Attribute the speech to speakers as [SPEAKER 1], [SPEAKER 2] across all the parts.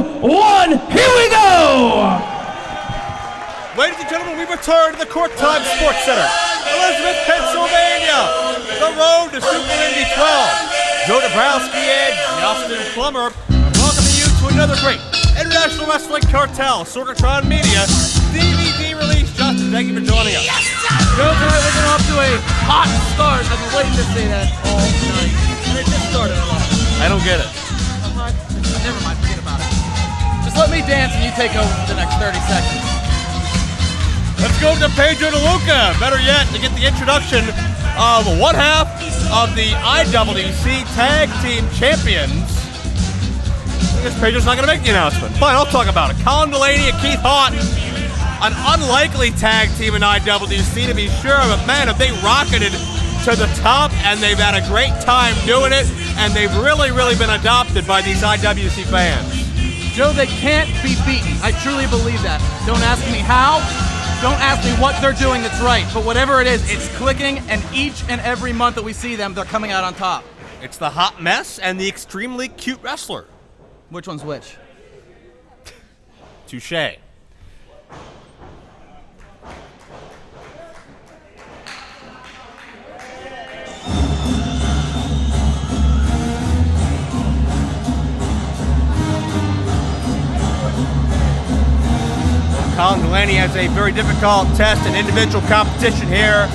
[SPEAKER 1] 1, here we go!
[SPEAKER 2] Ladies and gentlemen, we return to the Court Time Sports Center, Elizabeth, Pennsylvania. The road to Super Indy 12. Joe Dabrowski and Justin Plummer welcoming you to another great International Wrestling Cartel, Sorgatron Media, DVD release. Justin, thank you for joining us.
[SPEAKER 3] Joe, tonight we're getting off to a hot start. I've been waiting to say that all night. And it just started. I love it.
[SPEAKER 2] I don't get it.
[SPEAKER 3] Never mind, forget about it. Just let me dance and you take over for the next 30 seconds.
[SPEAKER 2] Let's go to Pedro DeLuca. Better yet, to get the introduction of one half of the IWC Tag Team Champions. I guess Pedro's not going to make the announcement. Fine, I'll talk about it. Colin Delaney and Keith Hart. An unlikely tag team in IWC to be sure, but man, have they rocketed to the top, and they've had a great time doing it, and they've really been adopted by these IWC fans.
[SPEAKER 3] Joe, they can't be beaten. I truly believe that. Don't ask me how. Don't ask me what they're doing that's right. But whatever it is, it's clicking, and each and every month that we see them, they're coming out on top.
[SPEAKER 2] It's the hot mess and the extremely cute wrestler.
[SPEAKER 3] Which one's which?
[SPEAKER 2] Touché. Colin Delaney has a very difficult test in individual competition here.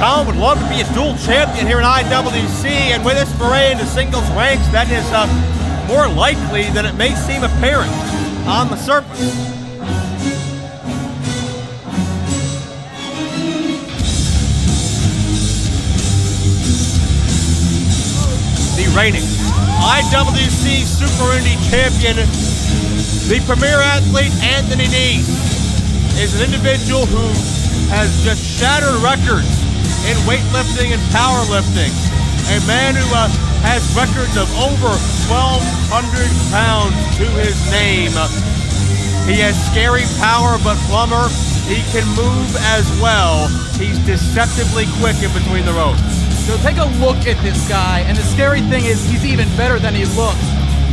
[SPEAKER 2] Colin would love to be a dual champion here in IWC, and with his foray into singles ranks, that is more likely than it may seem apparent on the surface. The reigning IWC Super Indy champion, the premier athlete, Anthony Nese, is an individual who has just shattered records in weightlifting and powerlifting. A man who has records of over 1,200 pounds to his name. He has scary power, but Plummer, he can move as well. He's deceptively quick in between the ropes.
[SPEAKER 3] So take a look at this guy, and the scary thing is he's even better than he looks.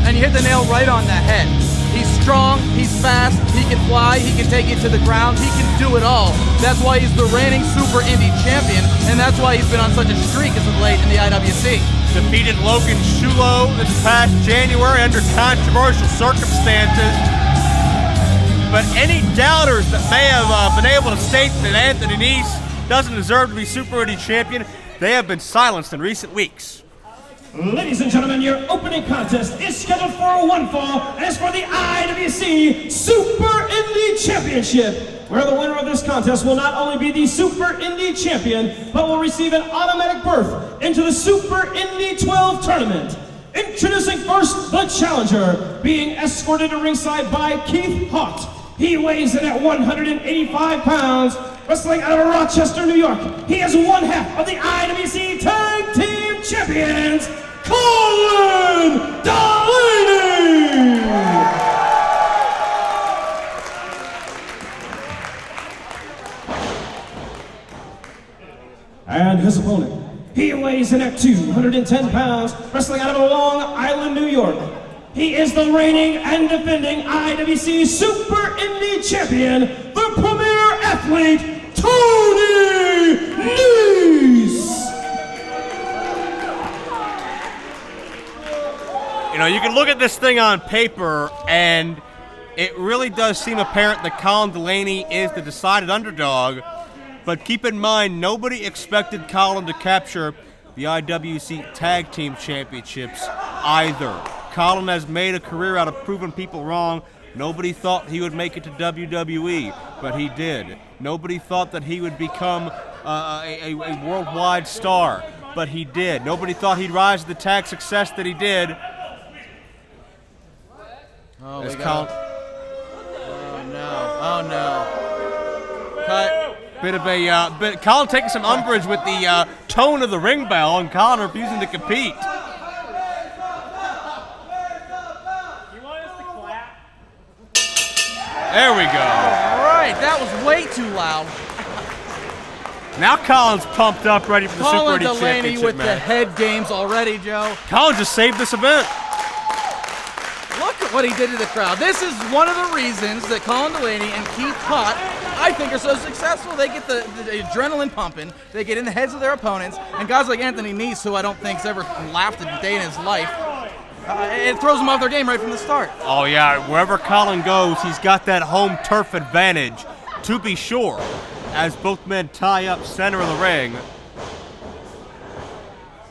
[SPEAKER 3] And you hit the nail right on the head. He's strong, he's fast, he can fly, he can take it to the ground, he can do it all. That's why he's the reigning Super Indy champion, and that's why he's been on such a streak as of late in the IWC.
[SPEAKER 2] Defeated Logan Shulo this past January under controversial circumstances. But any doubters that may have been able to state that Anthony Nese doesn't deserve to be Super Indy champion, they have been silenced in recent weeks.
[SPEAKER 1] Ladies and gentlemen, your opening contest is scheduled for one fall, and it's for the IWC Super Indy Championship, where the winner of this contest will not only be the Super Indy champion, but will receive an automatic berth into the Super Indy 12 tournament. Introducing first, the challenger, being escorted to ringside by Keith Hart. He weighs in at 185 pounds, wrestling out of Rochester, New York. He is one half of the IWC Tag Team Champions, Colin Delaney! And his opponent, he weighs in at 210 pounds, wrestling out of Long Island, New York. He is the reigning and defending IWC Super Indy Champion, the premier athlete, Tony Nese!
[SPEAKER 2] You know, you can look at this thing on paper, and it really does seem apparent that Colin Delaney is the decided underdog, but keep in mind, nobody expected Colin to capture the IWC Tag Team Championships either. Colin has made a career out of proving people wrong. Nobody thought he would make it to WWE, but he did. Nobody thought that he would become a worldwide star, but he did. Nobody thought he'd rise to the tag success that he did.
[SPEAKER 3] Oh,
[SPEAKER 2] Colin.
[SPEAKER 3] Oh no. Cut.
[SPEAKER 2] Bit of a Colin taking some umbrage with the tone of the ring bell, and Colin refusing to compete. There we go.
[SPEAKER 3] All right, that was way too loud.
[SPEAKER 2] Now Colin's pumped up, ready for the Super Indy
[SPEAKER 3] Colin Delaney
[SPEAKER 2] Championship
[SPEAKER 3] with
[SPEAKER 2] match.
[SPEAKER 3] the head games already, Joe.
[SPEAKER 2] Colin just saved this event.
[SPEAKER 3] what he did to the crowd. This is one of the reasons that Colin Delaney and Keith Pott, I think, are so successful. They get the adrenaline pumping, they get in the heads of their opponents, and guys like Anthony Nese, who I don't think's ever laughed a day in his life, it throws them off their game right from the start.
[SPEAKER 2] Oh yeah, wherever Colin goes, he's got that home turf advantage, to be sure, as both men tie up center of the ring.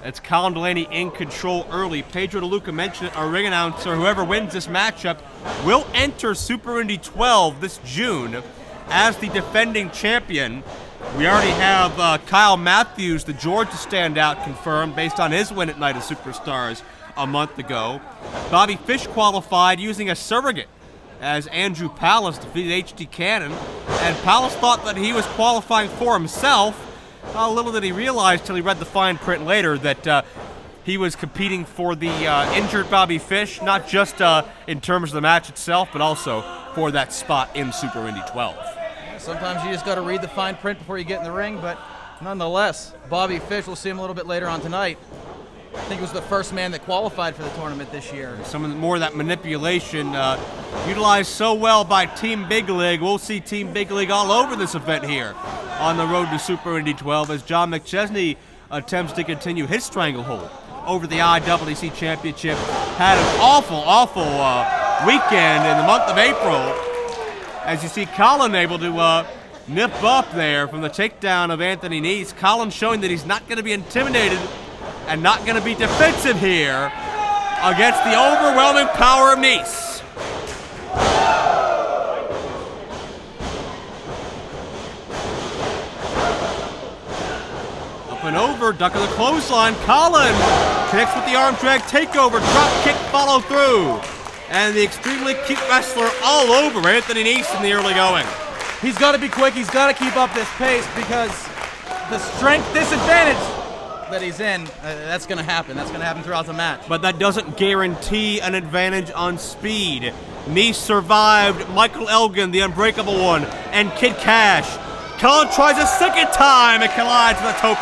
[SPEAKER 2] It's Colin Delaney in control early. Pedro DeLuca mentioned it, our ring announcer, whoever wins this matchup will enter Super Indy 12 this June as the defending champion. We already have Kyle Matthews, the Georgia standout, confirmed based on his win at Night of Superstars a month ago. Bobby Fish qualified using a surrogate as Andrew Pallas defeated H.D. Cannon, and Pallas thought that he was qualifying for himself. Little did he realize till he read the fine print later that he was competing for the injured Bobby Fish, not just in terms of the match itself, but also for that spot in Super Indy 12.
[SPEAKER 3] Sometimes you just got to read the fine print before you get in the ring, but nonetheless, Bobby Fish, we'll see him a little bit later on tonight. I think he was the first man that qualified for the tournament this year. More of
[SPEAKER 2] that manipulation utilized so well by Team Big League. We'll see Team Big League all over this event here on the road to Super Indy 12 as John McChesney attempts to continue his stranglehold over the IWC Championship. Had an awful weekend in the month of April. As you see Colin able to nip up there from the takedown of Anthony Nese. Colin showing that he's not going to be intimidated and not going to be defensive here against the overwhelming power of Nese. Up and over, duck of the clothesline. Colin connects with the arm drag takeover, drop kick follow through. And the extremely cute wrestler all over Anthony Nese in the early going.
[SPEAKER 3] He's got to be quick. He's got to keep up this pace because the strength disadvantage that he's in, that's going to happen. That's going to happen throughout the match.
[SPEAKER 2] But that doesn't guarantee an advantage on speed. Nese survived Michael Elgin, the unbreakable one, and Kid Cash. Colin tries a second time and collides with a tope.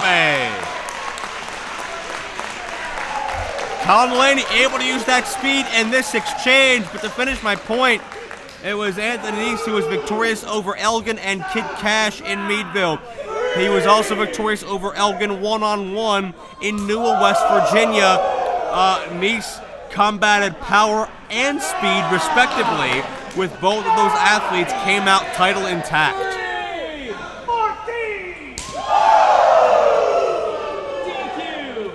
[SPEAKER 2] Colin Delaney able to use that speed in this exchange, but to finish my point, it was Anthony Nese who was victorious over Elgin and Kid Cash in Meadville. He was also victorious over Elgin one-on-one in Newell, West Virginia. Nese combated power and speed, respectively, with both of those athletes came out title intact.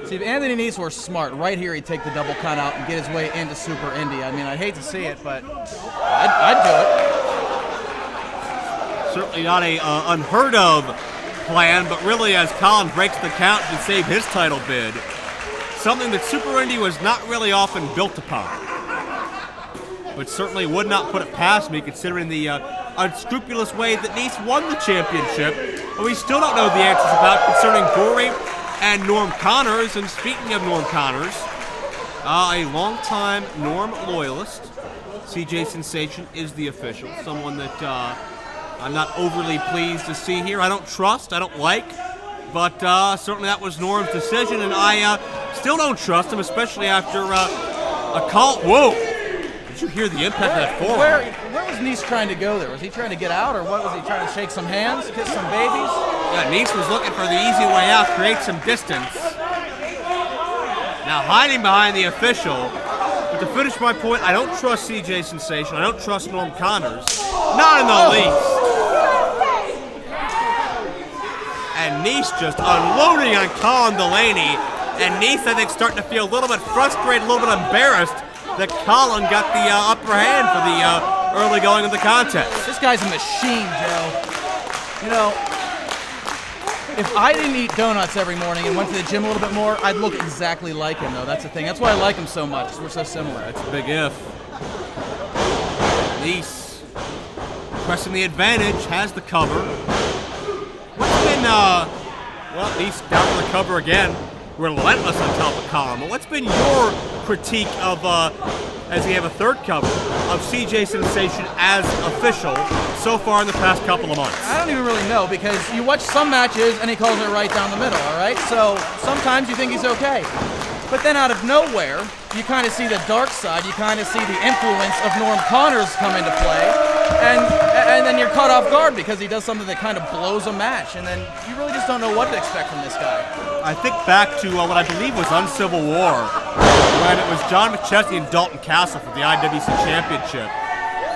[SPEAKER 3] See, if Anthony Nese were smart, right here he'd take the double count out and get his way into Super Indy. I mean, I'd hate to see it, but I'd do it.
[SPEAKER 2] Certainly not a unheard of plan, but really as Colin breaks the count to save his title bid, something that Super Indy was not really often built upon. But certainly would not put it past me considering the unscrupulous way that Nese won the championship. But we still don't know the answers about concerning Gory and Norm Connors. And speaking of Norm Connors, a longtime Norm loyalist, CJ Sensation is the official, someone that I'm not overly pleased to see here. I don't trust, I don't like, but certainly that was Norm's decision, and I still don't trust him, especially after a call. Whoa! Did you hear the impact of that forearm?
[SPEAKER 3] Where was Nese trying to go there? Was he trying to get out, or what was he trying to shake some hands, kiss some babies?
[SPEAKER 2] Yeah, Nese was looking for the easy way out, create some distance. Now hiding behind the official. But to finish my point, I don't trust CJ Sensation. I don't trust Norm Connors. Not in the least. And Nese just unloading on Colin Delaney. And Nese, I think, starting to feel a little bit frustrated, a little bit embarrassed that Colin got the upper hand for the early going of the contest.
[SPEAKER 3] This guy's a machine, Joe. You know, if I didn't eat donuts every morning and went to the gym a little bit more, I'd look exactly like him, though. That's the thing. That's why I like him so much. We're so similar.
[SPEAKER 2] That's a big if. Nese pressing the advantage, has the cover. What's been, Nese down for the cover again. Relentless on top of Colin. But what's been your critique of, as we have a third cover, of CJ Sensation as official so far in the past couple of months?
[SPEAKER 3] I don't even really know, because you watch some matches and he calls it right down the middle, all right? So sometimes you think he's okay. But then out of nowhere, you kind of see the dark side. You kind of see the influence of Norm Connors come into play. And then you're caught off guard because he does something that kind of blows a match. And then you really just don't know what to expect from this guy.
[SPEAKER 2] I think back to what I believe was Uncivil War, when it was John McChesney and Dalton Castle for the IWC Championship.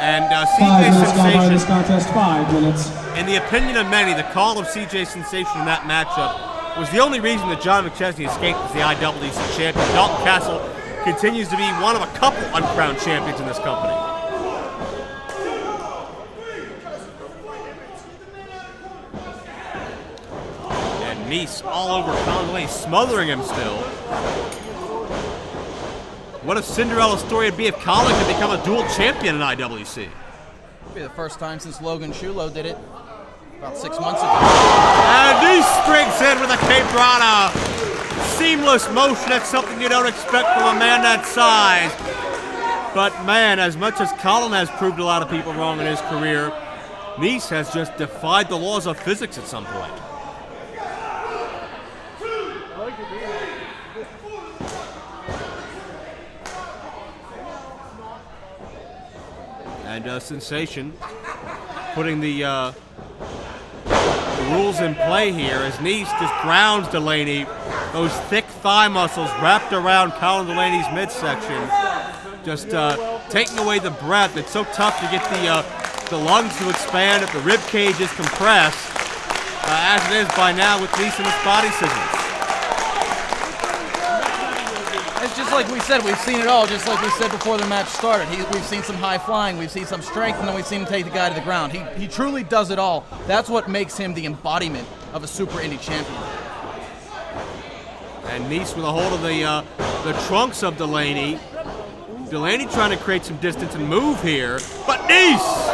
[SPEAKER 2] And CJ Sensation,
[SPEAKER 1] this contest, 5 minutes.
[SPEAKER 2] in the opinion of many, the call of CJ Sensation in that matchup was the only reason that John McChesney escaped as the IWC champion. Dalton Castle continues to be one of a couple uncrowned champions in this company. And Nice all over Colin Lane, smothering him still. What a Cinderella story it'd be if Colin could become a dual champion in IWC.
[SPEAKER 3] It'll be the first time since Logan Shulo did it about 6 months ago.
[SPEAKER 2] And he strings in with a Quebrada. Seamless motion, that's something you don't expect from a man that size. But man, as much as Colin has proved a lot of people wrong in his career, Nice has just defied the laws of physics at some point. And Sensation putting the rules in play here as Nice just grounds Delaney. Those thick thigh muscles wrapped around Colin Delaney's midsection, just taking away the breath. It's so tough to get the lungs to expand if the rib cage is compressed, as it is by now with Nice and his body scissors.
[SPEAKER 3] It's just like we said, we've seen it all, just like we said before the match started. We've seen some high flying, we've seen some strength, and then we've seen him take the guy to the ground. He truly does it all. That's what makes him the embodiment of a Super Indy champion.
[SPEAKER 2] And Nice with a hold of the trunks of Delaney. Delaney trying to create some distance and move here, but Nice!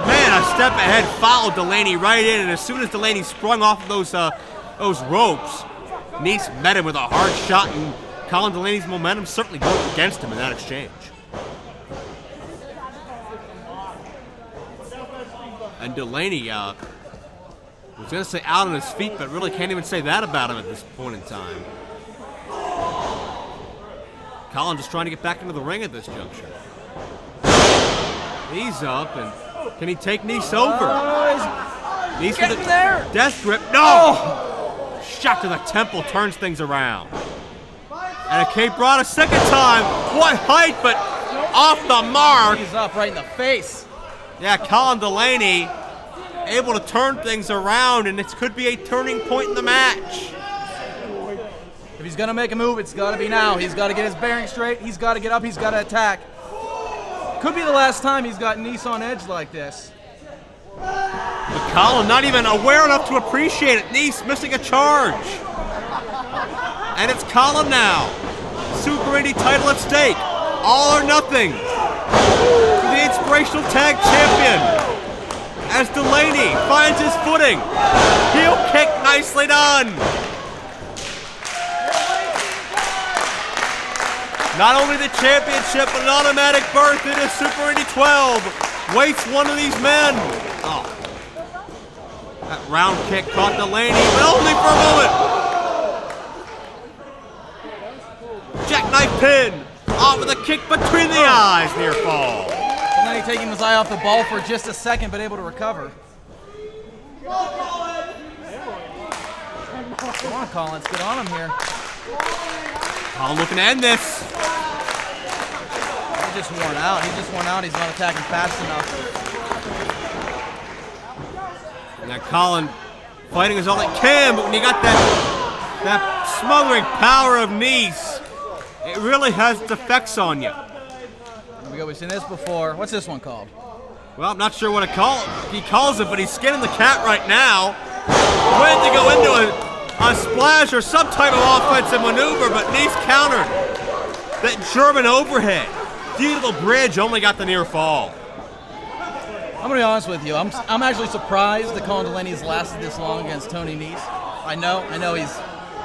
[SPEAKER 2] Man, a step ahead, followed Delaney right in, and as soon as Delaney sprung off of those ropes, Nice met him with a hard shot, and Colin Delaney's momentum certainly worked against him in that exchange. And Delaney was going to say out on his feet, but really can't even say that about him at this point in time. Colin just trying to get back into the ring at this juncture. He's up, and can he take Nice over? Nice with a
[SPEAKER 3] there.
[SPEAKER 2] death grip. No! Shot to the temple turns things around. And a Quebrada second time. What height, but off the mark.
[SPEAKER 3] He's up right in the face.
[SPEAKER 2] Yeah, Colin Delaney able to turn things around, and this could be a turning point in the match.
[SPEAKER 3] If he's going to make a move, it's got to be now. He's got to get his bearing straight. He's got to get up. He's got to attack. Could be the last time he's got Nice on edge like this.
[SPEAKER 2] But Colin not even aware enough to appreciate it. Nice missing a charge. And it's Colin now. Super Indy title at stake. All or nothing. For the inspirational tag champion. As Delaney finds his footing. Heel kick nicely done. Not only the championship, but an automatic berth into Super Indy 12 waits one of these men. Oh. That round kick caught Delaney, but only for a moment. Jackknife pin, off with a kick between the eyes, near fall.
[SPEAKER 3] Delaney taking his eye off the ball for just a second, but able to recover. Come on, Colin, let's get on him here.
[SPEAKER 2] Colin looking to end this.
[SPEAKER 3] He's just worn out. He's not attacking fast enough.
[SPEAKER 2] Now Colin fighting as all it can, but when you got that smothering power of Nice, it really has its effects on you.
[SPEAKER 3] Here we go. We've seen this before. What's this one called?
[SPEAKER 2] Well, I'm not sure what he calls it, but he's skinning the cat right now. Waiting to go into a splash or some type of offensive maneuver, but Nice countered. That German overhead. Beautiful bridge, only got the near fall.
[SPEAKER 3] I'm going to be honest with you. I'm actually surprised that Colin Delaney has lasted this long against Tony Nese. I know he's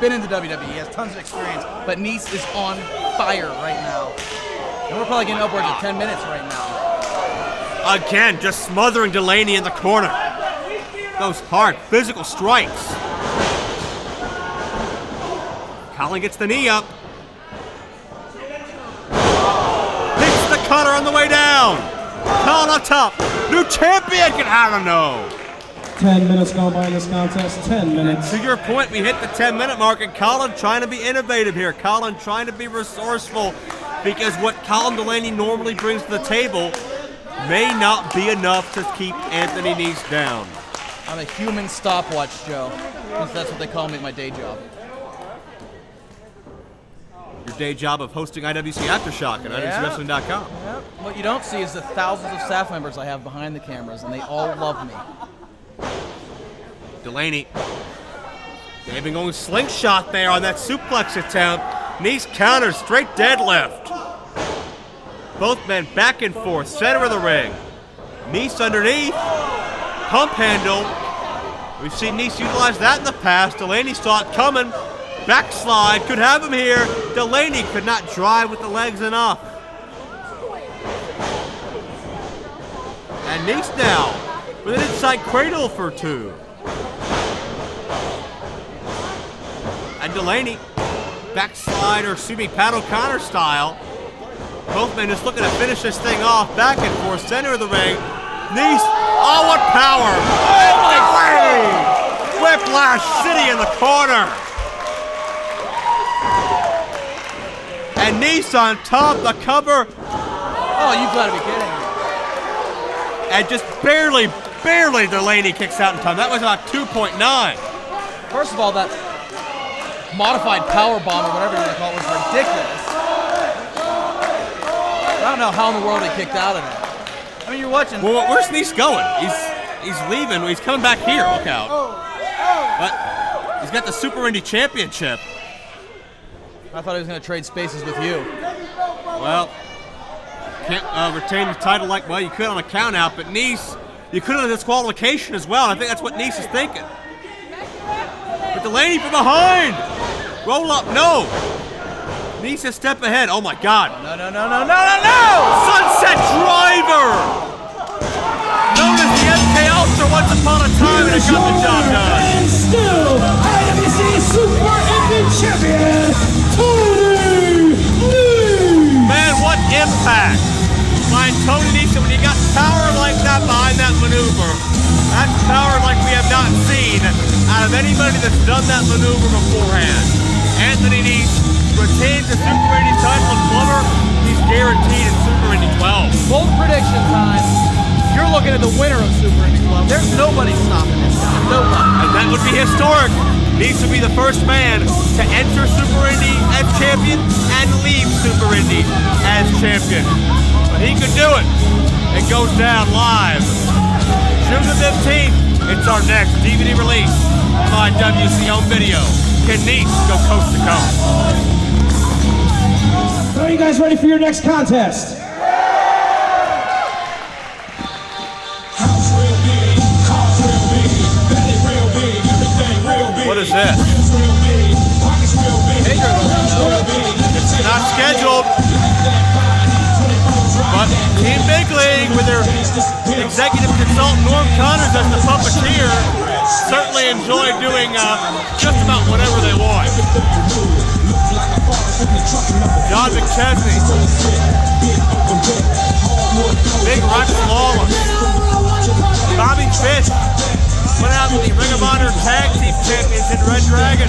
[SPEAKER 3] been in the WWE. He has tons of experience, but Nese is on fire right now. And we're probably getting upwards of 10 minutes right now.
[SPEAKER 2] Again, just smothering Delaney in the corner. Those hard physical strikes. Colin gets the knee up. cutter on the way down. Colin on top. New champion. I don't know.
[SPEAKER 1] 10 minutes gone by in this contest. 10 minutes.
[SPEAKER 2] To your point, we hit the 10-minute mark, and Colin trying to be innovative here. Colin trying to be resourceful, because what Colin Delaney normally brings to the table may not be enough to keep Anthony Nese down.
[SPEAKER 3] I'm a human stopwatch, Joe, because that's what they call me at my day job.
[SPEAKER 2] Your day job of hosting IWC Aftershock at IWCRoadtoSuperIndyXII.
[SPEAKER 3] Yeah. What you don't see is the thousands of staff members I have behind the cameras, and they all love me.
[SPEAKER 2] Delaney, they've been going slingshot there on that suplex attempt. Nese counters, straight deadlift. Both men back and forth, center of the ring. Nese underneath, pump handle. We've seen Nese utilize that in the past. Delaney saw it coming. Backslide, could have him here. Delaney could not drive with the legs enough. And Nese now with an inside cradle for two. And Delaney, backslide, or excuse me, paddle counter style. Both men just looking to finish this thing off. Back and forth, center of the ring. Nese, oh, what power! Oh my God! Whiplash City in the corner. And Nese on top, the cover.
[SPEAKER 3] Oh, you've got to be kidding me.
[SPEAKER 2] And just barely Delaney kicks out in time. That was about 2.9.
[SPEAKER 3] First of all, that modified power bomb, or whatever you want to call it, was ridiculous. I don't know how in the world he kicked out of it. I mean, you're watching.
[SPEAKER 2] Well, where's Nese going? He's leaving. He's coming back here. Look out. But he's got the Super Indy Championship.
[SPEAKER 3] I thought he was going to trade spaces with you.
[SPEAKER 2] Well, can't retain the title like, well, you could on a count out, but Nese, you could on a disqualification as well. I think that's what Nese is thinking. But Delaney from behind. Roll up, no. Nese a step ahead. Oh my God.
[SPEAKER 3] No.
[SPEAKER 2] Sunset Driver. Known as the MK Ultra once upon a time, and it got the job done.
[SPEAKER 1] And still, IWC Super Indy Champion, Tony Nese.
[SPEAKER 2] Man, what impact. By Tony Nese, when you got power like that behind that maneuver, that's power like we have not seen out of anybody that's done that maneuver beforehand. Anthony Nese retains the Super Indy title, and Glover, he's guaranteed in Super Indy 12.
[SPEAKER 3] Bold prediction time. You're looking at the winner of Super Indy 12. There's nobody stopping this guy. Nobody.
[SPEAKER 2] And that would be historic. Nese would be the first man to enter Super Indy as champion and leave Super Indy as champion. But he could do it. It goes down live. June the 15th, it's our next DVD release on IWC Home Video. Can Nese go coast to coast?
[SPEAKER 1] Are you guys ready for your next contest?
[SPEAKER 2] What is this? It's not scheduled, but Team Big League with their executive consultant Norm Connors as the puppeteer certainly enjoy doing just about whatever they want. John McChesney, Big Rex Lawless, Bobby Fish went out with the Ring of Honor Tag Team Champions in Red Dragon.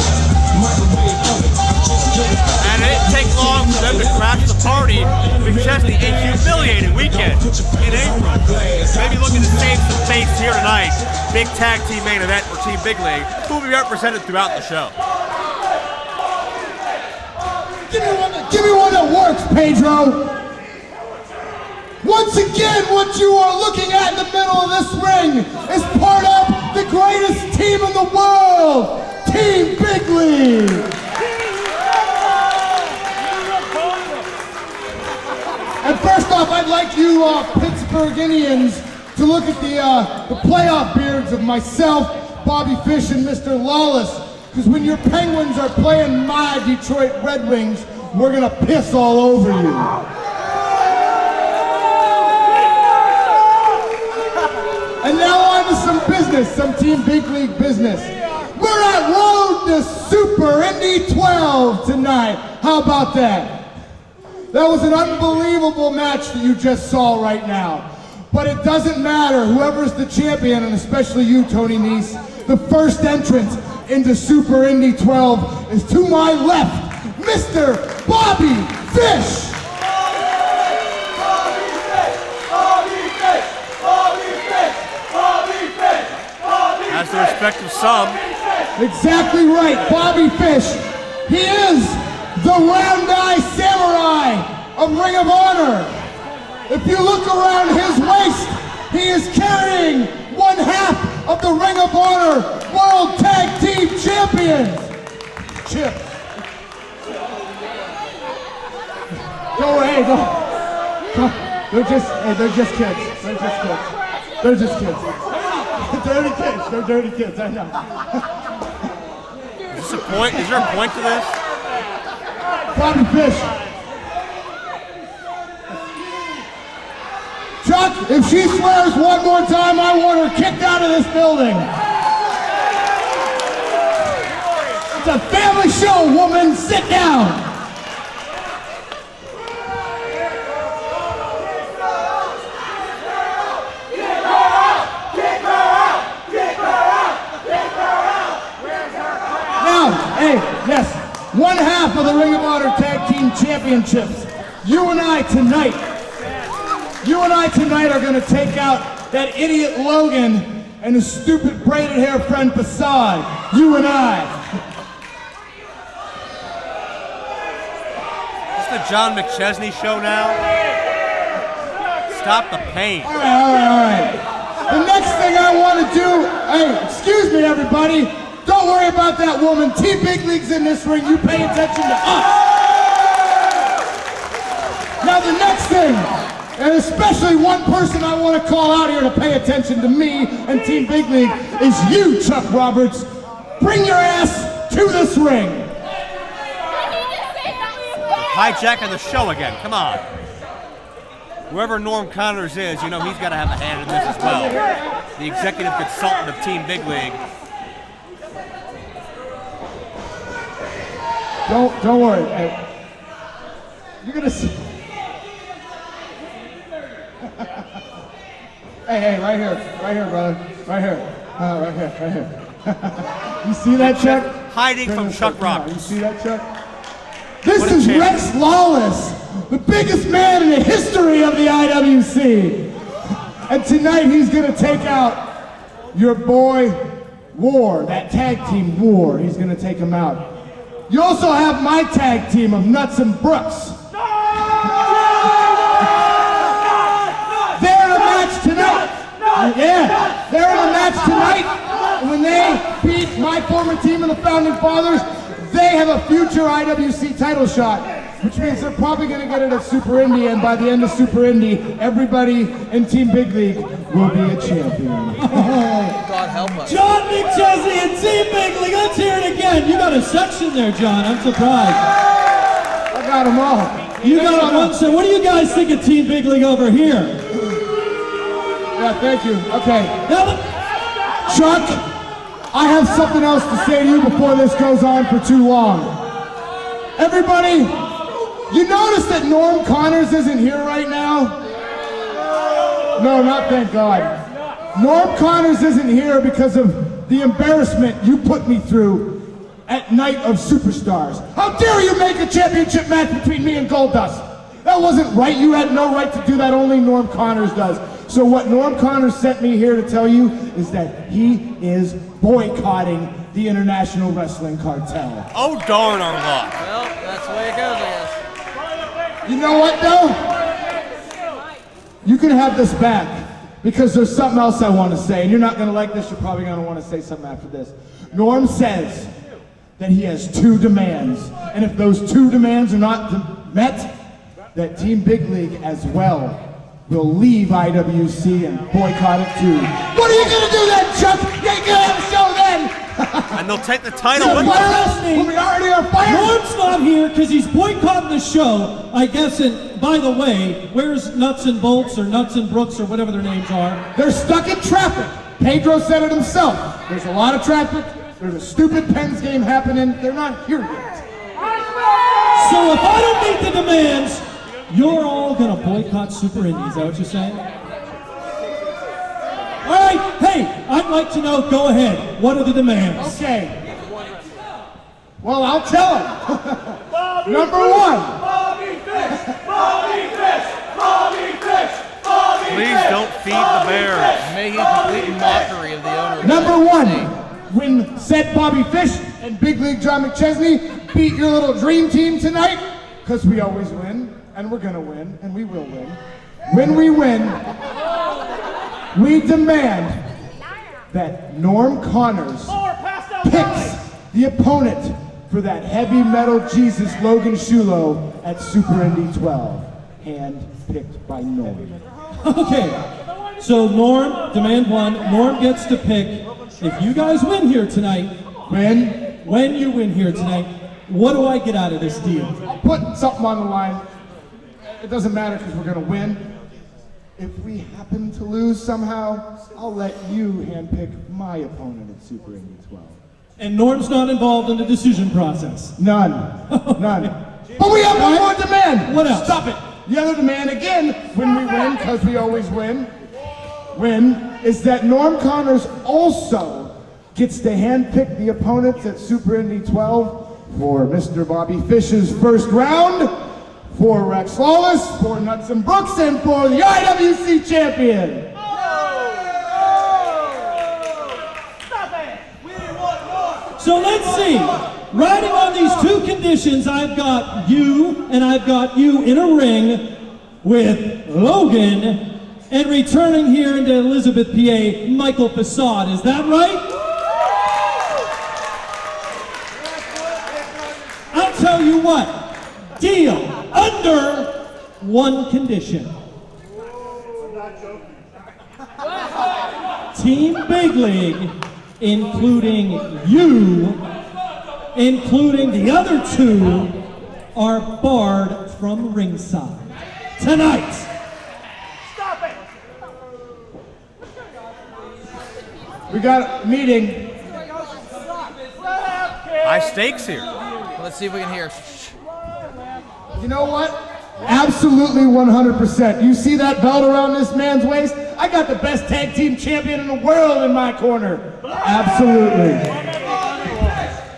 [SPEAKER 2] And it didn't take long for them to crash the party. McChesney, a humiliating weekend in April. Maybe looking to save some face here tonight. Big tag team main event for Team Big League, who will be represented throughout the show.
[SPEAKER 4] Give me one that works, Pedro. Once again, what you are looking at in the middle of this ring is part of the greatest team in the world, Team Big League. And first off, I'd like you Pittsburgh Indians to look at the playoff beards of myself, Bobby Fish, and Mr. Lawless. Because when your Penguins are playing my Detroit Red Wings, we're gonna piss all over you. And now on to some business, some Team Big League business. We're at Road to Super Indy 12 tonight. How about that? That was an unbelievable match that you just saw right now. But it doesn't matter. Whoever's the champion, and especially you, Tony Nese, the first entrant into Super Indy 12 is to my left, Mr. Bobby Fish.
[SPEAKER 2] Has the respect of some.
[SPEAKER 4] Exactly right, Bobby Fish. He is the round eye samurai of Ring of Honor. If you look around his waist, he is carrying one half of the Ring of Honor World Tag Team Champions. Chip. Go away, go. They're just kids. They're just kids. They're just kids. Dirty kids. They're dirty kids. I know.
[SPEAKER 2] Is there a point to this?
[SPEAKER 4] Bobby Fish. Chuck, if she swears one more time, I want her kicked out of this building. It's a family show, woman. Sit down. Hey, yes, one half of the Ring of Honor Tag Team Championships. You and I tonight are going to take out that idiot Logan and his stupid braided hair friend Facade. You and I.
[SPEAKER 2] Is this the John McChesney show now? Stop the pain.
[SPEAKER 4] All right. The next thing I want to do, hey, excuse me, everybody. Don't worry about that woman. Team Big League's in this ring. You pay attention to us. Now the next thing, and especially one person I want to call out here to pay attention to me and Team Big League, is you, Chuck Roberts. Bring your ass to this ring.
[SPEAKER 2] Hijacking the show again. Come on. Whoever Norm Connors is, you know he's got to have a hand in this as well. The executive consultant of Team Big League.
[SPEAKER 4] Don't worry. Hey, you're gonna see. hey, right here, brother, right here. You see that, Chuck?
[SPEAKER 2] Hiding from Chuck Roberts.
[SPEAKER 4] You see that, Chuck? This is Rex Lawless, the biggest man in the history of the IWC. And tonight he's gonna take out your boy War, that tag team War. He's gonna take him out. You also have my tag team of Nuts and Brooks. They're in a match tonight. Yeah, they're in a match tonight. And when they beat my former team and the Founding Fathers, they have a future IWC title shot, which means they're probably going to get it at Super Indy, and by the end of Super Indy, everybody in Team Big League will be a champion.
[SPEAKER 3] God help us.
[SPEAKER 1] John McChesney and Team Big League. Let's hear it again. You got a section there, John. I'm surprised.
[SPEAKER 4] I got them all.
[SPEAKER 1] You got one, so what do you guys think of Team Big League over here?
[SPEAKER 4] Yeah, thank you. Okay.
[SPEAKER 1] Now,
[SPEAKER 4] Chuck, I have something else to say to you before this goes on for too long. Everybody, you notice that Norm Connors isn't here right now? No, not thank God. Norm Connors isn't here because of the embarrassment you put me through at Night of Superstars. How dare you make a championship match between me and Goldust? That wasn't right. You had no right to do that. Only Norm Connors does. So what Norm Connors sent me here to tell you is that he is boycotting the International Wrestling Cartel.
[SPEAKER 2] Oh, darn our luck.
[SPEAKER 3] Well, that's the way it goes, I guess.
[SPEAKER 4] You know what, though? You can have this back, because there's something else I want to say, and you're not going to like this. You're probably going to want to say something after this. Norm says that he has two demands, and if those two demands are not met, that Team Big League as well will leave IWC and boycott it too. What are you going to do then, Chuck? You ain't going to have a show then!
[SPEAKER 2] And they'll take the title
[SPEAKER 1] So
[SPEAKER 2] with
[SPEAKER 1] why
[SPEAKER 2] them.
[SPEAKER 1] wrestling?
[SPEAKER 4] We already are fired!
[SPEAKER 1] Norm's not here because he's boycotting the show, I guess. And by the way, where's Nuts and Bolts or Nuts and Brooks or whatever their names are?
[SPEAKER 4] They're stuck in traffic. Pedro said it himself. There's a lot of traffic. There's a stupid Pens game happening. They're not here yet.
[SPEAKER 1] So if I don't meet the demands, You're all gonna boycott Super Indy, is that what you're saying? All right, hey, I'd like to know, go ahead, what are the demands?
[SPEAKER 4] Okay. Well, I'll tell him. Number one.
[SPEAKER 5] Bobby Fish! Bobby Fish! Bobby Fish! Bobby
[SPEAKER 2] Please don't feed the bears.
[SPEAKER 3] Making complete mockery of the owner. of
[SPEAKER 4] Number
[SPEAKER 3] the
[SPEAKER 4] one.
[SPEAKER 3] league.
[SPEAKER 4] When said Bobby Fish and Big League John McChesney beat your little dream team tonight, because we always win, and we're gonna win, and we will win. When we win, we demand that Norm Connors picks the opponent for that heavy metal Jesus Logan Shulo at Super Indy 12, hand picked by Norm.
[SPEAKER 1] Okay, so Norm, demand one, Norm gets to pick. If you guys win here tonight, when you win here tonight, what do I get out of this deal?
[SPEAKER 4] Put something on the line. It doesn't matter because we're gonna win. If we happen to lose somehow, I'll let you handpick my opponent at Super Indy 12.
[SPEAKER 1] And Norm's not involved in the decision process.
[SPEAKER 4] None. None. But we have one more demand.
[SPEAKER 1] What else?
[SPEAKER 4] Stop it. The other demand, again, when we win, because we always win, is that Norm Connors also gets to handpick the opponents at Super Indy 12 for Mr. Bobby Fish's first round, for Rex Lawless, for Nuts and Brooks, and for the IWC champion.
[SPEAKER 1] So let's see. Riding on these two conditions, I've got you and I've got you in a ring with Logan, and returning here into Elizabeth, PA, Michael Facade. Is that right? I'll tell you what. Deal under one condition. Team Big League, including you, including the other two, are barred from ringside tonight.
[SPEAKER 5] Stop it!
[SPEAKER 4] We got a meeting.
[SPEAKER 2] High stakes here.
[SPEAKER 3] Let's see if we can hear.
[SPEAKER 4] You know what? Absolutely 100%. You see that belt around this man's waist? I got the best tag team champion in the world in my corner. Absolutely.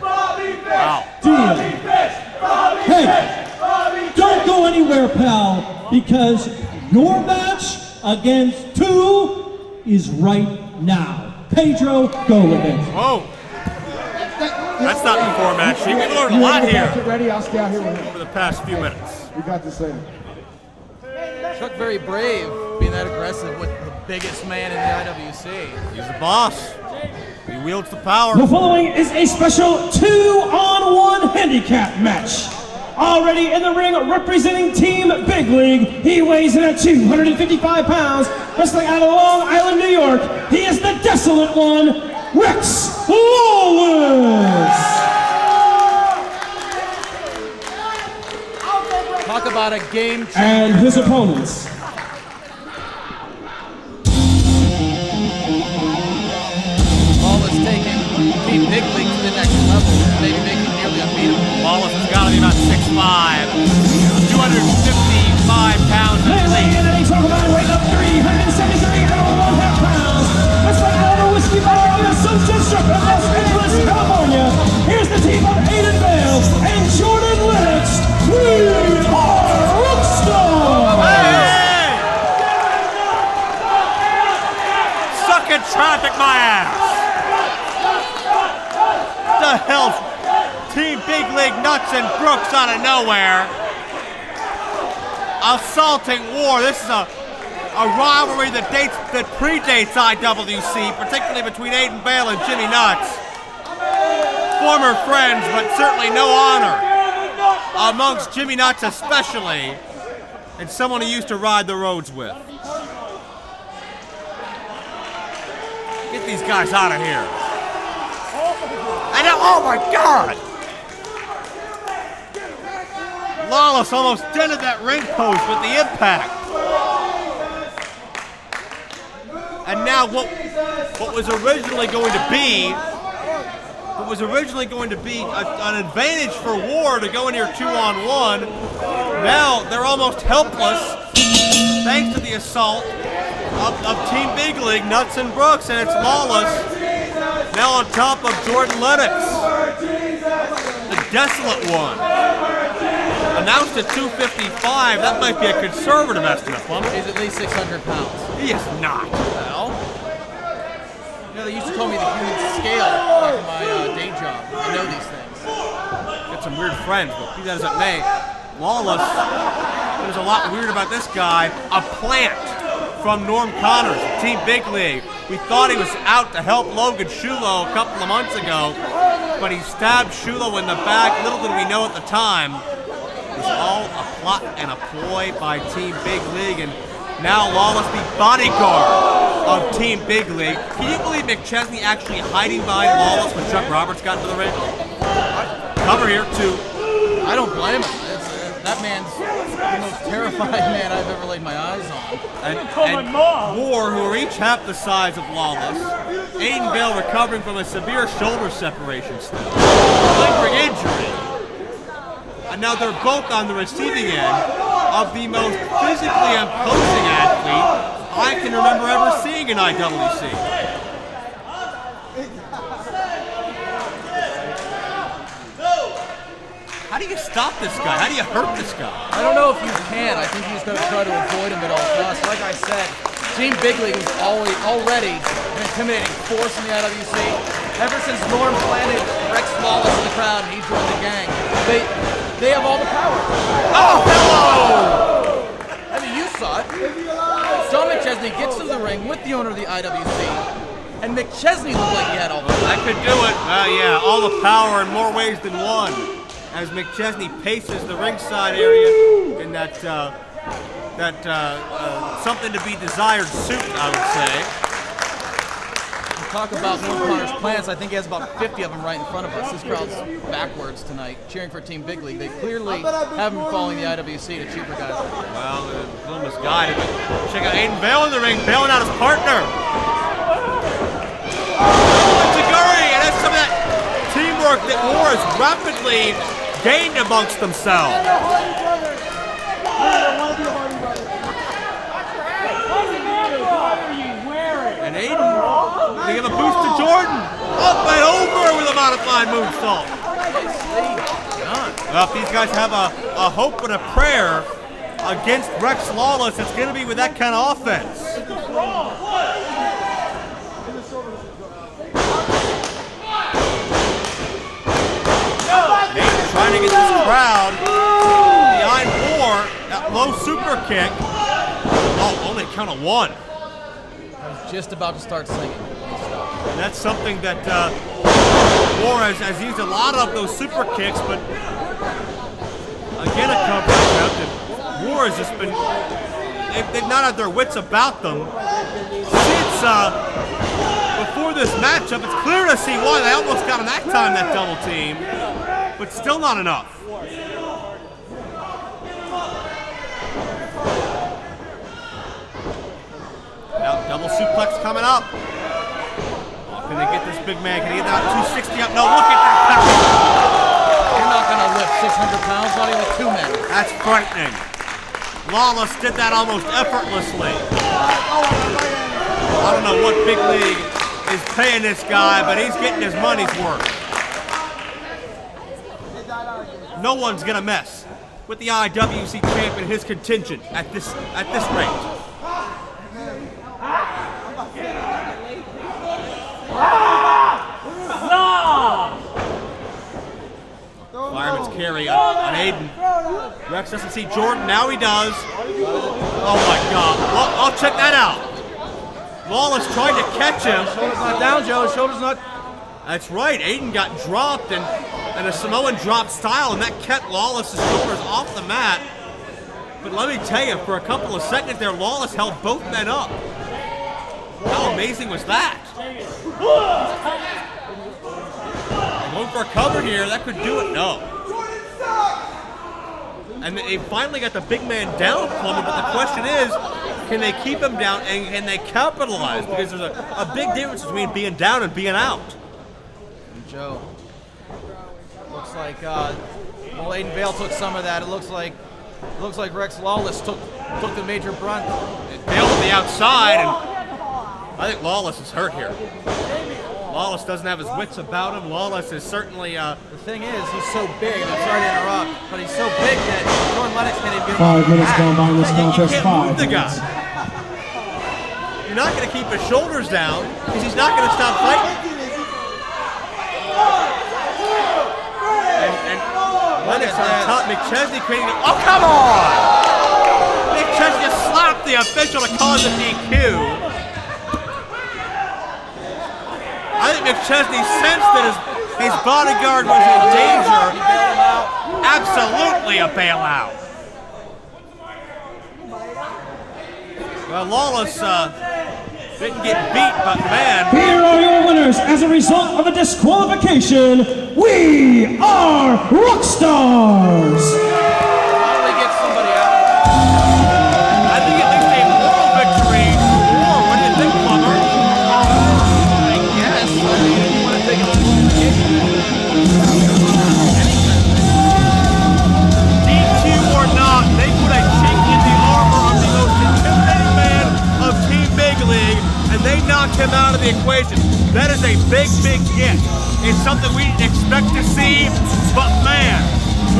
[SPEAKER 2] Wow.
[SPEAKER 1] Deal. Hey, don't go anywhere, pal, because your match against two is right now. Pedro, go with it.
[SPEAKER 2] Whoa. That's not the format sheet. We've learned a lot here
[SPEAKER 4] Get ready. I'll stay out here with him.
[SPEAKER 2] over the past few minutes.
[SPEAKER 4] We got this later.
[SPEAKER 3] Chuck very brave being that aggressive with the biggest man in the IWC.
[SPEAKER 2] He's the boss. He wields the power.
[SPEAKER 1] The following is a special 2-on-1 handicap match. Already in the ring representing Team Big League, he weighs in at 255 pounds, wrestling out of Long Island, New York. He is the desolate one, Rex Lawless.
[SPEAKER 3] Talk about a game changer.
[SPEAKER 1] And his opponents.
[SPEAKER 3] Lawless taking Team Big League to the next level, maybe making nearly unbeatable.
[SPEAKER 2] Wallace has got to be about 6'5", 255 pounds of
[SPEAKER 1] Lately,
[SPEAKER 2] weight.
[SPEAKER 1] and then he's talking about weight of 373.5 pounds. That's like all the whiskey bar on the Sunset Strip in Los Angeles, California. Here's the team of Aiden Bale and Jordan Lennox. We are Rockstar.
[SPEAKER 2] Hey! Suck in traffic, my ass. The hell's Team Big League Nuts and Brooks out of nowhere? Assaulting war. This is a rivalry that predates IWC, particularly between Aiden Bale and Jimmy Nuts. Former friends, but certainly no honor amongst Jimmy Nuts especially, and someone he used to ride the roads with. Get these guys out of here. And now, oh my God! Lawless almost dented that ring post with the impact. And now what was originally going to be it was originally going to be an advantage for War to go in here 2-on-1. Now they're almost helpless thanks to the assault of Team Big League, Nuts and Brooks, and it's Lawless now on top of Jordan Lennox, the desolate one. Announced at 255, that might be a conservative estimate, Plummer.
[SPEAKER 3] He's at least 600 pounds.
[SPEAKER 2] He is not.
[SPEAKER 3] Well, they used to call me the human scale back in my day job. I know these things.
[SPEAKER 2] Got some weird friends, but be that as it may, Lawless, there's a lot weird about this guy. A plant from Norm Connors, Team Big League. We thought he was out to help Logan Shulo a couple of months ago, but he stabbed Shulo in the back. Little did we know at the time, it was all a plot and a ploy by Team Big League, and now Lawless, the bodyguard of Team Big League. Can you believe McChesney actually hiding behind Lawless when Chuck Roberts got into the ring? Cover here, too.
[SPEAKER 3] I don't blame him. That man's the most terrifying man I've ever laid my eyes on.
[SPEAKER 2] And War, who are each half the size of Lawless. Aiden Bell recovering from a severe shoulder separation still. Lingering injury. And now they're both on the receiving end of the most physically imposing athlete I can remember ever seeing in IWC. How do you stop this guy? How do you hurt this guy?
[SPEAKER 3] I don't know if you can. I think he's going to try to avoid him at all costs. Like I said, Team Big League was already an intimidating force in the IWC. Ever since Norm planted Rex Lawless in the crowd and he joined the gang, they have all the power.
[SPEAKER 2] Oh, hello!
[SPEAKER 3] I mean, you saw it. John McChesney gets to the ring with the owner of the IWC, and McChesney looked like he had all the power.
[SPEAKER 2] I could do it. Yeah, all the power in more ways than one. As McChesney paces the ringside area in that something to be desired suit, I would say.
[SPEAKER 3] Talk about Norm Connor's plans. I think he has about 50 of them right in front of us. This crowd's backwards tonight, cheering for Team Big League. They clearly haven't been following the IWC to cheaper guys.
[SPEAKER 2] Well, a little misguided. Check out Aiden Bell in the ring, bailing out his partner. Taguri, and that's some of that teamwork that War has rapidly gained amongst themselves. And Aiden, they give a boost to Jordan. Up and over with a modified moonsault. Well, if these guys have a hope and a prayer against Rex Lawless, it's going to be with that kind of offense. Aiden trying to get this crowd behind War. That low super kick. Oh, only a count of one.
[SPEAKER 3] Just about to start singing.
[SPEAKER 2] And that's something that War has used a lot of, those super kicks, but again a cover attempt, and War has just been, they've not had their wits about them. Since before this matchup, it's clear to see why they almost got him that time, that double team, but still not enough. Now, double suplex coming up. Oh, can they get this big man? Can he get that 260 up? No, look at that power.
[SPEAKER 3] You're not going to lift 600 pounds, not even with two men.
[SPEAKER 2] That's frightening. Lawless did that almost effortlessly. I don't know what Big League is paying this guy, but he's getting his money's worth. No one's going to mess with the IWC champion, his contingent, at this rate. Fireman's carry on Aiden. Rex doesn't see Jordan. Now he does. Oh my God. Well, I'll check that out. Lawless tried to catch him.
[SPEAKER 3] Shoulder's not down, Joe. Shoulder's not.
[SPEAKER 2] That's right. Aiden got dropped in a Samoan drop style, and that kept Lawless's shoulders off the mat. But let me tell you, for a couple of seconds there, Lawless held both men up. How amazing was that? Going for a cover here, that could do it. No. And they finally got the big man down, Plummer, but the question is, can they keep him down and can they capitalize? Because there's a big difference between being down and being out.
[SPEAKER 3] Joe. Looks like well, Aiden Vale took some of that. It looks like Rex Lawless took the major brunt.
[SPEAKER 2] Vale to the outside, and I think Lawless is hurt here. Lawless doesn't have his wits about him. Lawless is certainly.
[SPEAKER 3] The thing is, he's so big, and I'm sorry to interrupt, but he's so big that Jordan Lennox can't even get
[SPEAKER 1] 5 minutes gone by in this contest.
[SPEAKER 2] You can't
[SPEAKER 1] 5
[SPEAKER 2] move the guy.
[SPEAKER 1] minutes.
[SPEAKER 2] You're not going to keep his shoulders down because he's not going to stop fighting. And Lennox on top. McChesney creating. Oh, come on! McChesney just slapped the official to cause a DQ. I think McChesney sensed that his bodyguard was in danger. Absolutely a bailout. Well, Lawless didn't get beat, but man.
[SPEAKER 1] Here are your winners as a result of a disqualification. We are Rockstars.
[SPEAKER 3] Finally get somebody out.
[SPEAKER 2] I think at least a moral victory. Or what do you think, Plummer?
[SPEAKER 3] I guess. I mean, if you want to take a look at
[SPEAKER 2] DQ or not, they put a chink in the armor of the most intimidating man of Team Big League, and they knocked him out of the equation. That is a big, big get. It's something we didn't expect to see, but man,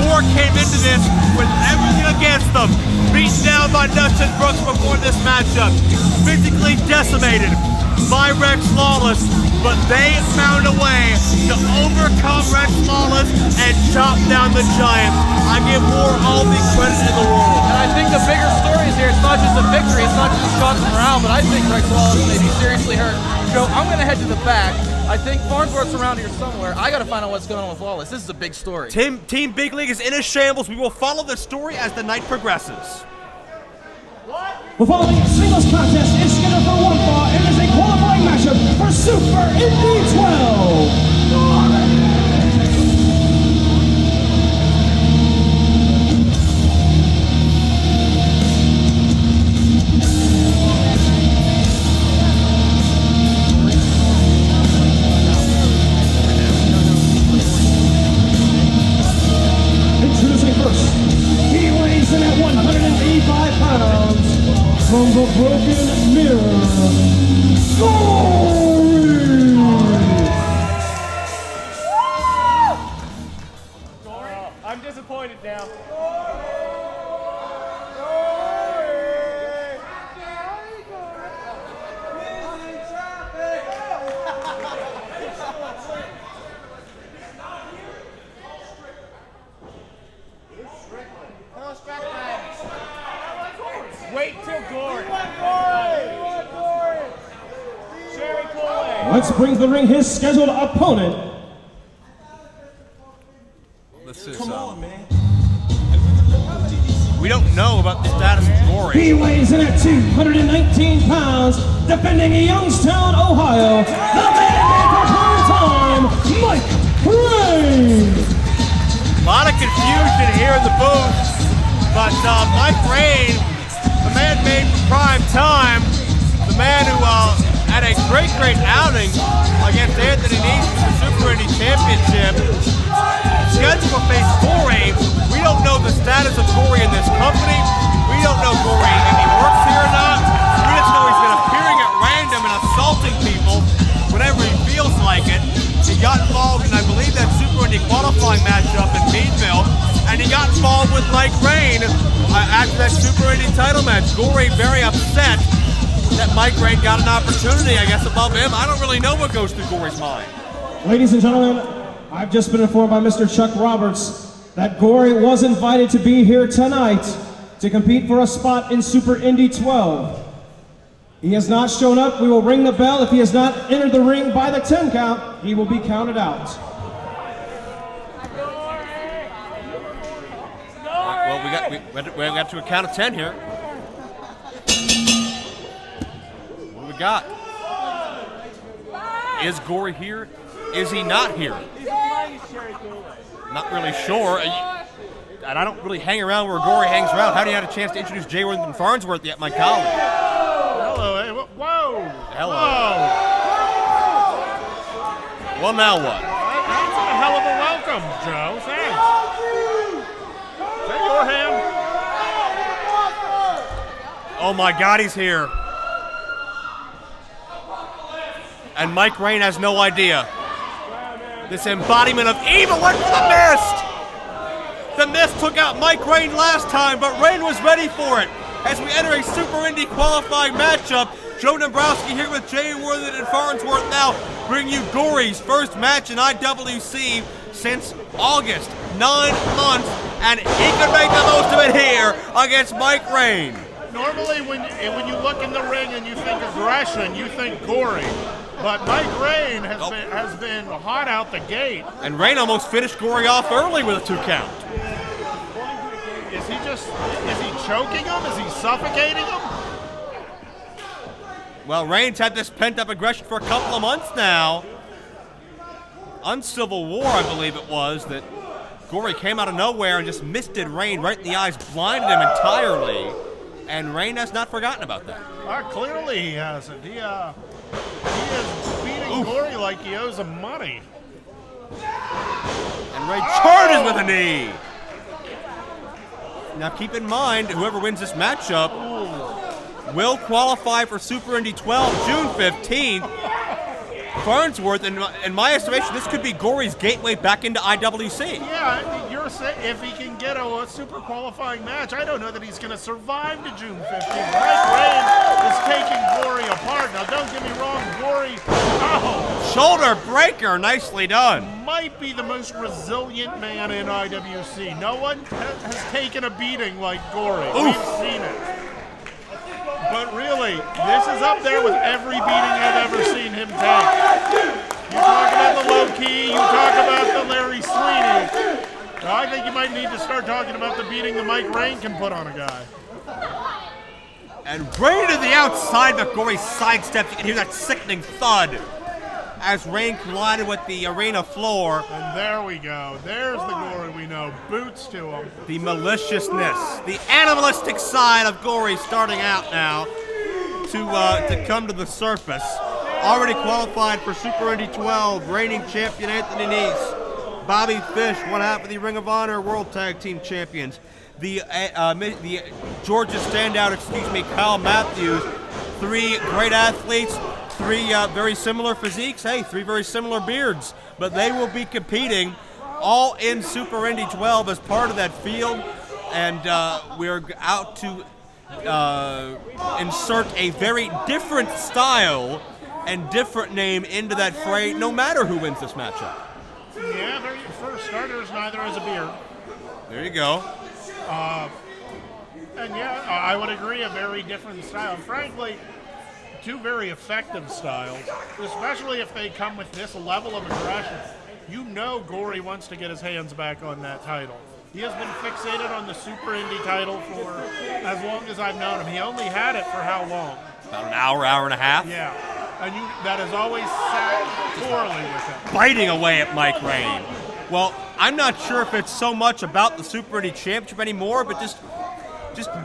[SPEAKER 2] War came into this with everything against them. Beaten down by Dustin Brooks before this matchup. Physically decimated by Rex Lawless, but they found a way to overcome Rex Lawless and chop down the Giant. I give War all the credit in the world.
[SPEAKER 3] And I think the bigger story is here, it's not just a victory, it's not just a shot to morale, but I think Rex Lawless may be seriously hurt. Joe, I'm going to head to the back. I think Farnsworth's around here somewhere. I got to find out what's going on with Lawless. This is a big story.
[SPEAKER 2] Team Big League is in a shambles. We will follow the story as the night progresses.
[SPEAKER 1] The following singles contest is scheduled for one fall and is a qualifying matchup for Super Indy 12. Introducing first, he weighs in at 185 pounds. From the Broken Mirror, Gory!
[SPEAKER 5] I'm disappointed now. Wait till Gory. Cherry Kool-Aid.
[SPEAKER 1] Let's bring the ring his scheduled opponent.
[SPEAKER 2] This is, we don't know about the status of Gory.
[SPEAKER 1] He weighs in at 219 pounds, defending Youngstown, Ohio. The man for prime time, Mike Rain.
[SPEAKER 2] A lot of confusion here in the booth, but Mike Rain, the man made for prime time, the man who had a great outing against Anthony Neese in the Super Indy Championship. Scheduled to face Gory. We don't know the status of Gory in this company. We don't know Gory if he works here or not. We just know he's been appearing at random and assaulting people whenever he feels like it. He got involved in, I believe, that Super Indy qualifying matchup in Meadville, and he got involved with Mike Rain after that Super Indy title match. Gory very upset that Mike Rain got an opportunity, I guess, above him. I don't really know what goes through Gory's mind.
[SPEAKER 1] Ladies and gentlemen, I've just been informed by Mr. Chuck Roberts that Gory was invited to be here tonight to compete for a spot in Super Indy 12. He has not shown up. We will ring the bell. If he has not entered the ring by the 10 count, he will be counted out.
[SPEAKER 2] Well, we got to a count of 10 here. What do we got? Is Gory here? Is he not here? Not really sure. And I don't really hang around where Gory hangs around. How do you have a chance to introduce Jay Worthington Farnsworth yet, my colleague?
[SPEAKER 5] Hello. Hey, whoa.
[SPEAKER 2] Hello.
[SPEAKER 5] Whoa.
[SPEAKER 2] Well, now what?
[SPEAKER 6] him, Joe. Thanks. Is that your hand?
[SPEAKER 2] Oh my God, he's here. And Mike Rain has no idea. This embodiment of evil went for the Mist. The Mist took out Mike Rain last time, but Rain was ready for it. As we enter a Super Indy qualifying matchup, Joe Dombrowski here with Jay Worthington and Farnsworth now bring you Gory's first match in IWC since August. 9 months, and he could make the most of it here against Mike Rain.
[SPEAKER 6] Normally when you look in the ring and you think aggression, you think Gory. But Mike Rain has been hot out the gate.
[SPEAKER 2] And Rain almost finished Gory off early with a 2 count.
[SPEAKER 6] Is he choking him? Is he suffocating him?
[SPEAKER 2] Well, Rain's had this pent-up aggression for a couple of months now. Uncivil War, I believe it was, that Gory came out of nowhere and just misted Rain right in the eyes, blinded him entirely. And Rain has not forgotten about that.
[SPEAKER 6] Clearly he hasn't. He is beating Gory like he owes him money.
[SPEAKER 2] And Rain charges with a knee. Now keep in mind, whoever wins this matchup will qualify for Super Indy 12 June 15th. Farnsworth, in my estimation, this could be Gory's gateway back into IWC.
[SPEAKER 6] Yeah, you're saying if he can get a super qualifying match, I don't know that he's going to survive to June 15th. Mike Rain is taking Gory apart. Now, don't get me wrong, Gory,
[SPEAKER 2] shoulder breaker, nicely done.
[SPEAKER 6] Might be the most resilient man in IWC. No one has taken a beating like Gory. We've seen it. But really, this is up there with every beating I've ever seen him take. You talk about the low key, you talk about the Larry Sweeney. I think you might need to start talking about the beating that Mike Rain can put on a guy.
[SPEAKER 2] And Rain to the outside, but Gory sidesteps. You can hear that sickening thud as Rain collided with the arena floor.
[SPEAKER 6] And there we go. There's the Gory we know. Boots to him.
[SPEAKER 2] The maliciousness, the animalistic side of Gory starting out now to come to the surface. Already qualified for Super Indy 12, reigning champion Anthony Nese. Bobby Fish, one half of the Ring of Honor World Tag Team Champions. The Georgia standout, Kyle Matthews. 3 great athletes. 3 very similar physiques. Hey, 3 very similar beards. But they will be competing all in Super Indy 12 as part of that field. And we're out to insert a very different style and different name into that fray, no matter who wins this matchup.
[SPEAKER 6] Yeah, for starters, neither has a beard.
[SPEAKER 2] There you go.
[SPEAKER 6] And yeah, I would agree, a very different style. Frankly, 2 very effective styles, especially if they come with this level of aggression. You know Gory wants to get his hands back on that title. He has been fixated on the Super Indy title for as long as I've known him. He only had it for how long?
[SPEAKER 2] About an hour, hour and a half.
[SPEAKER 6] Yeah, and that has always sat poorly with him.
[SPEAKER 2] Biting away at Mike Rain. Well, I'm not sure if it's so much about the Super Indy Championship anymore, but just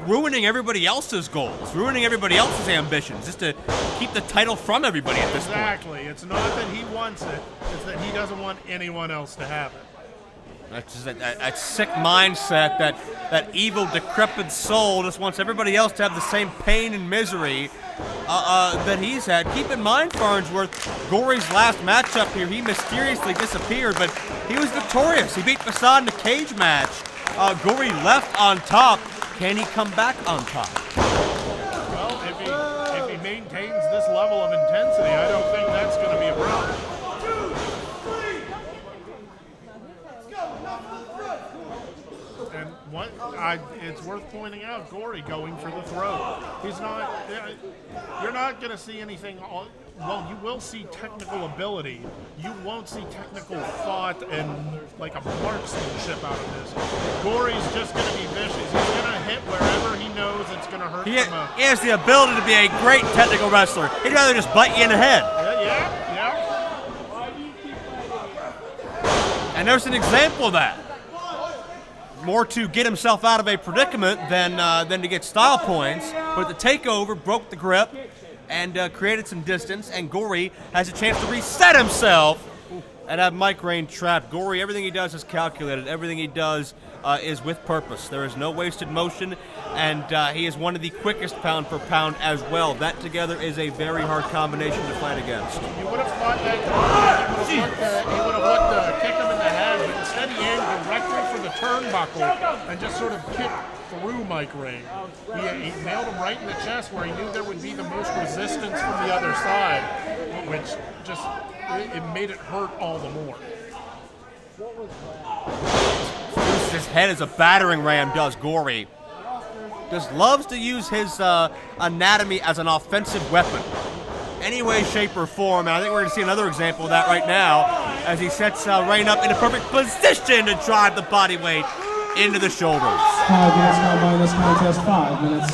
[SPEAKER 2] ruining everybody else's goals, ruining everybody else's ambitions, just to keep the title from everybody at this point.
[SPEAKER 6] Exactly. It's not that he wants it, it's that he doesn't want anyone else to have it.
[SPEAKER 2] That's just that sick mindset, that evil, decrepit soul just wants everybody else to have the same pain and misery that he's had. Keep in mind, Farnsworth, Gory's last matchup here, he mysteriously disappeared, but he was victorious. He beat Facade in a cage match. Gory left on top. Can he come back on top?
[SPEAKER 6] Well, if he maintains this level of intensity, I don't think that's going to be a problem. And it's worth pointing out, Gory going for the throat. You're not going to see anything. Well, you will see technical ability. You won't see technical thought and like a marksmanship out of this. Gory's just going to be vicious. He's going to hit wherever he knows it's going to hurt the most.
[SPEAKER 2] He has the ability to be a great technical wrestler. He'd rather just bite you in the head.
[SPEAKER 6] Yeah.
[SPEAKER 2] And there's an example of that. More to get himself out of a predicament than to get style points. But the takeover broke the grip and created some distance, and Gory has a chance to reset himself and have Mike Rain trapped. Gory, everything he does is calculated. Everything he does is with purpose. There is no wasted motion, and he is one of the quickest pound for pound as well. That together is a very hard combination to fight against.
[SPEAKER 6] You would have thought that he would have looked to kick him in the head, but instead he aimed directly for the turnbuckle and just sort of kicked through Mike Rain. He nailed him right in the chest where he knew there would be the most resistance from the other side, which just it made it hurt all the more.
[SPEAKER 2] Uses his head as a battering ram, does Gory. Just loves to use his anatomy as an offensive weapon. Any way, shape, or form, and I think we're going to see another example of that right now as he sets Rain up in a perfect position to drive the body weight into the shoulders.
[SPEAKER 1] 5 minutes gone by in this contest, 5 minutes.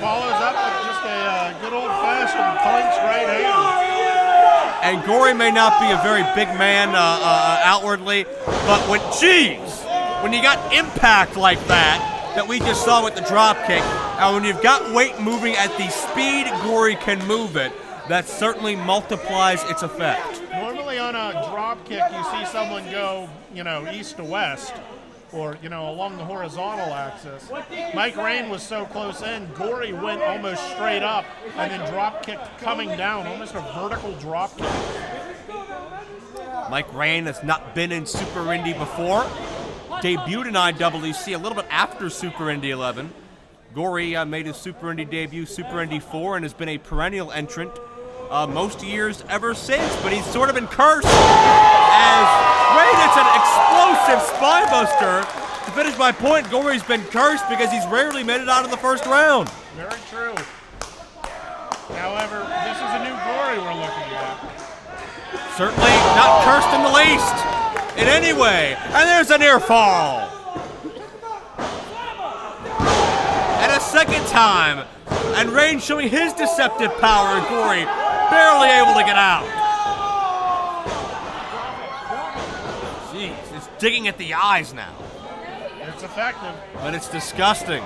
[SPEAKER 6] Follows up with just a good old-fashioned clinch right hand.
[SPEAKER 2] And Gory may not be a very big man outwardly, but when you got impact like that we just saw with the drop kick, and when you've got weight moving at the speed Gory can move it, that certainly multiplies its effect.
[SPEAKER 6] Normally on a drop kick, you see someone go, east to west, or, along the horizontal axis. Mike Rain was so close in, Gory went almost straight up and then drop kicked coming down, almost a vertical drop kick.
[SPEAKER 2] Mike Rain has not been in Super Indy before. Debuted in IWC a little bit after Super Indy 11. Gory made his Super Indy debut, Super Indy 4, and has been a perennial entrant most years ever since, but he's sort of been cursed as Rain hits an explosive spinebuster. To finish my point, Gory's been cursed because he's rarely made it out of the first round.
[SPEAKER 6] Very true. However, this is a new Gory we're looking at.
[SPEAKER 2] Certainly not cursed in the least, in any way. And there's a near fall. And a second time, and Rain showing his deceptive power, and Gory barely able to get out. Jeez, it's digging at the eyes now.
[SPEAKER 6] It's effective.
[SPEAKER 2] But it's disgusting.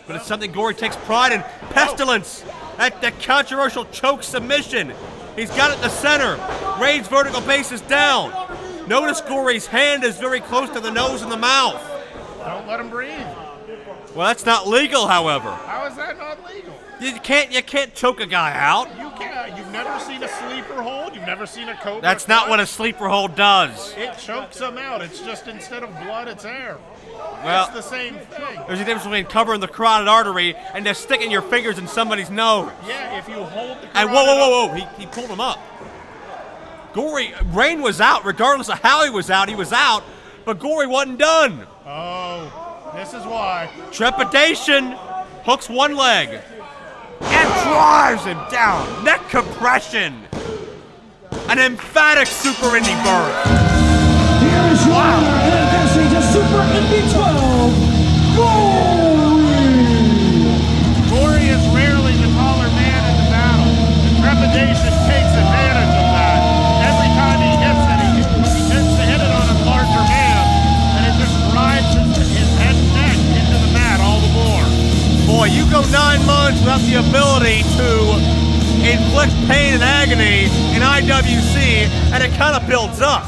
[SPEAKER 2] But it's something Gory takes pride in. Pestilence at the controversial choke submission. He's got it in the center. Rain's vertical base is down. Notice Gory's hand is very close to the nose and the mouth.
[SPEAKER 6] Don't let him breathe.
[SPEAKER 2] Well, that's not legal, however.
[SPEAKER 6] How is that not legal?
[SPEAKER 2] You can't choke a guy out.
[SPEAKER 6] You can't. You've never seen a sleeper hold. You've never seen a cobra.
[SPEAKER 2] That's not what a sleeper hold does.
[SPEAKER 6] It chokes him out. It's just instead of blood, it's air.
[SPEAKER 2] Well,
[SPEAKER 6] it's the same thing.
[SPEAKER 2] There's a difference between covering the carotid artery and just sticking your fingers in somebody's nose.
[SPEAKER 6] Yeah, if you hold the carotid
[SPEAKER 2] And whoa. He pulled him up. Rain was out, regardless of how he was out, but Gory wasn't done.
[SPEAKER 6] Oh, this is why.
[SPEAKER 2] Trepidation hooks one leg and drives him down. Neck compression. An emphatic Super Indy birth.
[SPEAKER 1] Here is your winner, and advancing to Super Indy 12,
[SPEAKER 6] Gory is rarely the taller man in the battle. The trepidation takes advantage of that. Every time he hits it, he tends to hit it on a larger man, and it just drives his head and neck into the mat all the more.
[SPEAKER 2] Boy, you go 9 months without the ability to inflict pain and agony in IWC, and it kind of builds up.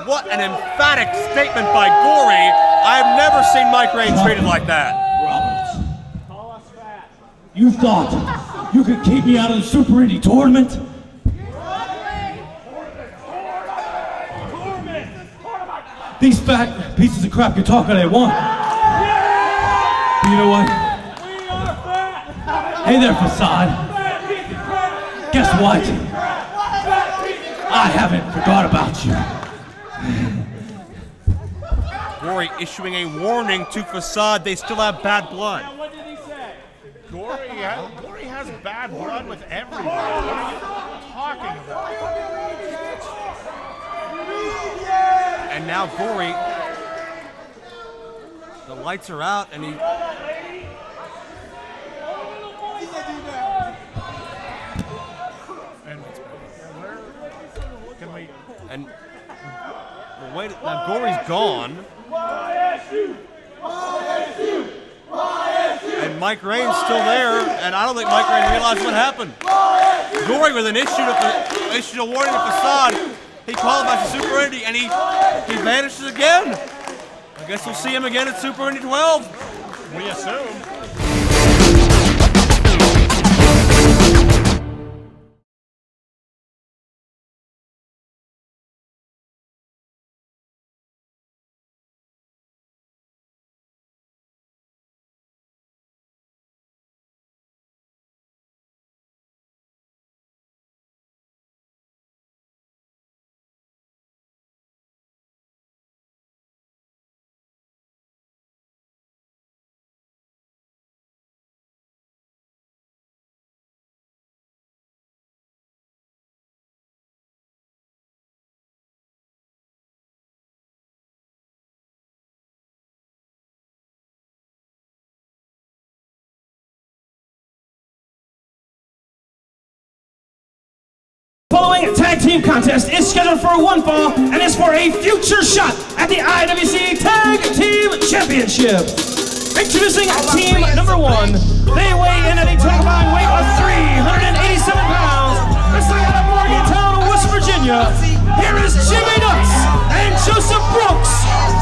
[SPEAKER 2] What an emphatic statement by Gory. I have never seen Mike Rain treated like that.
[SPEAKER 1] You thought you could keep me out of the Super Indy tournament? These fat pieces of crap can talk all they want. But you know what? Hey there, Facade. Guess what? I haven't forgot about you.
[SPEAKER 2] Gory issuing a warning to Facade. They still have bad blood.
[SPEAKER 6] What did he say? Gory has bad blood with everyone. What are you talking about?
[SPEAKER 2] And now Gory, the lights are out, and he... And wait, now Gory's gone. And Mike Rain's still there, and I don't think Mike Rain realized what happened. Gory with an issued a warning to Facade. he qualifies for Super Indy, and he vanishes again. I guess we'll see him again at Super Indy 12.
[SPEAKER 6] We assume.
[SPEAKER 1] Following tag team contest is scheduled for one fall and is for a future shot at the IWC Tag Team Championship. Introducing team number 1. They weigh in at a total combined weight of 387 pounds. Wrestling out of Morgantown, West Virginia. Here is Jimmy Nuts and Joseph Brooks,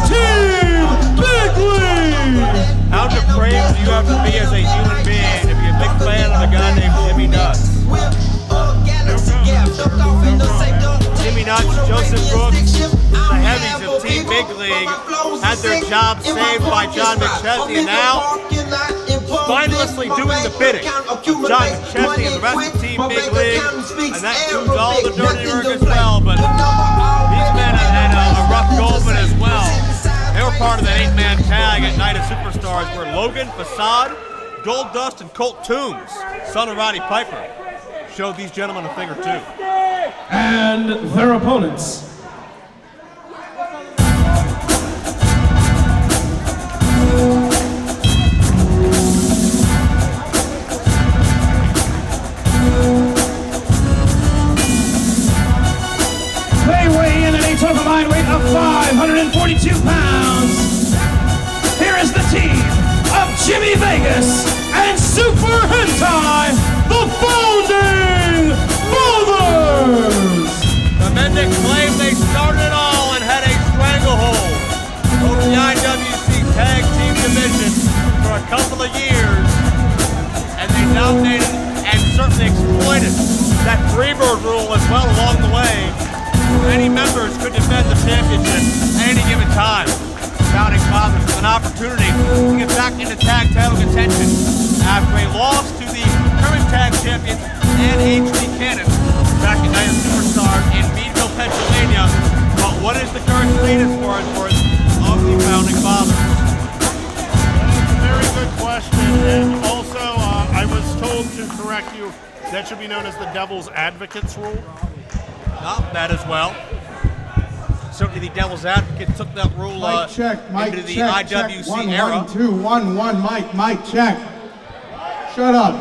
[SPEAKER 1] Team Big League.
[SPEAKER 2] How depraved do you have to be as a human being to be a big fan of a guy named Jimmy Nuts? Jimmy Nuts, Joseph Brooks, the heavies of Team Big League, had their job saved by John McChesney, and now mindlessly doing the bidding of John McChesney and the rest of Team Big League, and that includes all the dirty work as well. But these men have had a rough go of it as well. They were part of that 8-man tag at Night of Superstars where Logan, Facade, Gold Dust, and Colt Toombs, son of Roddy Piper, showed these gentlemen a thing or two.
[SPEAKER 1] And their opponents. They weigh in at a total combined weight of 542 pounds. Here is the team of Jimmy Vegas and Super Hentai, the Founding Fathers.
[SPEAKER 2] The men that claim they started it all and had a stranglehold over the IWC Tag Team Division for a couple of years, and they dominated and certainly exploited that Freebird rule as well along the way. Many members could defend the championship at any given time. Founding Fathers with an opportunity to get back into tag title contention after a loss to the current tag champions and HD Cannon back at Night of Superstars in Meadville, Pennsylvania. But what is the current status for of the Founding Fathers?
[SPEAKER 6] Very good question. And also, I was told to correct you, that should be known as the Devil's Advocates rule.
[SPEAKER 2] That as well. Certainly the Devil's Advocate took that rule into the IWC era.
[SPEAKER 4] 1, 2, 1, 1, Mike, check. Shut up.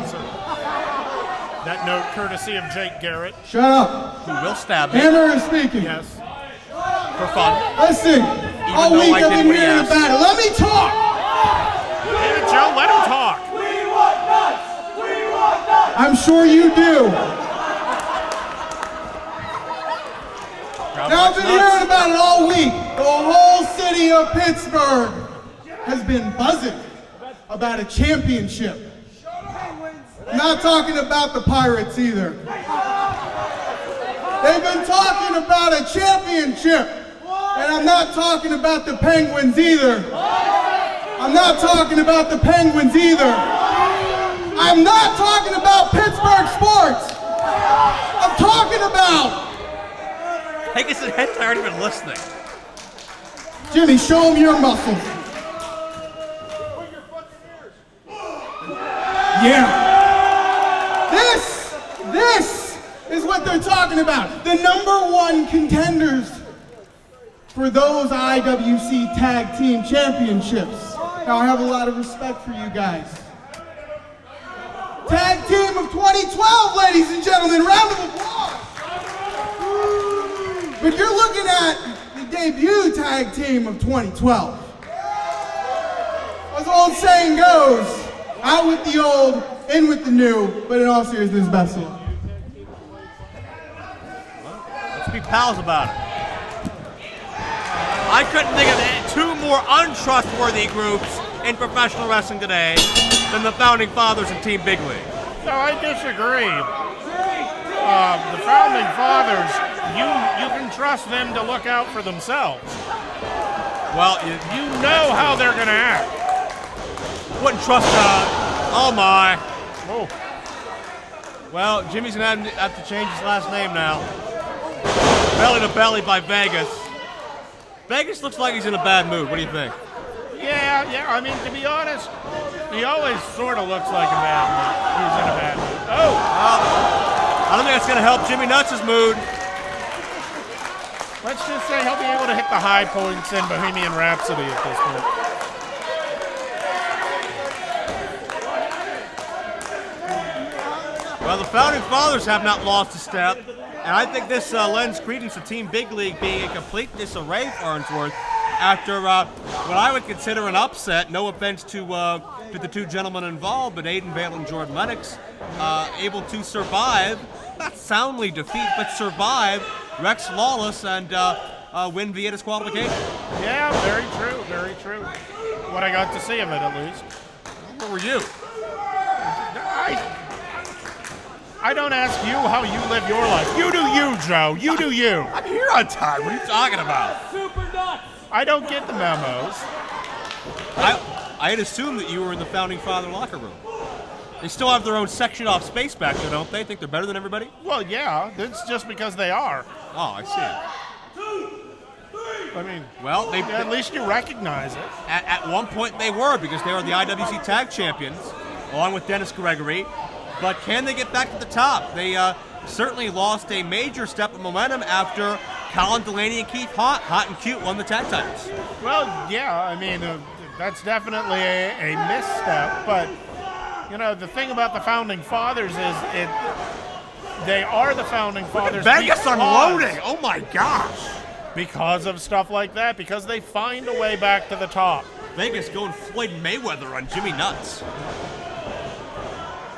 [SPEAKER 6] That note courtesy of Jake Garrett.
[SPEAKER 4] Shut up.
[SPEAKER 2] Who will stab me.
[SPEAKER 4] Hammer is speaking.
[SPEAKER 6] Yes.
[SPEAKER 2] For fun.
[SPEAKER 4] Listen, all
[SPEAKER 2] though
[SPEAKER 4] week
[SPEAKER 2] I
[SPEAKER 4] I've
[SPEAKER 2] did
[SPEAKER 4] been
[SPEAKER 2] what he
[SPEAKER 4] hearing
[SPEAKER 2] asked.
[SPEAKER 4] about it. Let me talk.
[SPEAKER 6] Hey, Joe, let him talk.
[SPEAKER 5] We want nuts! We want nuts!
[SPEAKER 4] I'm sure you do. Now I've been hearing about it all week. The whole city of Pittsburgh has been buzzing about a championship. I'm not talking about the Pirates either. They've been talking about a championship. And I'm not talking about the Penguins either. I'm not talking about the Penguins either. I'm not talking about Pittsburgh sports. I'm talking about...
[SPEAKER 2] Vegas and Hentai aren't even listening.
[SPEAKER 4] Jimmy, show him your muscles. Yeah. This is what they're talking about. The #1 contenders for those IWC Tag Team Championships. Now, I have a lot of respect for you guys. Tag Team of 2012, ladies and gentlemen. Round of applause. But you're looking at the debut Tag Team of 2012. As the old saying goes, out with the old, in with the new, but in all seriousness, best of luck.
[SPEAKER 2] Let's be pals about it. I couldn't think of two more untrustworthy groups in professional wrestling today than the Founding Fathers and Team Big League.
[SPEAKER 6] No, I disagree. The Founding Fathers, you can trust them to look out for themselves.
[SPEAKER 2] Well,
[SPEAKER 6] You know how they're going to act.
[SPEAKER 2] wouldn't trust, oh my.
[SPEAKER 6] Oh,
[SPEAKER 2] Well, Jimmy's going to have to change his last name now. Belly to belly by Vegas. Vegas looks like he's in a bad mood. What do you think?
[SPEAKER 6] yeah. I mean, to be honest, he always sort of looks like a bad mood. He's in a bad mood. Oh,
[SPEAKER 2] I don't think that's going to help Jimmy Nuts' mood.
[SPEAKER 6] let's just say he'll be able to hit the high points in Bohemian Rhapsody at this point.
[SPEAKER 2] Well, the Founding Fathers have not lost a step, and I think this lends credence to Team Big League being a complete disarray for Farnsworth after what I would consider an upset. No offense to the two gentlemen involved, but Aiden Vale and Jordan Lennox able to survive, not soundly defeat, but survive Rex Lawless and win via disqualification.
[SPEAKER 6] Yeah, very true, very true. What I got to see of it, at least.
[SPEAKER 2] Where were you?
[SPEAKER 6] I don't ask you how you live your life. You do you, Joe. You do you.
[SPEAKER 2] I'm here on time. What are you talking about?
[SPEAKER 6] I don't get the memos.
[SPEAKER 2] I had assumed that you were in the Founding Father locker room. They still have their own section off space back there, don't they? Think they're better than everybody?
[SPEAKER 6] Well, yeah, that's just because they are.
[SPEAKER 2] Oh, I see.
[SPEAKER 6] I mean,
[SPEAKER 2] Well,
[SPEAKER 6] at least you recognize it.
[SPEAKER 2] at one point they were, because they were the IWC Tag Champions, along with Dennis Gregory. But can they get back to the top? They certainly lost a major step of momentum after Colin Delaney and Keith Hot and Cute, won the tag titles.
[SPEAKER 6] Well, yeah, I mean, that's definitely a misstep. But, you know, the thing about the Founding Fathers is they are the Founding Fathers.
[SPEAKER 2] Vegas unloading! Oh my gosh!
[SPEAKER 6] Because of stuff like that, because they find a way back to the top.
[SPEAKER 2] Vegas going Floyd Mayweather on Jimmy Nuts.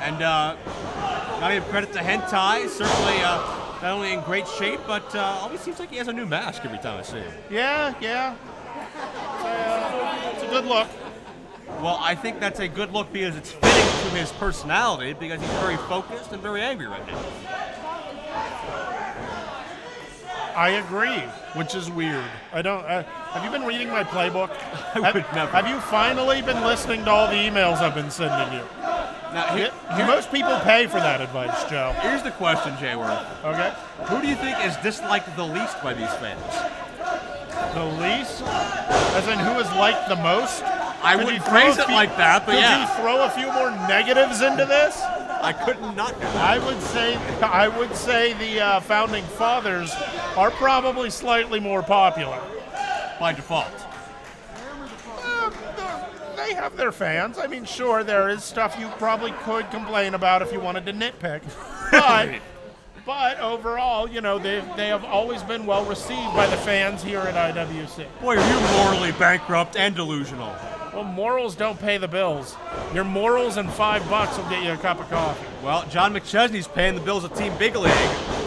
[SPEAKER 2] And gotta give credit to Hentai, certainly not only in great shape, but always seems like he has a new mask every time I see him.
[SPEAKER 6] Yeah. It's a good look.
[SPEAKER 2] Well, I think that's a good look because it's fitting to his personality, because he's very focused and very angry right now.
[SPEAKER 6] I agree, which is weird. I don't. Have you been reading my playbook?
[SPEAKER 2] I would never.
[SPEAKER 6] Have you finally been listening to all the emails I've been sending you?
[SPEAKER 2] Now,
[SPEAKER 6] Most people pay for that advice, Joe.
[SPEAKER 2] here's the question, Jay Worth.
[SPEAKER 6] Okay.
[SPEAKER 2] Who do you think is disliked the least by these fans?
[SPEAKER 6] The least? As in who is liked the most?
[SPEAKER 2] I
[SPEAKER 6] Could
[SPEAKER 2] wouldn't
[SPEAKER 6] you throw
[SPEAKER 2] phrase
[SPEAKER 6] a
[SPEAKER 2] it
[SPEAKER 6] few-
[SPEAKER 2] like that, but
[SPEAKER 6] Could
[SPEAKER 2] yeah.
[SPEAKER 6] you throw a few more negatives into this?
[SPEAKER 2] I couldn't not do that.
[SPEAKER 6] I would say the Founding Fathers are probably slightly more popular.
[SPEAKER 2] By default.
[SPEAKER 6] They have their fans. I mean, sure, there is stuff you probably could complain about if you wanted to nitpick. But overall, you know, they have always been well received by the fans here at IWC.
[SPEAKER 2] Boy, are you morally bankrupt and delusional.
[SPEAKER 6] Well, morals don't pay the bills. Your morals and $5 will get you a cup of coffee.
[SPEAKER 2] Well, John McChesney's paying the bills of Team Big League,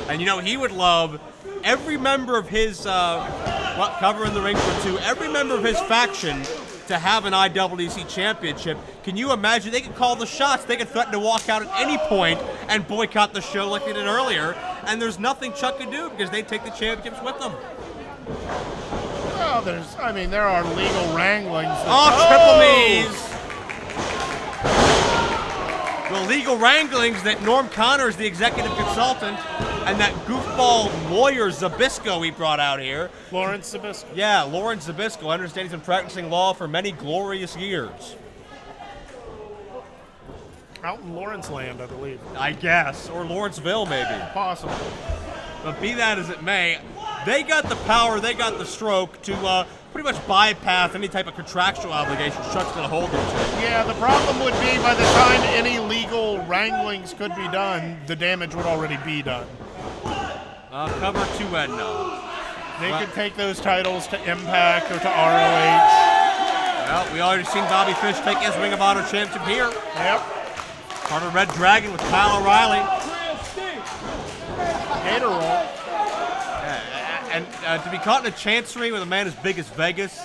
[SPEAKER 2] and you know he would love every member of his cover in the ring for two, every member of his faction to have an IWC championship. Can you imagine? They could call the shots. They could threaten to walk out at any point and boycott the show like they did earlier, and there's nothing Chuck could do because they take the championships with them.
[SPEAKER 6] Well, there are legal wranglings.
[SPEAKER 2] Triple knees. The legal wranglings that Norm Connor is the executive consultant, and that goofball lawyer Zabisco he brought out here.
[SPEAKER 6] Lawrence Zabisco.
[SPEAKER 2] Yeah, Lawrence Zabisco. I understand he's been practicing law for many glorious years.
[SPEAKER 6] Out in Lawrence Land, I believe.
[SPEAKER 2] I guess. Or Lawrenceville, maybe.
[SPEAKER 6] Possible.
[SPEAKER 2] But be that as it may, they got the power, they got the stroke to pretty much bypass any type of contractual obligations Chuck's going to hold them to.
[SPEAKER 6] Yeah, the problem would be by the time any legal wranglings could be done, the damage would already be done.
[SPEAKER 2] Cover 2 and no.
[SPEAKER 6] They could take those titles to Impact or to ROH.
[SPEAKER 2] Well, we already seen Bobby Fish take his Ring of Honor championship here.
[SPEAKER 6] Yep.
[SPEAKER 2] Part of Red Dragon with Kyle O'Reilly.
[SPEAKER 6] Gator roll.
[SPEAKER 2] And to be caught in a chancery with a man as big as Vegas,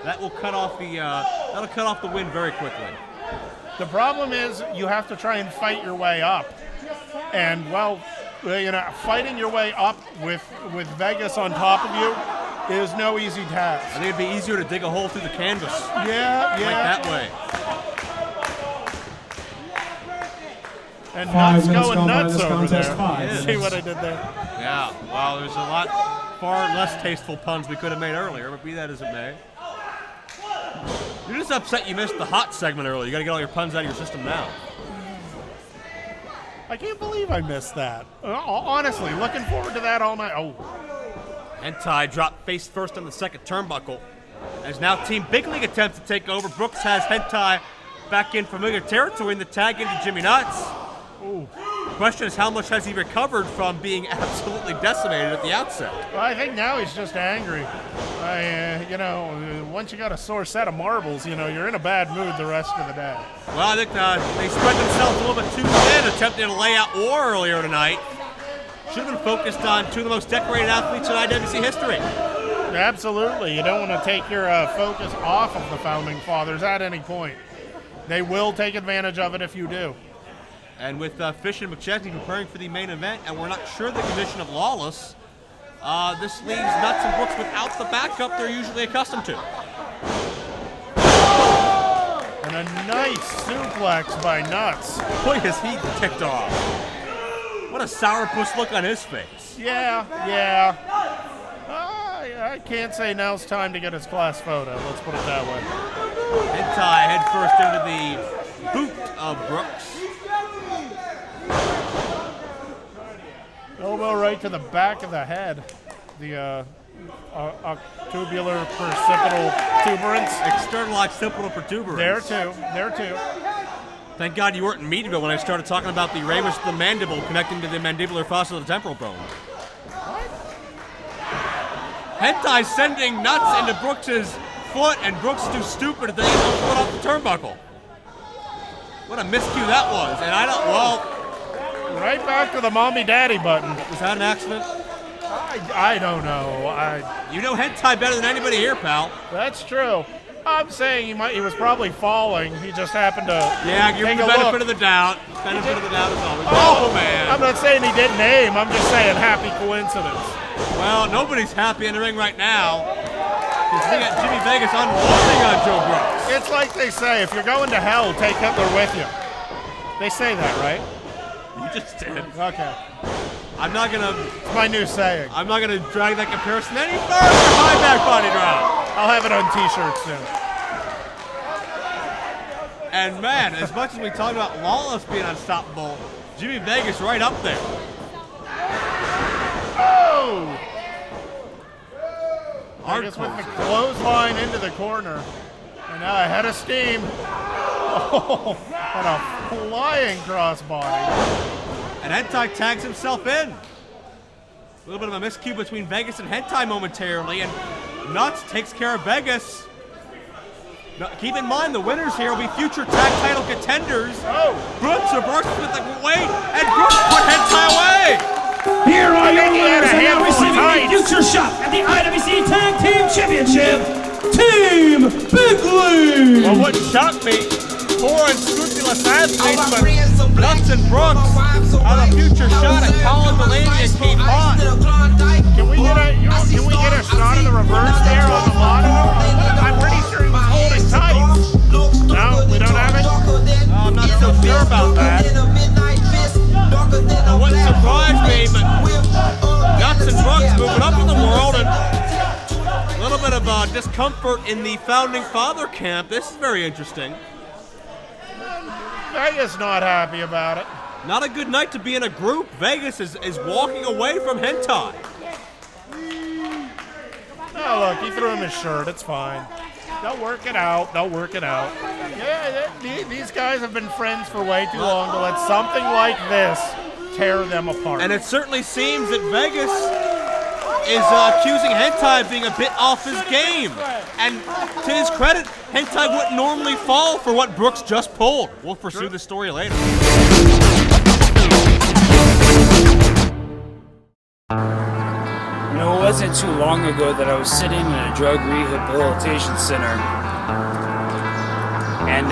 [SPEAKER 2] that will cut off the win very quickly.
[SPEAKER 6] The problem is you have to try and fight your way up. And, well, fighting your way up with Vegas on top of you is no easy task.
[SPEAKER 2] I think it'd be easier to dig a hole through the canvas.
[SPEAKER 6] Yeah.
[SPEAKER 2] Like that way.
[SPEAKER 6] And
[SPEAKER 1] 5
[SPEAKER 6] Nuts
[SPEAKER 1] minutes
[SPEAKER 6] going
[SPEAKER 1] gone by
[SPEAKER 6] nuts
[SPEAKER 1] this
[SPEAKER 6] over
[SPEAKER 1] contest,
[SPEAKER 6] there.
[SPEAKER 1] 5
[SPEAKER 6] See what I did there?
[SPEAKER 2] Yeah, well, there's a lot far less tasteful puns we could have made earlier, but be that as it may. You're just upset you missed the hot segment earlier. You got to get all your puns out of your system now.
[SPEAKER 6] I can't believe I missed that. Honestly, looking forward to that all night. Oh.
[SPEAKER 2] Hentai dropped face first on the second turnbuckle. As now Team Big League attempts to take over. Brooks has Hentai back in familiar territory in the tag into Jimmy Nuts.
[SPEAKER 6] Ooh.
[SPEAKER 2] Question is, how much has he recovered from being absolutely decimated at the outset?
[SPEAKER 6] Well, I think now he's just angry. Once you got a sore set of marbles, you're in a bad mood the rest of the day.
[SPEAKER 2] Well, I think they spread themselves a little bit too thin, attempting to lay out war earlier tonight. Should have been focused on two of the most decorated athletes in IWC history.
[SPEAKER 6] Absolutely. You don't want to take your focus off of the Founding Fathers at any point. They will take advantage of it if you do.
[SPEAKER 2] And with Fish and McChesney preparing for the main event, and we're not sure the condition of Lawless, this leaves Nuts and Brooks without the backup they're usually accustomed to.
[SPEAKER 6] And a nice suplex by Nuts.
[SPEAKER 2] Boy, is he ticked off. What a sourpuss look on his face.
[SPEAKER 6] Yeah. I can't say now's time to get his class photo. Let's put it that way.
[SPEAKER 2] Hentai head first into the boot of Brooks.
[SPEAKER 6] Elbow right to the back of the head. The tubular percipital tuberance.
[SPEAKER 2] External occipital protuberance.
[SPEAKER 6] There too.
[SPEAKER 2] Thank God you weren't in Meadville when I started talking about the ramus of the mandible connecting to the mandibular fossa of the temporal bone. Hentai sending Nuts into Brooks's foot, and Brooks is too stupid to take his foot off the turnbuckle. What a miscue that was. And
[SPEAKER 6] right back to the mommy-daddy button.
[SPEAKER 2] Was that an accident?
[SPEAKER 6] I don't know.
[SPEAKER 2] You know Hentai better than anybody here, pal.
[SPEAKER 6] That's true. I'm saying he was probably falling. He just happened to
[SPEAKER 2] give him the benefit of the doubt. Benefit of the doubt is always.
[SPEAKER 6] Oh,
[SPEAKER 2] man.
[SPEAKER 6] I'm not saying he didn't aim. I'm just saying happy coincidence.
[SPEAKER 2] Well, nobody's happy in the ring right now. Because we got Jimmy Vegas unloading on Joe Brooks.
[SPEAKER 6] It's like they say, if you're going to hell, take Hitler with you. They say that, right?
[SPEAKER 2] You just did.
[SPEAKER 6] Okay.
[SPEAKER 2] I'm not gonna.
[SPEAKER 6] It's my new saying.
[SPEAKER 2] I'm not gonna drag that comparison any further. High back body drop.
[SPEAKER 6] I'll have it on T-shirts soon.
[SPEAKER 2] And man, as much as we talk about Lawless being unstoppable, Jimmy Vegas right up there.
[SPEAKER 6] Oh!
[SPEAKER 2] Vegas
[SPEAKER 6] with the clothesline into the corner, and now a head of steam. Oh, and a flying crossbody.
[SPEAKER 2] And Hentai tags himself in. A little bit of a miscue between Vegas and Hentai momentarily, and Nuts takes care of Vegas. Now, keep in mind, the winners here will be future tag title contenders.
[SPEAKER 6] Oh.
[SPEAKER 2] Brooks or Brooks with the weight, and Brooks put Hentai away.
[SPEAKER 1] Here are your winners, and now receiving
[SPEAKER 6] tight.
[SPEAKER 1] the future shot at the IWC Tag Team Championship, Team Big League.
[SPEAKER 2] Well, what shocked me, poor unscrupulous athletes, but Nuts and Brooks have a future shot at Colin Delaney and Kate Hart.
[SPEAKER 6] Can we get a shot of the reverse there on the monitor? I'm pretty sure he was holding tight. No, we don't have it?
[SPEAKER 2] I'm not so sure about that. It wouldn't surprise me, but Nuts and Brooks moving up in the world, and a little bit of discomfort in the Founding Father camp. This is very interesting.
[SPEAKER 6] Vegas not happy about it.
[SPEAKER 2] Not a good night to be in a group. Vegas is walking away from Hentai.
[SPEAKER 6] Oh, look, he threw him his shirt. It's fine. They'll work it out. Yeah, these guys have been friends for way too long to let something like this tear them apart.
[SPEAKER 2] And it certainly seems that Vegas is accusing Hentai of being a bit off his game. And to his credit, Hentai wouldn't normally fall for what Brooks just pulled. We'll pursue the story later.
[SPEAKER 1] No
[SPEAKER 7] wasn't too long ago that I was sitting in a drug rehabilitation center and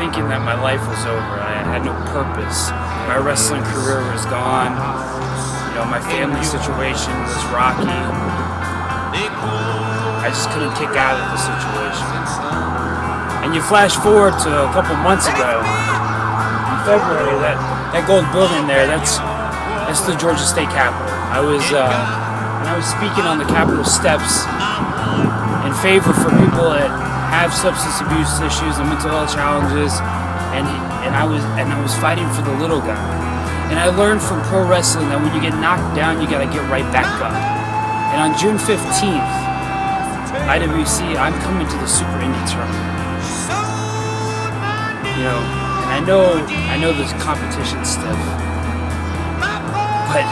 [SPEAKER 7] thinking that my life was over. I had no purpose. My wrestling career was gone. You know, my family situation was rocky. I just couldn't kick out of the situation. And you flash forward to a couple months ago, in February, that gold building there, that's the Georgia State Capitol. I was speaking on the Capitol steps in favor for people that have substance abuse issues and mental health challenges, and I was fighting for the little guy. And I learned from pro wrestling that when you get knocked down, you gotta get right back up. And on June 15th, IWC, I'm coming to the Super Indy tournament. You know, and I know this competition's stiff, but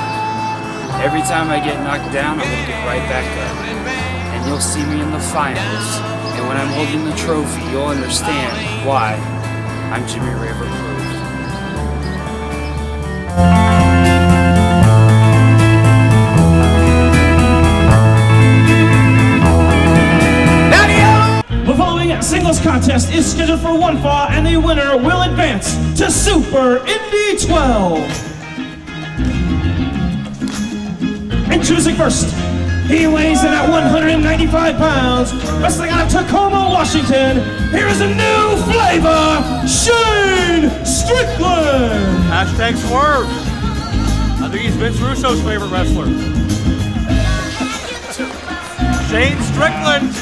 [SPEAKER 7] every time I get knocked down, I'm gonna get right back up. And you'll see me in the finals. And when I'm holding the trophy, you'll understand why I'm Jimmy Rave approved.
[SPEAKER 1] The following singles contest is scheduled for one fall, and the winner will advance to Super Indy 12. Introducing first, he weighs in at 195 pounds, wrestling out of Tacoma, Washington. Here is a new flavor, Shane Strickland.
[SPEAKER 2] Hashtag swerve. I think he's Vince Russo's favorite wrestler. Shane Strickland.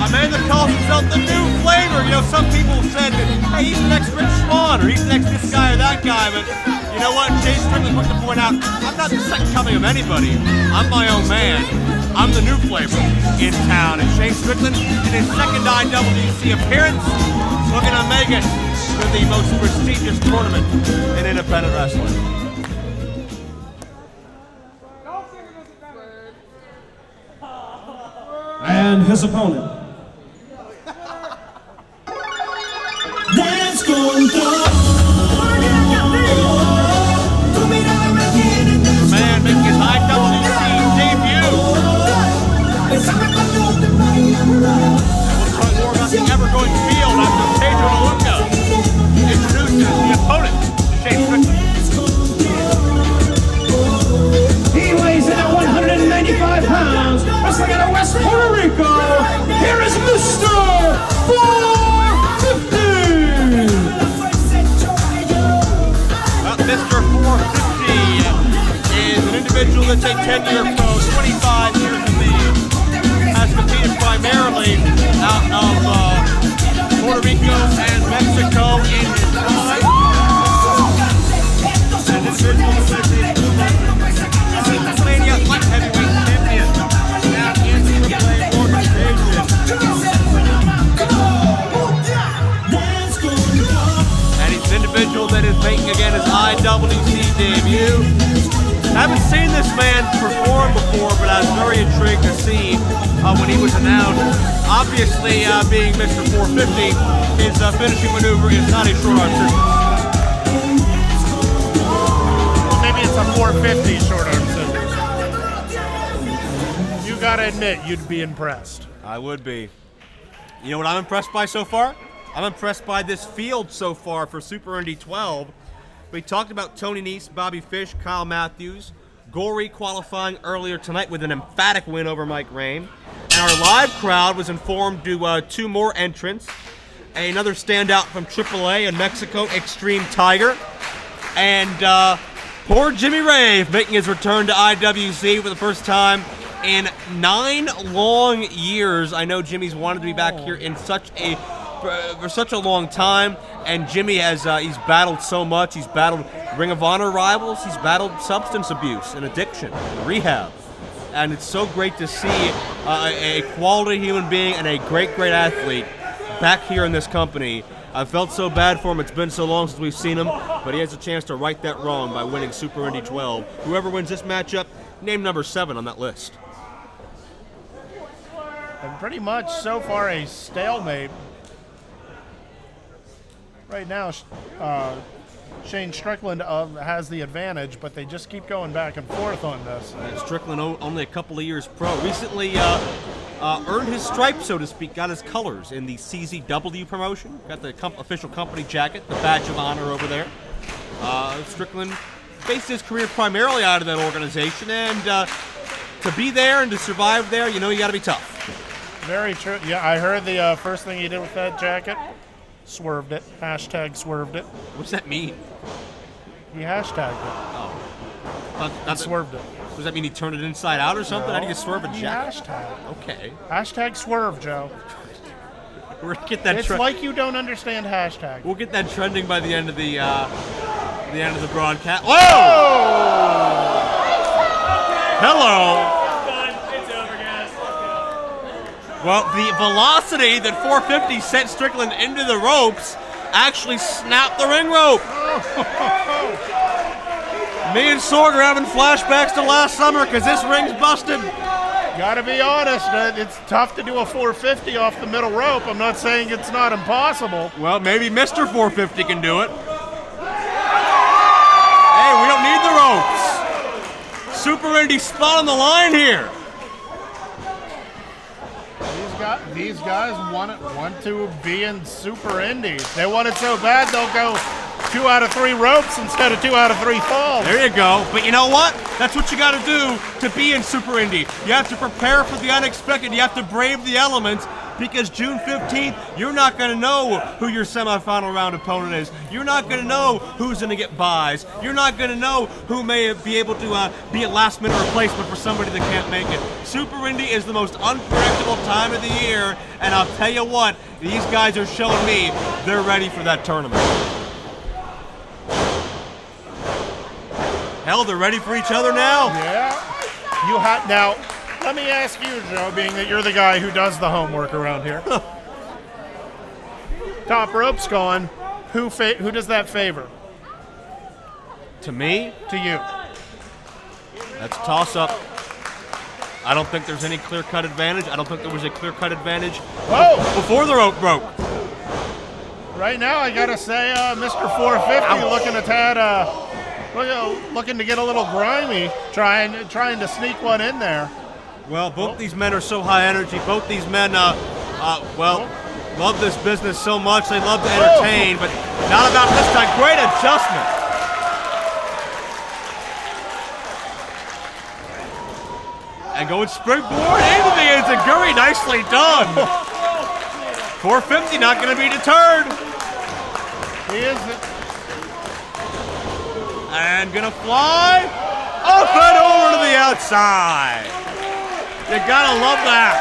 [SPEAKER 2] A man that calls himself the new flavor. You know, some people said that, hey, he's the next Rich Swann, or he's the next this guy or that guy, but you know what? Shane Strickland quick to point out, I'm not the second coming of anybody. I'm my own man. I'm the new flavor in town. And Shane Strickland, in his second IWC appearance, looking to make it to the most prestigious tournament in independent wrestling.
[SPEAKER 1] And his opponent.
[SPEAKER 5] Dance con todo.
[SPEAKER 2] Man making his IWC debut. And we'll talk more about the ever-growing field after Pedro DeLuca introduces the opponent, Shane Strickland.
[SPEAKER 1] He weighs in at 195 pounds, wrestling out of West Puerto Rico. Here is Mr. 450.
[SPEAKER 2] Mr. 450 is an individual that's a 10-year pro, 25 years of age, has competed primarily out of Puerto Rico and Mexico in his time. And this individual is Pennsylvania light heavyweight champion, now in the AAA organization. And he's an individual that is making again his IWC debut. Haven't seen this man perform before, but I was very intrigued to see when he was announced. Obviously, being Mr. 450, his finishing maneuver is not a short arm system.
[SPEAKER 6] Well, maybe it's a 450 short arm scissors. You gotta admit, you'd be impressed.
[SPEAKER 2] I would be. You know what I'm impressed by so far? I'm impressed by this field so far for Super Indy 12. We talked about Tony Nese, Bobby Fish, Kyle Matthews, Gory qualifying earlier tonight with an emphatic win over Mike Rain. And our live crowd was informed to two more entrants. Another standout from AAA in Mexico, Extreme Tiger. And poor Jimmy Rave making his return to IWC for the first time in 9 long years. I know Jimmy's wanted to be back here in for such a long time, and Jimmy has he's battled so much. He's battled Ring of Honor rivals. He's battled substance abuse and addiction, rehab, and it's so great to see a quality human being and a great athlete back here in this company. I felt so bad for him. It's been so long since we've seen him, but he has a chance to right that wrong by winning Super Indy 12. Whoever wins this matchup, name number 7 on that list.
[SPEAKER 6] And pretty much so far a stalemate. Right now, Shane Strickland has the advantage, but they just keep going back and forth on this.
[SPEAKER 2] Strickland only a couple of years pro. Recently earned his stripes, so to speak, got his colors in the CZW promotion. Got the official company jacket, the badge of honor over there. Strickland based his career primarily out of that organization, and to be there and to survive there, you got to be tough.
[SPEAKER 6] Very true. Yeah, I heard the first thing he did with that jacket, swerved it. Hashtag swerved it.
[SPEAKER 2] What's that mean?
[SPEAKER 6] He hashtagged it.
[SPEAKER 2] Oh. That's
[SPEAKER 6] swerved it.
[SPEAKER 2] Does that mean he turned it inside out or something?
[SPEAKER 6] No,
[SPEAKER 2] How do you swerve a
[SPEAKER 6] he
[SPEAKER 2] jacket?
[SPEAKER 6] hashtagged.
[SPEAKER 2] Okay.
[SPEAKER 6] Hashtag swerve, Joe.
[SPEAKER 2] We're gonna get that.
[SPEAKER 6] It's like you don't understand hashtag.
[SPEAKER 2] We'll get that trending by the end of the broadcast. Whoa! Hello. Well, the velocity that 450 sent Strickland into the ropes actually snapped the ring rope. Me and Sorg are having flashbacks to last summer because this ring's busted.
[SPEAKER 6] Gotta be honest, it's tough to do a 450 off the middle rope. I'm not saying it's not impossible.
[SPEAKER 2] Well, maybe Mr. 450 can do it. Hey, we don't need the ropes. Super Indy spot on the line here.
[SPEAKER 6] These guys want to be in Super Indy. They want it so bad they'll go 2 out of 3 ropes instead of 2 out of 3 falls.
[SPEAKER 2] There you go. But you know what? That's what you got to do to be in Super Indy. You have to prepare for the unexpected. You have to brave the elements, because June 15th, you're not going to know who your semifinal round opponent is. You're not going to know who's going to get buys. You're not going to know who may be able to be a last-minute replacement for somebody that can't make it. Super Indy is the most unpredictable time of the year, and I'll tell you what, these guys are showing me they're ready for that tournament. Hell, they're ready for each other now.
[SPEAKER 6] Yeah. Now, let me ask you, Joe, being that you're the guy who does the homework around here. Top rope's gone. Who does that favor?
[SPEAKER 2] To me?
[SPEAKER 6] To you.
[SPEAKER 2] That's a toss-up. I don't think there's any clear-cut advantage. I don't think there was a clear-cut advantage before the rope broke.
[SPEAKER 6] Right now, I gotta say, Mr. 450 looking a tad, looking to get a little grimy, trying to sneak one in there.
[SPEAKER 2] Well, both these men are so high energy. Both these men, love this business so much. They love to entertain, but not about this time. Great adjustment. And going springboard into the enziguri. Nicely done. 450 not going to be deterred.
[SPEAKER 6] He is.
[SPEAKER 2] And going to fly up and over to the outside. You gotta love that.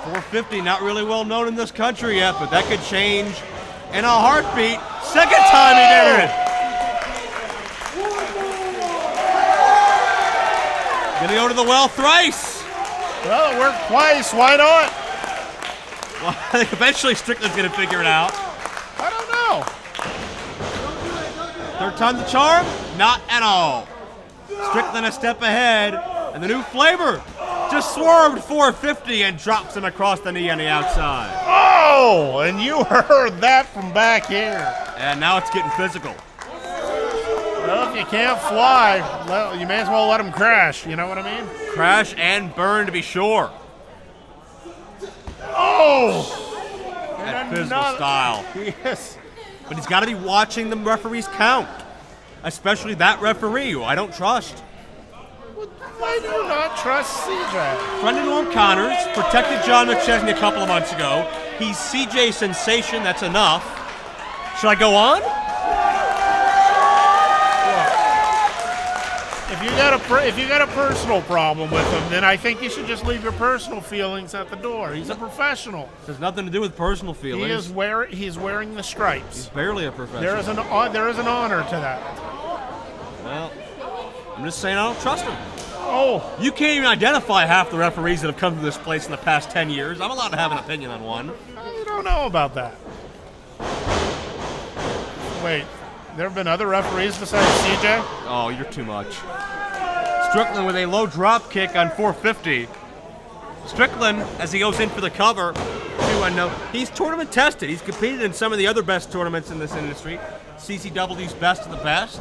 [SPEAKER 2] .450, not really well known in this country yet, but that could change in a heartbeat. Second time he did it. Gonna go to the well thrice.
[SPEAKER 6] Well, it worked twice. Why not?
[SPEAKER 2] Well, I think eventually Strickland's gonna figure it out.
[SPEAKER 6] I don't know.
[SPEAKER 2] Third time the charm? Not at all. Strickland a step ahead, and the new flavor just swerved 450 and drops him across the knee on the outside.
[SPEAKER 6] Oh, and you heard that from back here.
[SPEAKER 2] And now it's getting physical.
[SPEAKER 6] Well, if you can't fly, you may as well let him crash. You know what I mean?
[SPEAKER 2] Crash and burn, to be sure.
[SPEAKER 6] Oh!
[SPEAKER 2] That physical style.
[SPEAKER 6] Yes.
[SPEAKER 2] But he's got to be watching the referees count, especially that referee who I don't trust.
[SPEAKER 6] I do not trust CJ.
[SPEAKER 2] Friend of Norm Connors protected John McChesney a couple of months ago. He's CJ Sensation. That's enough. Should I go on?
[SPEAKER 6] If you got a personal problem with him, then I think you should just leave your personal feelings at the door. He's a professional.
[SPEAKER 2] There's nothing to do with personal feelings.
[SPEAKER 6] He's wearing the stripes.
[SPEAKER 2] He's barely a professional.
[SPEAKER 6] There is an honor to that.
[SPEAKER 2] Well, I'm just saying I don't trust him.
[SPEAKER 6] Oh.
[SPEAKER 2] You can't even identify half the referees that have come to this place in the past 10 years. I'm allowed to have an opinion on one.
[SPEAKER 6] I don't know about that. Wait, there have been other referees besides CJ?
[SPEAKER 2] Oh, you're too much. Strickland with a low drop kick on 450. Strickland, as he goes in for the cover, Too unknown. He's tournament tested. He's competed in some of the other best tournaments in this industry. CCW's Best of the Best,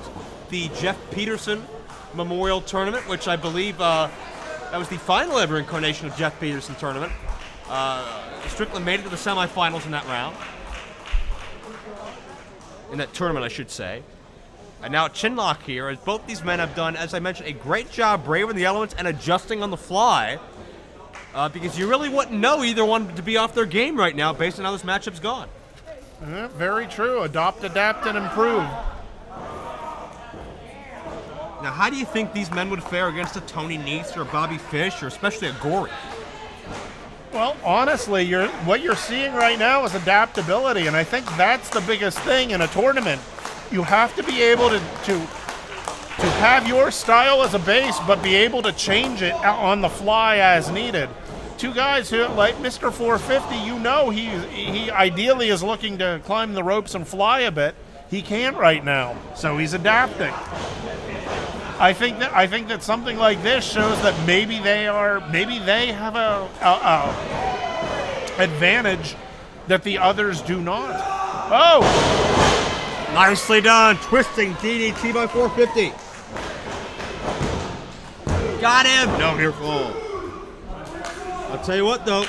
[SPEAKER 2] the Jeff Peterson Memorial Tournament, which I believe that was the final ever incarnation of Jeff Peterson Tournament. Strickland made it to the semifinals in that round. In that tournament, I should say. And now Chinlock here, as both these men have done, as I mentioned, a great job braving the elements and adjusting on the fly. Because you really wouldn't know either one to be off their game right now based on how this matchup's gone.
[SPEAKER 6] Very true. Adopt, adapt, and improve.
[SPEAKER 2] Now, how do you think these men would fare against a Tony Nese or a Bobby Fish or especially a Gory?
[SPEAKER 6] Well, honestly, what you're seeing right now is adaptability, and I think that's the biggest thing in a tournament. You have to be able to have your style as a base, but be able to change it on the fly as needed. Two guys who, like Mr. 450, he ideally is looking to climb the ropes and fly a bit. He can't right now, so he's adapting. I think that something like this shows that maybe they have a advantage that the others do not. Oh!
[SPEAKER 2] Nicely done. Twisting DDT by 450. Got him. No near fall. I'll tell you what, though.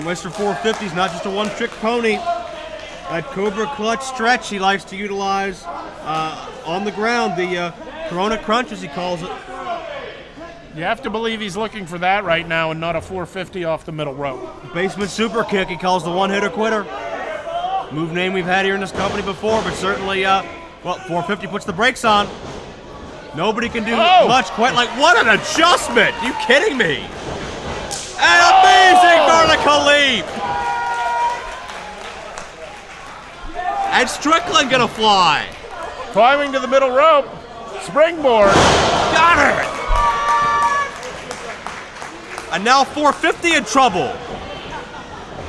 [SPEAKER 2] Mr. 450 is not just a one-trick pony. That Cobra clutch stretch he likes to utilize on the ground, the Corona Crunch, as he calls it.
[SPEAKER 6] You have to believe he's looking for that right now and not a 450 off the middle rope.
[SPEAKER 2] Basement super kick he calls the one-hitter quitter. Move name we've had here in this company before, but certainly, 450 puts the brakes on. Nobody can do much quite like, what an adjustment! Are you kidding me? An amazing vertical leap! And Strickland gonna fly.
[SPEAKER 6] Climbing to the middle rope. Springboard.
[SPEAKER 2] Got it! And now 450 in trouble.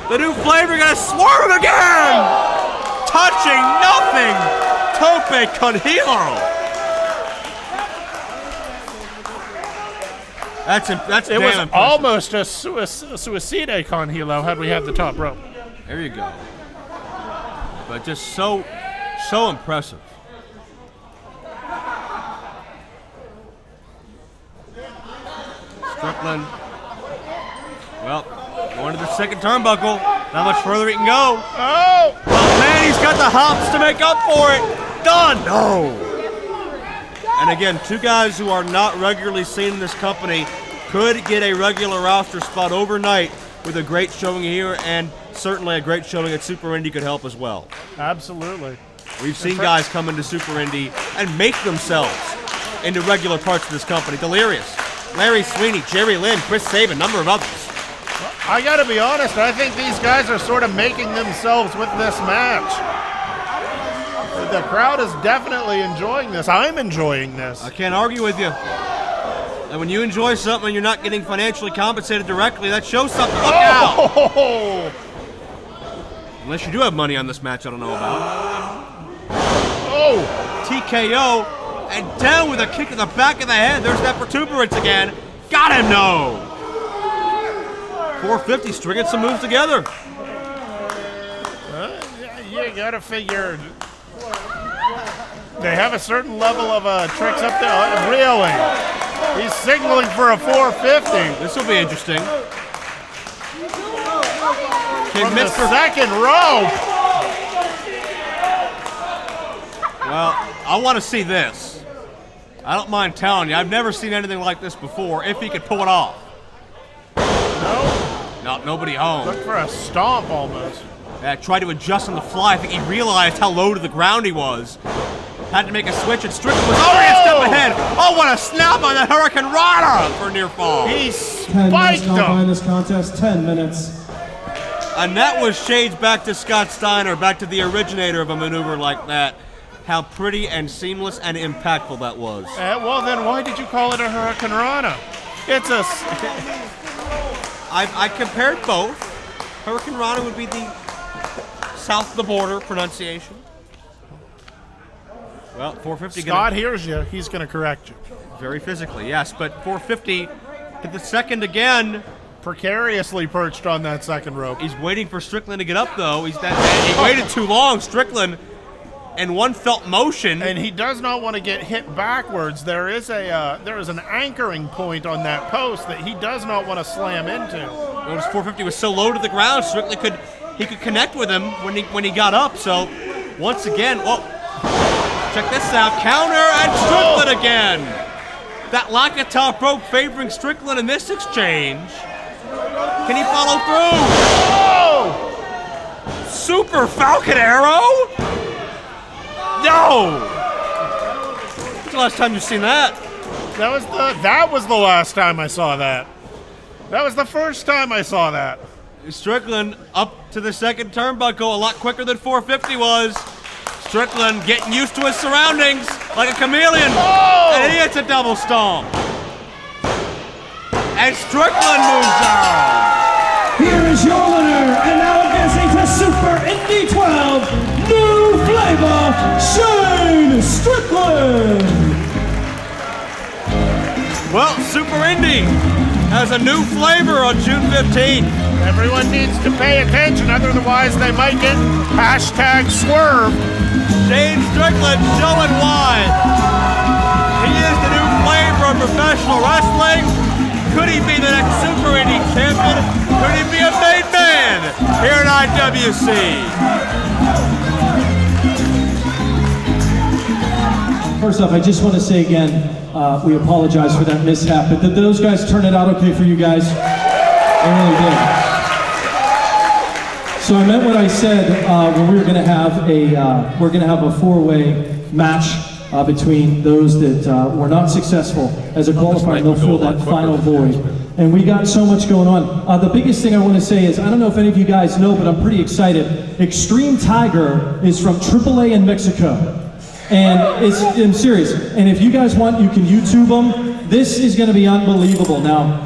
[SPEAKER 2] The new flavor gonna swerve again! Touching nothing! Tope con hilo! That's
[SPEAKER 6] it was impressive. Almost a suicide con hilo had we had the top rope.
[SPEAKER 2] There you go. But just so impressive. Strickland, going to the second turnbuckle. Not much further he can go.
[SPEAKER 6] Oh!
[SPEAKER 2] Well, man, he's got the hops to make up for it. Done! No! And again, two guys who are not regularly seen in this company could get a regular roster spot overnight with a great showing here, and certainly a great showing at Super Indy could help as well.
[SPEAKER 6] Absolutely.
[SPEAKER 2] We've seen guys come into Super Indy and make themselves into regular parts of this company. Delirious, Larry Sweeney, Jerry Lynn, Chris Sabin, a number of others.
[SPEAKER 6] I gotta be honest, I think these guys are sort of making themselves with this match. The crowd is definitely enjoying this. I'm enjoying this.
[SPEAKER 2] I can't argue with you. And when you enjoy something and you're not getting financially compensated directly, that shows something. Look out! Unless you do have money on this match I don't know about.
[SPEAKER 6] Oh!
[SPEAKER 2] TKO, and down with a kick to the back of the head. There's that protuberance again. Got him, no! 450 stringing some moves together.
[SPEAKER 6] You gotta figure they have a certain level of tricks up there. Really? He's signaling for a 450.
[SPEAKER 2] This will be interesting.
[SPEAKER 6] From the second row.
[SPEAKER 2] Well, I want to see this. I don't mind telling you, I've never seen anything like this before, if he could pull it off. No, nobody home.
[SPEAKER 6] Look for a stomp almost.
[SPEAKER 2] Tried to adjust on the fly. I think he realized how low to the ground he was. Had to make a switch, and Strickland was already a step ahead. Oh, what a snap on that Hurricane Rana for a near fall.
[SPEAKER 6] He
[SPEAKER 1] 10 minutes
[SPEAKER 6] spiked
[SPEAKER 1] now
[SPEAKER 6] him.
[SPEAKER 1] behind this contest, 10 minutes.
[SPEAKER 2] And that was shades back to Scott Steiner, back to the originator of a maneuver like that. How pretty and seamless and impactful that was.
[SPEAKER 6] Well, then why did you call it a Hurricane Rana? It's a...
[SPEAKER 2] I compared both. Hurricane Rana would be the south of the border pronunciation. Well, 450.
[SPEAKER 6] Scott hears you. He's going to correct you.
[SPEAKER 2] Very physically, yes. But 450 hit the second again.
[SPEAKER 6] precariously perched on that second rope.
[SPEAKER 2] He's waiting for Strickland to get up, though. He waited too long. Strickland, and one felt motion.
[SPEAKER 6] And he does not want to get hit backwards. There is an anchoring point on that post that he does not want to slam into.
[SPEAKER 2] Notice 450 was so low to the ground, Strickland could connect with him when he got up. So once again, check this out, counter and Strickland again. That lack of top rope favoring Strickland in this exchange. Can he follow through? Oh! Super Falcon Arrow? No! When's the last time you've seen that?
[SPEAKER 6] That was the last time I saw that. That was the first time I saw that.
[SPEAKER 2] Strickland up to the second turnbuckle a lot quicker than 450 was. Strickland getting used to his surroundings like a chameleon.
[SPEAKER 6] Oh!
[SPEAKER 2] And he hits a double stomp. And Strickland moves on.
[SPEAKER 1] Here is your winner, and now advancing to Super Indy 12, new flavor, Shane Strickland.
[SPEAKER 2] Well, Super Indy has a new flavor on June 15th.
[SPEAKER 6] Everyone needs to pay attention, otherwise they might get #swerve.
[SPEAKER 2] Shane Strickland showing why. He is the new flavor of professional wrestling. Could he be the next Super Indy champion? Could he be a made man here at IWC?
[SPEAKER 1] First off, I just want to say again, we apologize for that mishap, but did those guys turn it out okay for you guys? They really did. So I meant what I said when we were going to have a four-way match between those that were not successful as a qualifier. They'll fill that final void. And we got so much going on. The biggest thing I want to say is, I don't know if any of you guys know, but I'm pretty excited. Extreme Tiger is from AAA in Mexico. And I'm serious. And if you guys want, you can YouTube them. This is going to be unbelievable. Now,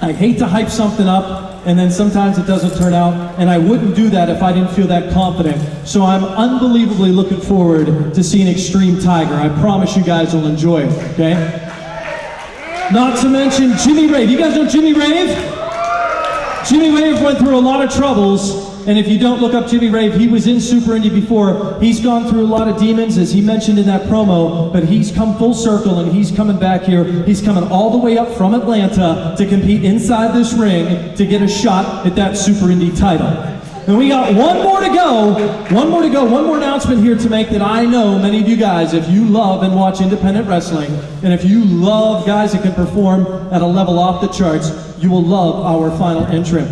[SPEAKER 1] I hate to hype something up, and then sometimes it doesn't turn out, and I wouldn't do that if I didn't feel that confident. So I'm unbelievably looking forward to seeing Extreme Tiger. I promise you guys will enjoy it, okay? Not to mention Jimmy Rave. You guys know Jimmy Rave? Jimmy Rave went through a lot of troubles, and if you don't look up Jimmy Rave, he was in Super Indy before. He's gone through a lot of demons, as he mentioned in that promo, but he's come full circle, and he's coming back here. He's coming all the way up from Atlanta to compete inside this ring to get a shot at that Super Indy title. And we got one more to go, one more announcement here to make that I know many of you guys, if you love and watch independent wrestling, and if you love guys that can perform at a level off the charts, you will love our final entrant.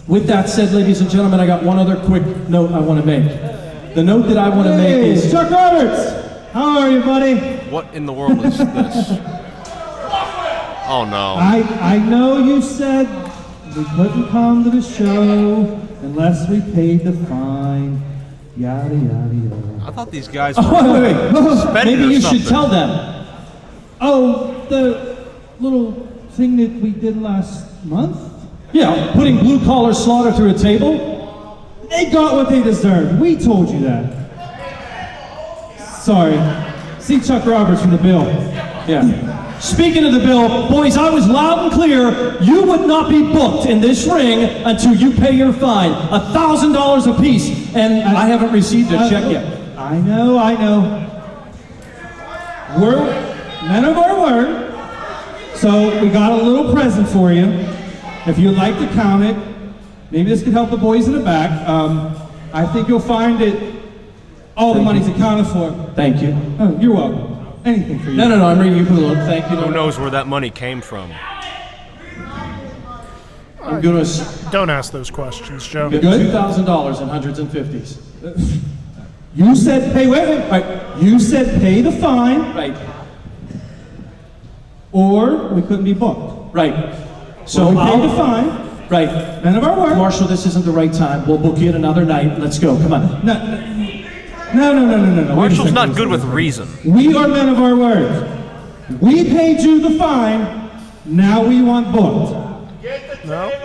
[SPEAKER 1] With that said, ladies and gentlemen, I got one other quick note I want to make. The note that I want to make is...
[SPEAKER 4] Chuck Roberts! How are you, buddy?
[SPEAKER 2] What in the world is this? Oh no.
[SPEAKER 8] I know you said we couldn't come to the show unless we paid the fine. Yada, yada, yada.
[SPEAKER 2] I thought these guys were
[SPEAKER 1] wait.
[SPEAKER 2] suspended
[SPEAKER 1] Maybe
[SPEAKER 2] or
[SPEAKER 1] you
[SPEAKER 2] something.
[SPEAKER 1] should tell them.
[SPEAKER 8] Oh, the little thing that we did last month?
[SPEAKER 1] Yeah, putting blue-collar slaughter through a table?
[SPEAKER 8] They got what they deserved. We told you that. Sorry. See Chuck Roberts from the Bill.
[SPEAKER 1] Yeah. Speaking of the bill, boys, I was loud and clear. You would not be booked in this ring until you pay your fine. $1,000 a piece. And I haven't received a check yet.
[SPEAKER 8] I know. We're men of our word. So we got a little present for you. If you'd like to count it, maybe this could help the boys in the back. I think you'll find it, all the money's accounted for.
[SPEAKER 1] Thank you.
[SPEAKER 8] Oh, you're welcome. Anything for you.
[SPEAKER 1] No, I'm reading you for the look. Thank you.
[SPEAKER 2] Who knows where that money came from?
[SPEAKER 1] I'm going to...
[SPEAKER 6] Don't ask those questions, Joe.
[SPEAKER 1] Good? $2,000 in hundreds and fifties.
[SPEAKER 8] You said pay, wait. Right. You said pay the fine,
[SPEAKER 1] Right.
[SPEAKER 8] or we couldn't be booked.
[SPEAKER 1] Right.
[SPEAKER 8] So we paid the fine.
[SPEAKER 1] Right.
[SPEAKER 8] Men of our word.
[SPEAKER 1] Marshall, this isn't the right time. We'll book you in another night. Let's go. Come on.
[SPEAKER 8] No.
[SPEAKER 2] Marshall's not good with reason.
[SPEAKER 8] We are men of our word. We paid you the fine. Now we want booked.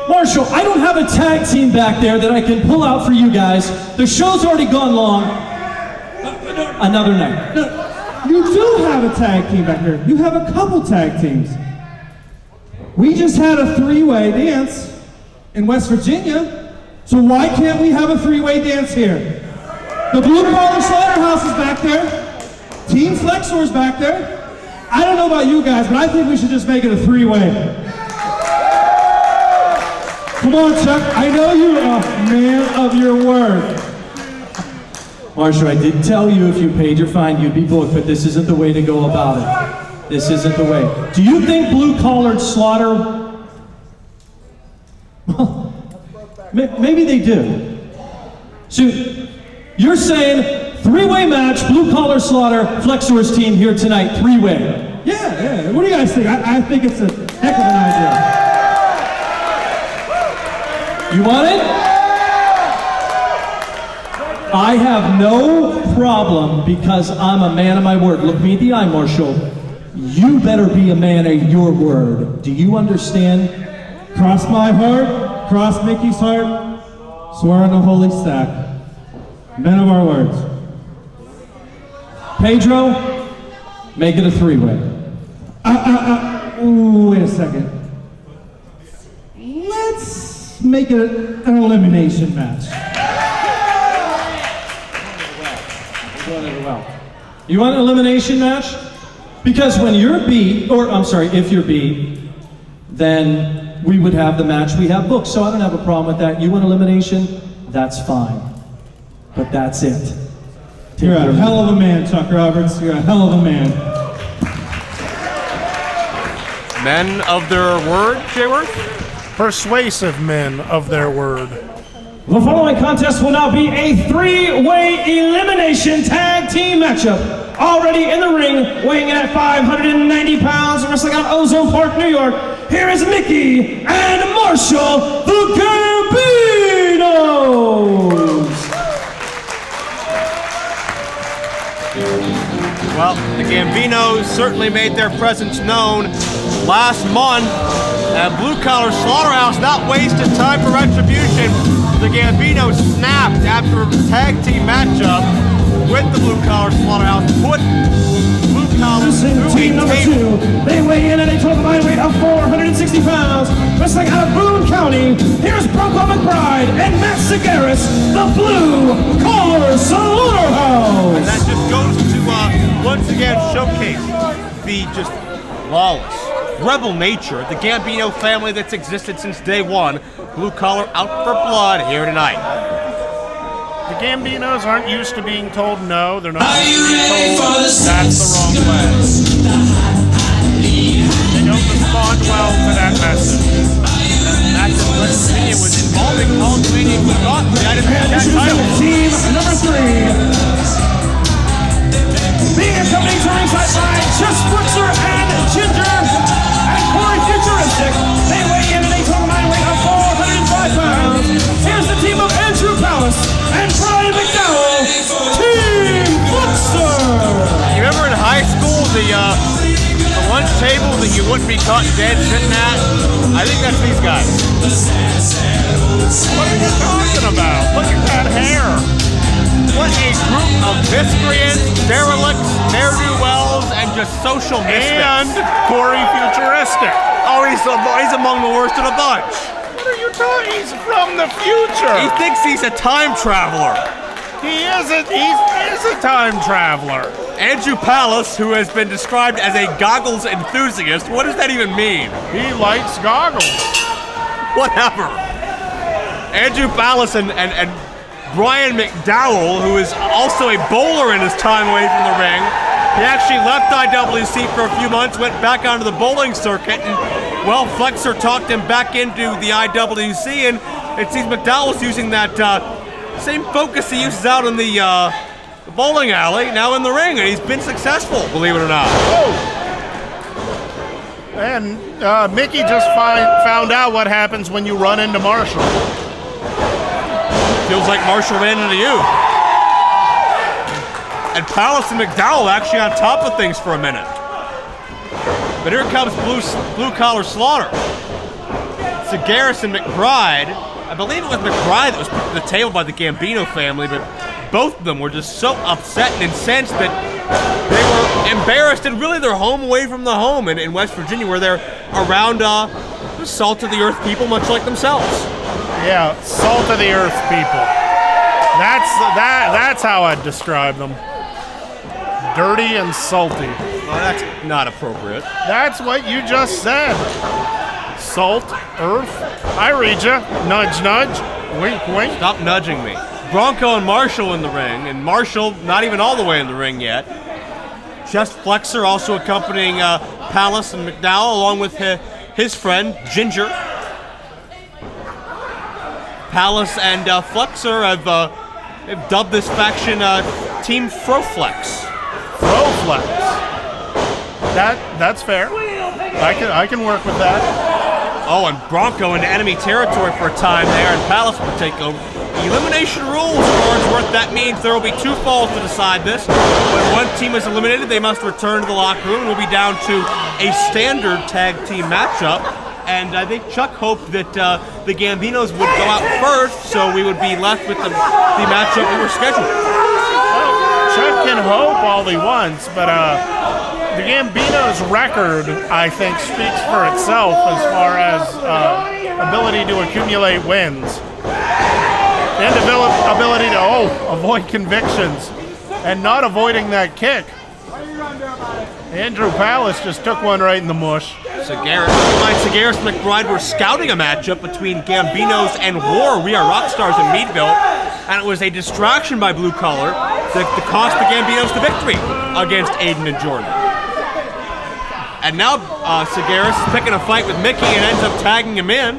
[SPEAKER 1] Marshall, I don't have a tag team back there that I can pull out for you guys. The show's already gone long. Another night.
[SPEAKER 8] You do have a tag team back here. You have a couple tag teams. We just had a three-way dance in West Virginia, so why can't we have a three-way dance here? The Blue Collar Slaughterhouse is back there. Team Flexor's back there. I don't know about you guys, but I think we should just make it a three-way. Come on, Chuck. I know you're a man of your word. Marshall, I did tell you if you paid your fine, you'd be booked, but this isn't the way to go about it. This isn't the way. Do you think blue-collared slaughter... Well, maybe they do. So, you're saying three-way match, blue-collar slaughter, Flexor's team here tonight, three-way. Yeah. What do you guys think? I think it's a heck of an idea. You want it? I have no problem because I'm a man of my word. Look me in the eye, Marshall. You better be a man of your word. Do you understand? Cross my heart, cross Mickey's heart, swear on the holy stack. Men of our words. Pedro, make it a three-way. Wait a second. Let's make it an elimination match. You want an elimination match? Because when you're B, if you're B, then we would have the match we have booked. So I don't have a problem with that. You want elimination? That's fine. But that's it. You're a hell of a man, Chuck Roberts. You're a hell of a man.
[SPEAKER 2] Men of their word, Jayworth?
[SPEAKER 6] Persuasive men of their word.
[SPEAKER 1] The following contest will now be a three-way elimination tag team matchup. Already in the ring, weighing in at 590 pounds, wrestling out of Ozone Park, New York. Here is Mickey and Marshall, the Gambinos.
[SPEAKER 2] Well, the Gambinos certainly made their presence known last month at Blue Collar Slaughterhouse. Not wasted time for retribution. The Gambinos snapped after a tag team matchup with the Blue Collar Slaughterhouse. Put Blue Collar through
[SPEAKER 1] Team number
[SPEAKER 2] a
[SPEAKER 1] two, they weigh in at a total combined weight of 460 pounds. Wrestling out of Boone County, here's Bronco McBride and Matt Segaris, the Blue Collar Slaughterhouse.
[SPEAKER 2] And that just goes to once again showcase the just lawless, rebel nature of the Gambino family that's existed since day one. Blue Collar out for blood here tonight.
[SPEAKER 6] The Gambinos aren't used to being told no. They're not used to being told that's the wrong way. They don't respond well to that message.
[SPEAKER 2] Match in West Virginia was involving Colin Delaney, who got the IWCRoadtoSuperIndyXII title.
[SPEAKER 1] Team number three, being accompanied to ringside by Chess Brooker and Ginger and Corey Futuristic. They weigh in at a total combined weight of 405 pounds. Here's the team of Andrew Palace and Brian McDowell, Team Flexor.
[SPEAKER 2] You remember in high school the lunch table that you wouldn't be caught dead sitting at? I think that's these guys.
[SPEAKER 6] What are you talking about? Look at that hair.
[SPEAKER 2] What a group of miscreants, derelicts, ne'er-do-wells, and just social misfits.
[SPEAKER 6] And Corey Futuristic.
[SPEAKER 2] Oh, he's among the worst of the bunch.
[SPEAKER 6] What are you talking? He's from the future.
[SPEAKER 2] He thinks he's a time traveler.
[SPEAKER 6] He isn't. He is a time traveler.
[SPEAKER 2] Andrew Palace, who has been described as a goggles enthusiast, what does that even mean?
[SPEAKER 6] He likes goggles.
[SPEAKER 2] Whatever. Andrew Palace and Brian McDowell, who is also a bowler in his time away from the ring. He actually left IWC for a few months, went back onto the bowling circuit, and, well, Flexor talked him back into the IWC, and it seems McDowell's using that same focus he uses out in the bowling alley, now in the ring, and he's been successful, believe it or not.
[SPEAKER 6] Oh! And Mickey just found out what happens when you run into Marshall.
[SPEAKER 2] Feels like Marshall ran into you. And Palace and McDowell actually on top of things for a minute. But here comes Blue Collar Slaughter. Segaris and McBride. I believe it was McBride that was put to the table by the Gambino family, but both of them were just so upset and incensed that they were embarrassed, and really they're home away from the home in West Virginia, where they're around salt of the earth people, much like themselves.
[SPEAKER 6] Yeah, salt of the earth people. That's how I'd describe them. Dirty and salty.
[SPEAKER 2] Well, that's not appropriate.
[SPEAKER 6] That's what you just said. Salt, earth. I read ya. Nudge, nudge. Wink, wink.
[SPEAKER 2] Stop nudging me. Bronco and Marshall in the ring, and Marshall not even all the way in the ring yet. Chest Flexor also accompanying Palace and McDowell, along with his friend Ginger. Palace and Flexor have dubbed this faction Team Froflex.
[SPEAKER 6] Froflex. That's fair. I can work with that.
[SPEAKER 2] Oh, and Bronco into enemy territory for a time there, and Palace will take over. Elimination rules, Farnsworth. That means there will be 2 falls to decide this. When one team is eliminated, they must return to the locker room, and we'll be down to a standard tag team matchup. And I think Chuck hoped that the Gambinos would go out first, so we would be left with the matchup we were scheduled.
[SPEAKER 6] Well, Chuck can hope all he wants, but the Gambinos' record, I think, speaks for itself as far as ability to accumulate wins and ability to avoid convictions and not avoiding that kick. Andrew Palace just took one right in the mush.
[SPEAKER 2] Sagaris and McBride were scouting a matchup between Gambinos and War. We Are Rockstars in Meadville, and it was a distraction by Blue Collar that cost the Gambinos the victory against Aiden and Jordan. And now Sagaris is picking a fight with Mickey and ends up tagging him in.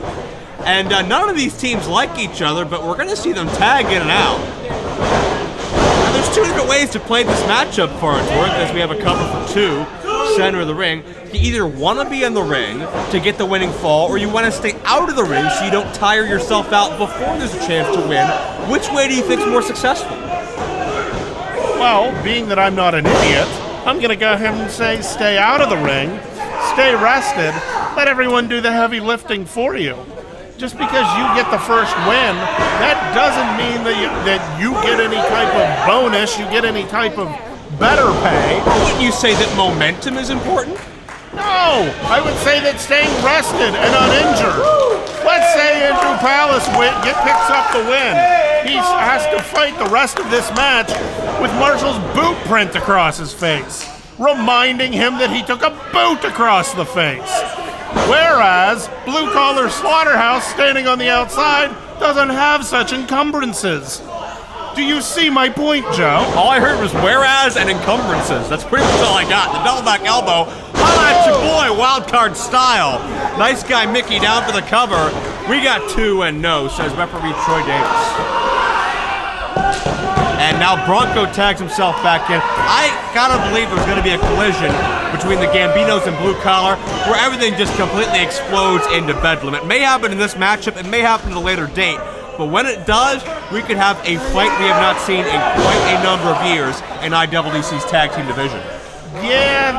[SPEAKER 2] And none of these teams like each other, but we're going to see them tag in and out. Now, there's 2 different ways to play this matchup, Farnsworth, as we have a cover for 2, center of the ring. You either want to be in the ring to get the winning fall, or you want to stay out of the ring so you don't tire yourself out before there's a chance to win. Which way do you think is more successful?
[SPEAKER 6] Well, being that I'm not an idiot, I'm going to go ahead and say stay out of the ring, stay rested, let everyone do the heavy lifting for you. Just because you get the first win, that doesn't mean that you get any type of bonus, you get any type of better pay.
[SPEAKER 2] Wouldn't you say that momentum is important?
[SPEAKER 6] No, I would say that staying rested and uninjured. Let's say Andrew Palace picks up the win. He has to fight the rest of this match with Marshall's boot print across his face, reminding him that he took a boot across the face. Whereas Blue Collar Slaughterhouse, standing on the outside, doesn't have such encumbrances. Do you see my point, Joe?
[SPEAKER 2] All I heard was whereas and encumbrances. That's pretty much all I got. The double back elbow. Holla at your boy, Wildcard style. Nice guy Mickey down for the cover. We got 2 and no, says referee Troy Davis. And now Bronco tags himself back in. I gotta believe there's gonna be a collision between the Gambinos and Blue Collar where everything just completely explodes into bedlam. It may happen in this matchup, it may happen at a later date, but when it does, we could have a fight we have not seen in quite a number of years in IWC's tag team division.
[SPEAKER 6] Yeah,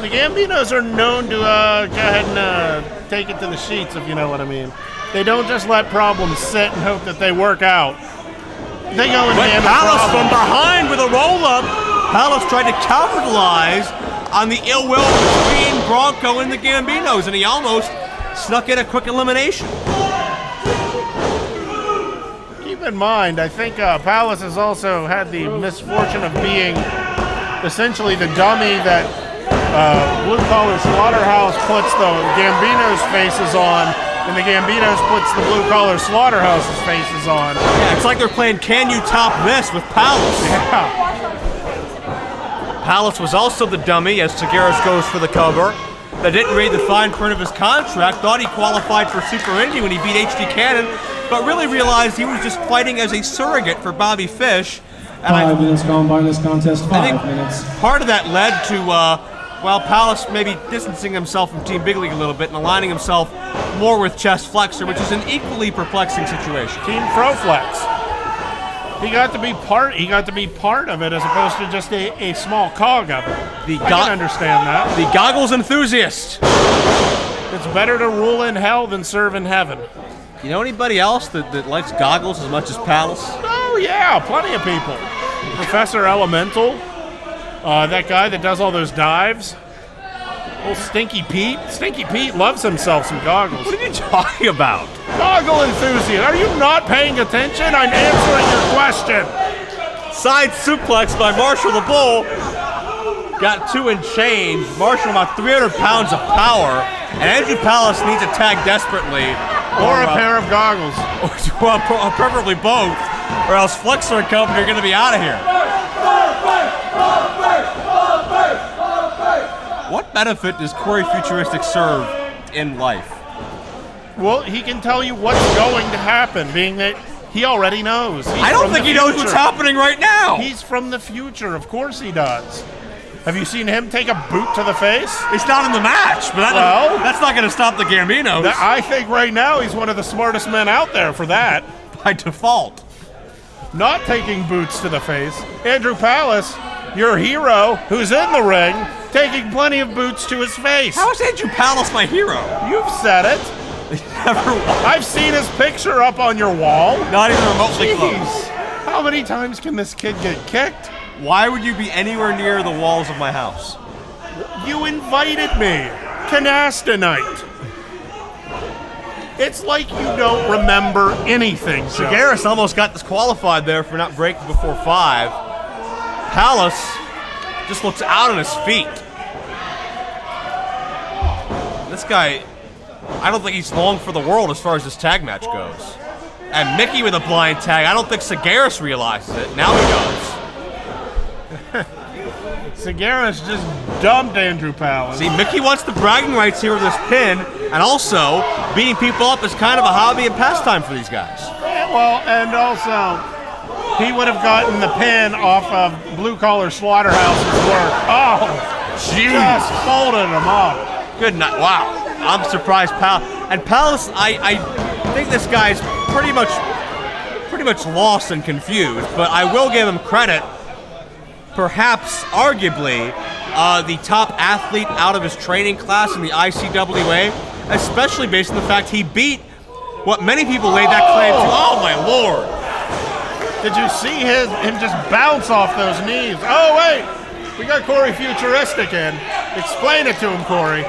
[SPEAKER 6] the Gambinos are known to go ahead and take it to the sheets, if you know what I mean. They don't just let problems sit and hope that they work out. They go and handle
[SPEAKER 2] Palace
[SPEAKER 6] problems.
[SPEAKER 2] from behind with a roll-up. Palace tried to capitalize on the ill will between Bronco and the Gambinos, and he almost snuck in a quick elimination.
[SPEAKER 6] Keep in mind, I think Palace has also had the misfortune of being essentially the dummy that Blue Collar Slaughterhouse puts the Gambinos' faces on, and the Gambinos puts the Blue Collar Slaughterhouse's faces on.
[SPEAKER 2] Yeah, it's like they're playing Can You Top This with Palace.
[SPEAKER 6] Yeah.
[SPEAKER 2] Palace was also the dummy as Sagaris goes for the cover. That didn't read the fine print of his contract, thought he qualified for Super Indy when he beat HD Cannon, but really realized he was just fighting as a surrogate for Bobby Fish. And
[SPEAKER 8] 5 minutes gone by in this contest,
[SPEAKER 2] I
[SPEAKER 8] 5
[SPEAKER 2] think
[SPEAKER 8] minutes.
[SPEAKER 2] part of that led to, Palace maybe distancing himself from Team Big League a little bit and aligning himself more with Chest Flexor, which is an equally perplexing situation.
[SPEAKER 6] Team Froflex. He got to be part of it as opposed to just a small cog of it. I can understand that.
[SPEAKER 2] The goggles enthusiast.
[SPEAKER 6] It's better to rule in hell than serve in heaven.
[SPEAKER 2] You know anybody else that likes goggles as much as Palace?
[SPEAKER 6] Oh yeah, plenty of people. Professor Elemental. That guy that does all those dives. Old Stinky Pete. Stinky Pete loves himself some goggles.
[SPEAKER 2] What are you talking about?
[SPEAKER 6] Goggle enthusiast. Are you not paying attention? I'm answering your question.
[SPEAKER 2] Side suplex by Marshall the Bull. Got 2 and change. Marshall about 300 pounds of power. And Andrew Palace needs a tag desperately.
[SPEAKER 6] Or a pair of goggles.
[SPEAKER 2] Well, preferably both. Or else Flexer and company are going to be out of here. What benefit does Corey Futuristic serve in life?
[SPEAKER 6] Well, he can tell you what's going to happen, being that he already knows.
[SPEAKER 2] I don't think he knows what's happening right now.
[SPEAKER 6] He's from the future. Of course he does. Have you seen him take a boot to the face?
[SPEAKER 2] He's not in the match, but that's not going to stop the Gambinos.
[SPEAKER 6] I think right now he's one of the smartest men out there for that.
[SPEAKER 2] By default.
[SPEAKER 6] Not taking boots to the face. Andrew Palace, your hero, who's in the ring, taking plenty of boots to his face.
[SPEAKER 2] How is Andrew Palace my hero?
[SPEAKER 6] You've said it. I've seen his picture up on your wall.
[SPEAKER 2] Not even remotely close.
[SPEAKER 6] How many times can this kid get kicked?
[SPEAKER 2] Why would you be anywhere near the walls of my house?
[SPEAKER 6] You invited me. Canasta night. It's like you don't remember anything, Joe.
[SPEAKER 2] Segaris almost got disqualified there for not breaking before 5. Palace just looks out on his feet. This guy, I don't think he's long for the world as far as this tag match goes. And Mickey with a blind tag, I don't think Segaris realizes it. Now he does.
[SPEAKER 6] Segaris just dumped Andrew Palace.
[SPEAKER 2] See, Mickey wants the bragging rights here with this pin, and also beating people up is kind of a hobby and pastime for these guys.
[SPEAKER 6] Yeah, well, and also he would have gotten the pin off of Blue Collar Slaughterhouse's work. Oh, jeez. Just folded him up.
[SPEAKER 2] Good night. Wow. I'm surprised Palace, I think this guy's pretty much lost and confused, but I will give him credit. Perhaps, arguably, the top athlete out of his training class in the ICWA, especially based on the fact he beat what many people laid that claim to. Oh, my Lord.
[SPEAKER 6] Did you see him just bounce off those knees? Oh, wait. We got Corey Futuristic in. Explain it to him, Corey.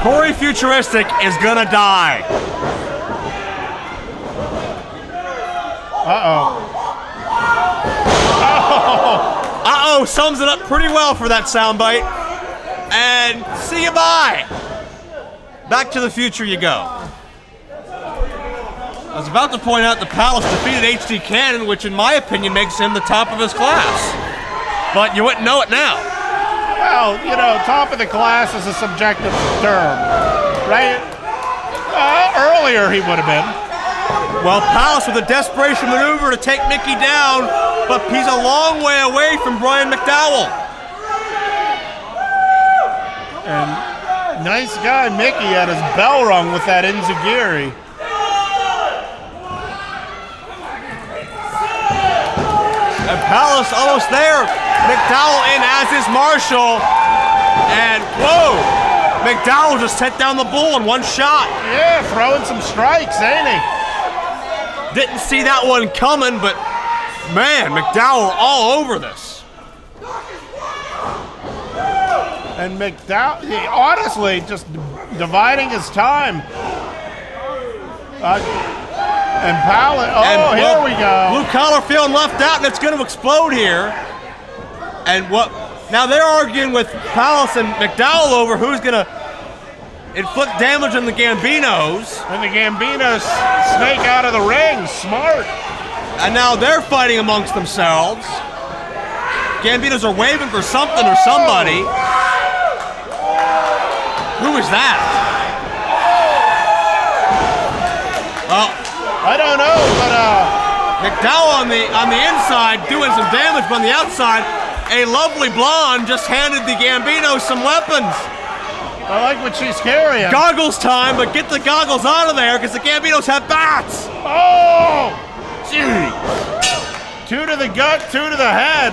[SPEAKER 2] Corey Futuristic is going to die.
[SPEAKER 6] Uh-oh.
[SPEAKER 2] Uh-oh sums it up pretty well for that soundbite. And see you bye. Back to the future you go. I was about to point out the Palace defeated HD Cannon, which in my opinion makes him the top of his class. But you wouldn't know it now.
[SPEAKER 6] Well, you know, top of the class is a subjective term, right? Earlier he would have been.
[SPEAKER 2] Well, Palace with a desperation maneuver to take Mickey down, but he's a long way away from Brian McDowell.
[SPEAKER 6] And nice guy Mickey had his bell rung with that enziguri.
[SPEAKER 2] And Palace almost there. McDowell in as is Marshall. And whoa! McDowell just set down the bull in one shot.
[SPEAKER 6] Yeah, throwing some strikes, ain't he?
[SPEAKER 2] Didn't see that one coming, but man, McDowell all over this.
[SPEAKER 6] And McDowell, he honestly just dividing his time. And Palace, here we go.
[SPEAKER 2] Blue collar feeling left out, and it's going to explode here. And now they're arguing with Palace and McDowell over who's going to inflict damage on the Gambinos.
[SPEAKER 6] And the Gambinos snake out of the ring, smart.
[SPEAKER 2] And now they're fighting amongst themselves. Gambinos are waving for something or somebody. Who is that? Well,
[SPEAKER 6] I don't know, but
[SPEAKER 2] McDowell on the inside doing some damage, but on the outside, a lovely blonde just handed the Gambinos some weapons.
[SPEAKER 6] I like what she's carrying.
[SPEAKER 2] Goggles time, but get the goggles out of there because the Gambinos have bats.
[SPEAKER 6] Oh! Gee. 2 to the gut, 2 to the head.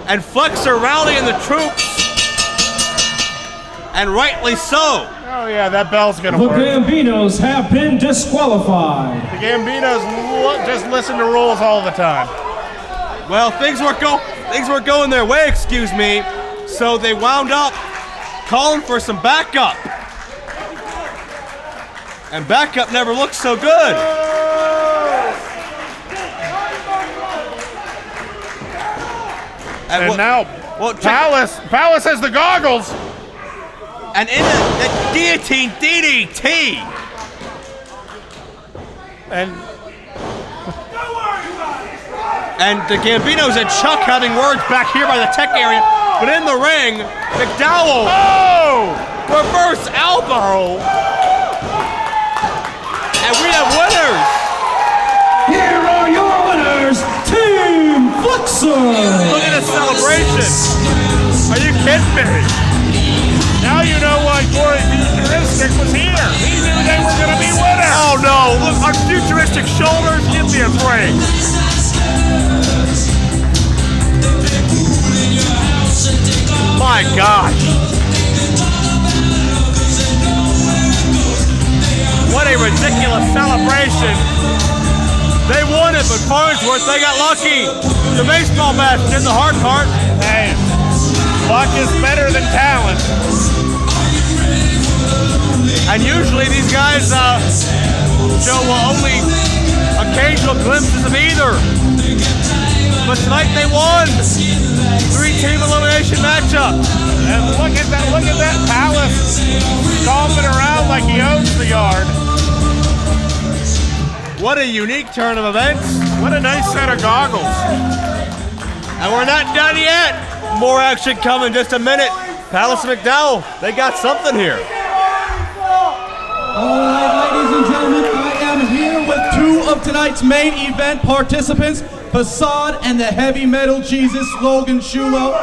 [SPEAKER 2] And Flexer rallying the troops. And rightly so.
[SPEAKER 6] Oh yeah, that bell's gonna work.
[SPEAKER 8] The Gambinos have been disqualified.
[SPEAKER 6] The Gambinos just listen to rules all the time.
[SPEAKER 2] Well, things weren't going things weren't going their way, excuse me, so they wound up calling for some backup. And backup never looked so good.
[SPEAKER 6] And now, Palace has the goggles.
[SPEAKER 2] And in the guillotine DDT. And the Gambinos and Chuck having words back here by the tech area, but in the ring, McDowell, reverse elbow, and we have winners.
[SPEAKER 1] Here are your winners, Team Flexor.
[SPEAKER 2] Look at this celebration. Are you kidding me?
[SPEAKER 6] Now you know why Corey Futuristic was here. He knew they were going to be winners.
[SPEAKER 2] Oh no, look, our futuristic shoulders, give me a break. My gosh. What a ridiculous celebration. They won it, but Farnsworth, they got lucky. The baseball match did the hard part.
[SPEAKER 6] Hey, luck is better than talent.
[SPEAKER 2] And usually these guys show only occasional glimpses of either. But tonight they won. 3-team elimination matchup.
[SPEAKER 6] And look at that Palace stomping around like he owns the yard.
[SPEAKER 2] What a unique turn of events.
[SPEAKER 6] What a nice set of goggles.
[SPEAKER 2] And we're not done yet. More action coming in just a minute. Palace and McDowell, they got something here.
[SPEAKER 3] All right, ladies and gentlemen, I am here with two of tonight's main event participants, Facade and the Heavy Metal Jesus, Logan Shulo.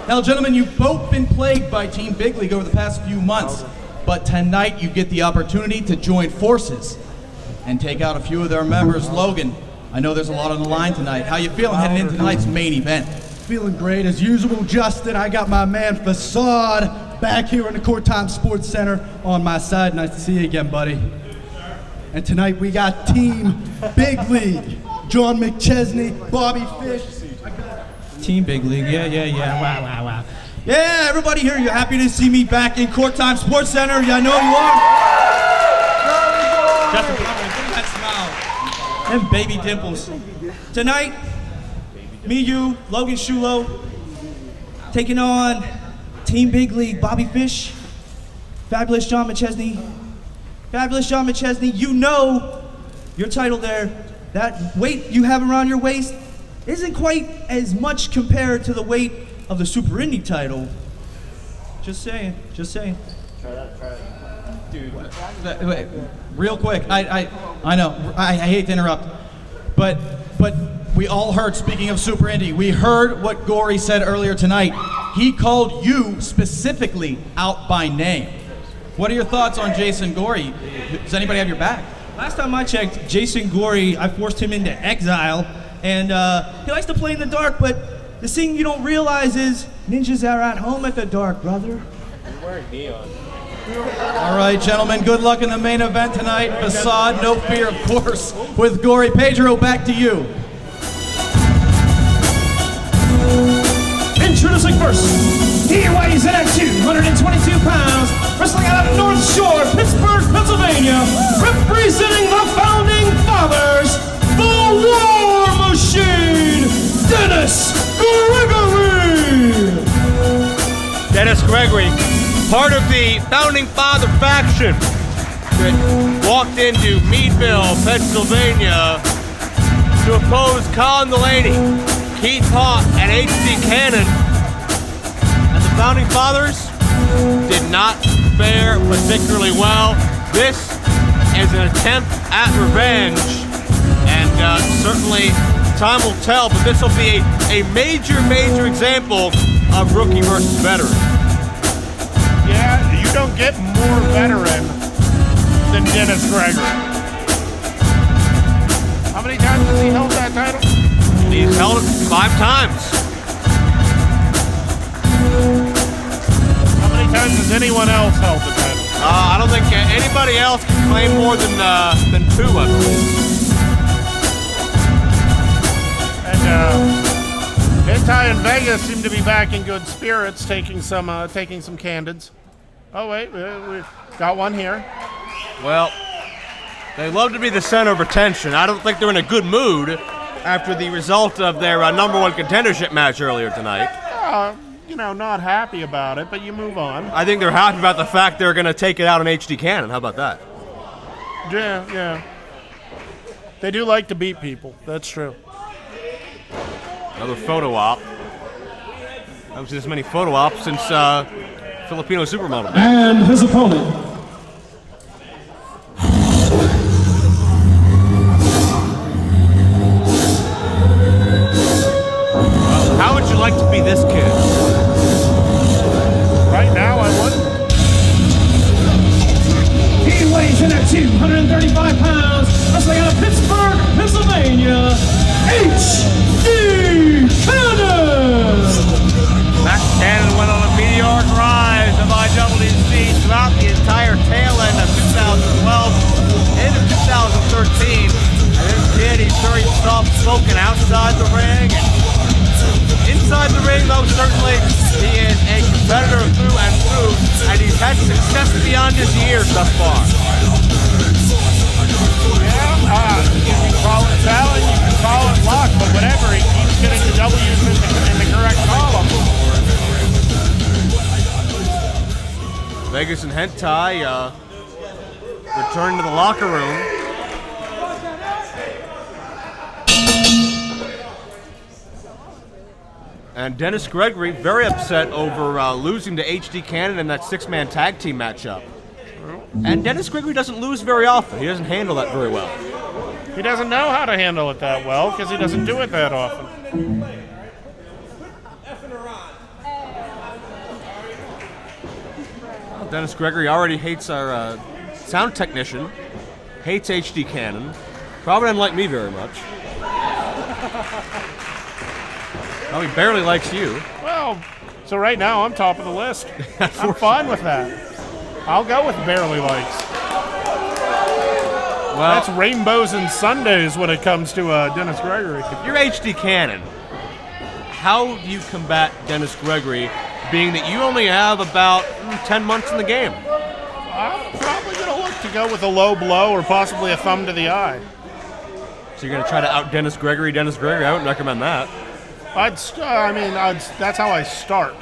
[SPEAKER 3] Now, gentlemen, you've both been plagued by Team Big League over the past few months, but tonight you get the opportunity to join forces and take out a few of their members. Logan, I know there's a lot on the line tonight. How you feeling heading into tonight's main event?
[SPEAKER 9] Feeling great as usual, Justin. I got my man Facade back here in the Court Time Sports Center on my side. Nice to see you again, buddy. And tonight we got Team Big League. John McChesney, Bobby Fish.
[SPEAKER 3] Team Big League, yeah. Wow. Yeah, everybody here, you happy to see me back in Court Time Sports Center? Yeah, I know you are. Justin, look at that smile. And baby dimples. Tonight, me, you, Logan Shulo, taking on Team Big League, Bobby Fish, Fabulous John McChesney. Fabulous John McChesney, you know your title there. That weight you have around your waist isn't quite as much compared to the weight of the Super Indy title. Just saying. Try that. Dude, wait, real quick, I know, I hate to interrupt, but we all heard, speaking of Super Indy, we heard what Gory said earlier tonight. He called you specifically out by name. What are your thoughts on Jason Gory? Does anybody have your back?
[SPEAKER 8] Last time I checked, Jason Gory, I forced him into exile, and he likes to play in the dark, but the thing you don't realize is ninjas are at home at the dark, brother.
[SPEAKER 7] You're wearing neon.
[SPEAKER 3] All right, gentlemen, good luck in the main event tonight. Facade, no fear, of course, with Gory. Pedro, back to you.
[SPEAKER 1] Introducing first, he weighs in at 222 pounds, wrestling out of North Shore, Pittsburgh, Pennsylvania, representing the Founding Fathers, the War Machine, Dennis Gregory.
[SPEAKER 2] Dennis Gregory, part of the Founding Father faction that walked into Meadville, Pennsylvania to oppose Colin Delaney, Keith Hawk, and H.D. Cannon. And the Founding Fathers did not fare particularly well. This is an attempt at revenge, and certainly time will tell, but this will be a major example of rookie versus veteran.
[SPEAKER 6] Yeah, you don't get more veteran than Dennis Gregory. How many times has he held that title?
[SPEAKER 2] He's held it 5 times.
[SPEAKER 6] How many times has anyone else held the title?
[SPEAKER 2] I don't think anybody else can claim more than 2, I believe.
[SPEAKER 6] And Hentai and Vegas seem to be back in good spirits, taking some candids. Oh wait, we got one here.
[SPEAKER 2] Well, they love to be the center of attention. I don't think they're in a good mood after the result of their number one contendership match earlier tonight.
[SPEAKER 6] Not happy about it, but you move on.
[SPEAKER 2] I think they're happy about the fact they're going to take it out on HD Cannon. How about that?
[SPEAKER 6] Yeah. They do like to beat people. That's true.
[SPEAKER 2] Another photo op. I haven't seen this many photo ops since Filipino Supermodel.
[SPEAKER 1] And his opponent.
[SPEAKER 2] How would you like to be this kid?
[SPEAKER 6] Right now, I would.
[SPEAKER 1] He weighs in at 235 pounds, wrestling out of Pittsburgh, Pennsylvania, HD Cannon!
[SPEAKER 2] Matt Cannon went on a meteoric rise of IWC throughout the entire tail end of 2012 into 2013. And this kid, he's very soft-spoken outside the ring. And inside the ring, though, certainly he is a competitor through and through, and he's had success beyond his years thus far.
[SPEAKER 6] You can call it talent, you can call it luck, but whatever, he keeps getting the W's in the correct column.
[SPEAKER 2] Vegas and Hentai return to the locker room. And Dennis Gregory very upset over losing to HD Cannon in that six-man tag team matchup. And Dennis Gregory doesn't lose very often. He doesn't handle that very well.
[SPEAKER 6] He doesn't know how to handle it that well because he doesn't do it that often.
[SPEAKER 2] Well, Dennis Gregory already hates our sound technician, hates HD Cannon, probably doesn't like me very much. Well, he barely likes you.
[SPEAKER 6] Well, so right now I'm top of the list. I'm fine with that. I'll go with barely likes.
[SPEAKER 2] Well,
[SPEAKER 6] that's rainbows and Sundays when it comes to Dennis Gregory.
[SPEAKER 2] If you're HD Cannon, how do you combat Dennis Gregory, being that you only have about 10 months in the game?
[SPEAKER 6] I'm probably going to look to go with a low blow or possibly a thumb to the eye.
[SPEAKER 2] So you're going to try to out Dennis Gregory? I wouldn't recommend that.
[SPEAKER 6] That's how I start.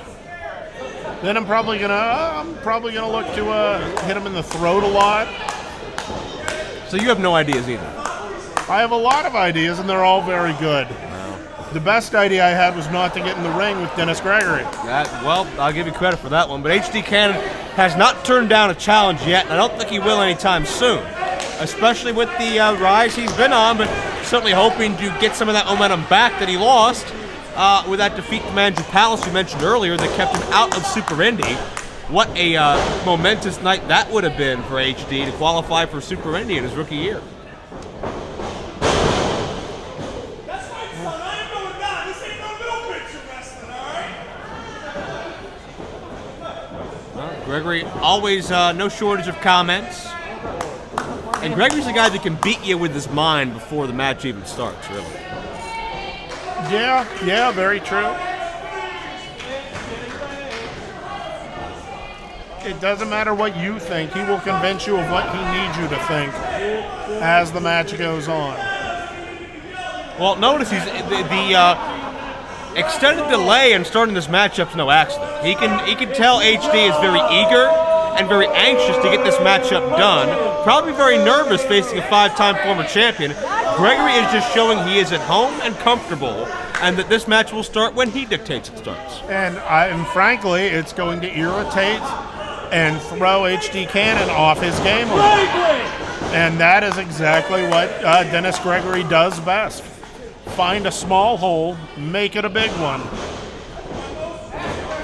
[SPEAKER 6] Then I'm probably gonna look to hit him in the throat a lot.
[SPEAKER 2] So you have no ideas either?
[SPEAKER 6] I have a lot of ideas, and they're all very good.
[SPEAKER 2] Wow.
[SPEAKER 6] The best idea I had was not to get in the ring with Dennis Gregory.
[SPEAKER 2] Well, I'll give you credit for that one. But HD Cannon has not turned down a challenge yet, and I don't think he will anytime soon. Especially with the rise he's been on, but certainly hoping to get some of that momentum back that he lost. With that defeat to Manager Palace you mentioned earlier that kept him out of Super Indy. What a momentous night that would have been for HD to qualify for Super Indy in his rookie year.
[SPEAKER 5] That's my son. I ain't going down. This ain't no middle picture wrestling, all right?
[SPEAKER 2] Well, Gregory, always no shortage of comments. And Gregory's the guy that can beat you with his mind before the match even starts, really.
[SPEAKER 6] Yeah, very true. It doesn't matter what you think. He will convince you of what he needs you to think as the match goes on.
[SPEAKER 2] Well, notice the extended delay in starting this matchup's no accident. He can tell HD is very eager and very anxious to get this matchup done. Probably very nervous facing a 5-time former champion. Gregory is just showing he is at home and comfortable, and that this match will start when he dictates it starts.
[SPEAKER 6] And frankly, it's going to irritate and throw HD Cannon off his game a little. And that is exactly what Dennis Gregory does best. Find a small hole, make it a big one.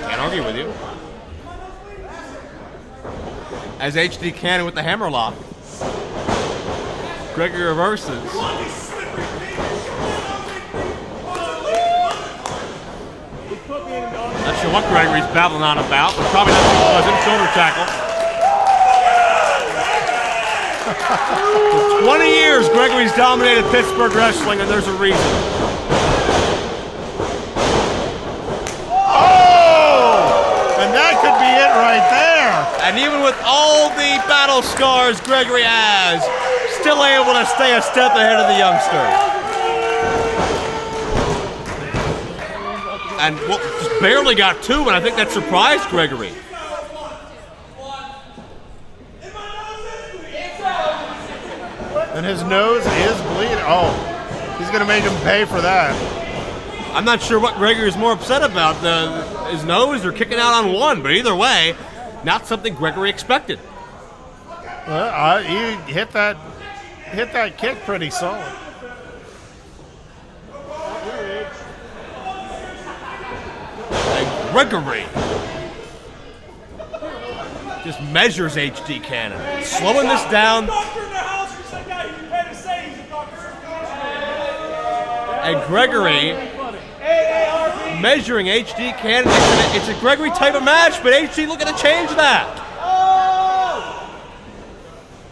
[SPEAKER 2] Can't argue with you. As HD Cannon with the hammerlock. Gregory reverses. Not sure what Gregory's babbling on about, but probably not too pleasant. Shoulder tackle. For 20 years, Gregory's dominated Pittsburgh wrestling, and there's a reason.
[SPEAKER 6] hit right there.
[SPEAKER 2] And even with all the battle scars Gregory has, still able to stay a step ahead of the youngster. And well, just barely got 2, and I think that surprised Gregory.
[SPEAKER 6] And his nose is bleeding. Oh, he's going to make him pay for that.
[SPEAKER 2] I'm not sure what Gregory is more upset about, his nose or kicking out on 1, but either way, not something Gregory expected.
[SPEAKER 6] Well, he hit that kick pretty solid.
[SPEAKER 2] And Gregory just measures HD Cannon, slowing this down. And Gregory measuring HD Cannon. It's a Gregory type of match, but HD looking to change that.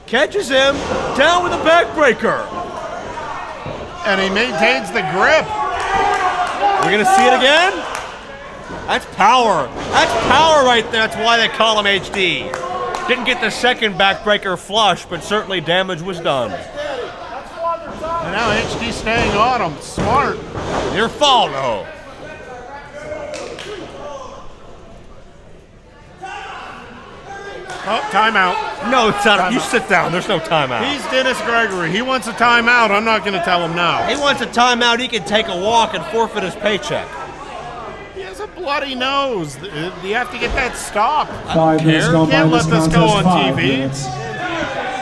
[SPEAKER 2] Catches him down with a backbreaker.
[SPEAKER 6] And he maintains the grip.
[SPEAKER 2] We're going to see it again? That's power. That's power right there. That's why they call him HD. Didn't get the second backbreaker flush, but certainly damage was done.
[SPEAKER 6] And now HD staying on him. Smart.
[SPEAKER 2] Near fall, though.
[SPEAKER 6] Oh, timeout.
[SPEAKER 2] No, it's not. You sit down. There's no timeout.
[SPEAKER 6] He's Dennis Gregory. He wants a timeout. I'm not going to tell him now.
[SPEAKER 2] He wants a timeout. He can take a walk and forfeit his paycheck.
[SPEAKER 6] He has a bloody nose. You have to get that stopped.
[SPEAKER 8] 5 minutes gone by
[SPEAKER 6] Can't
[SPEAKER 8] this
[SPEAKER 6] let this go on
[SPEAKER 8] contest, 5
[SPEAKER 6] TV.
[SPEAKER 8] minutes.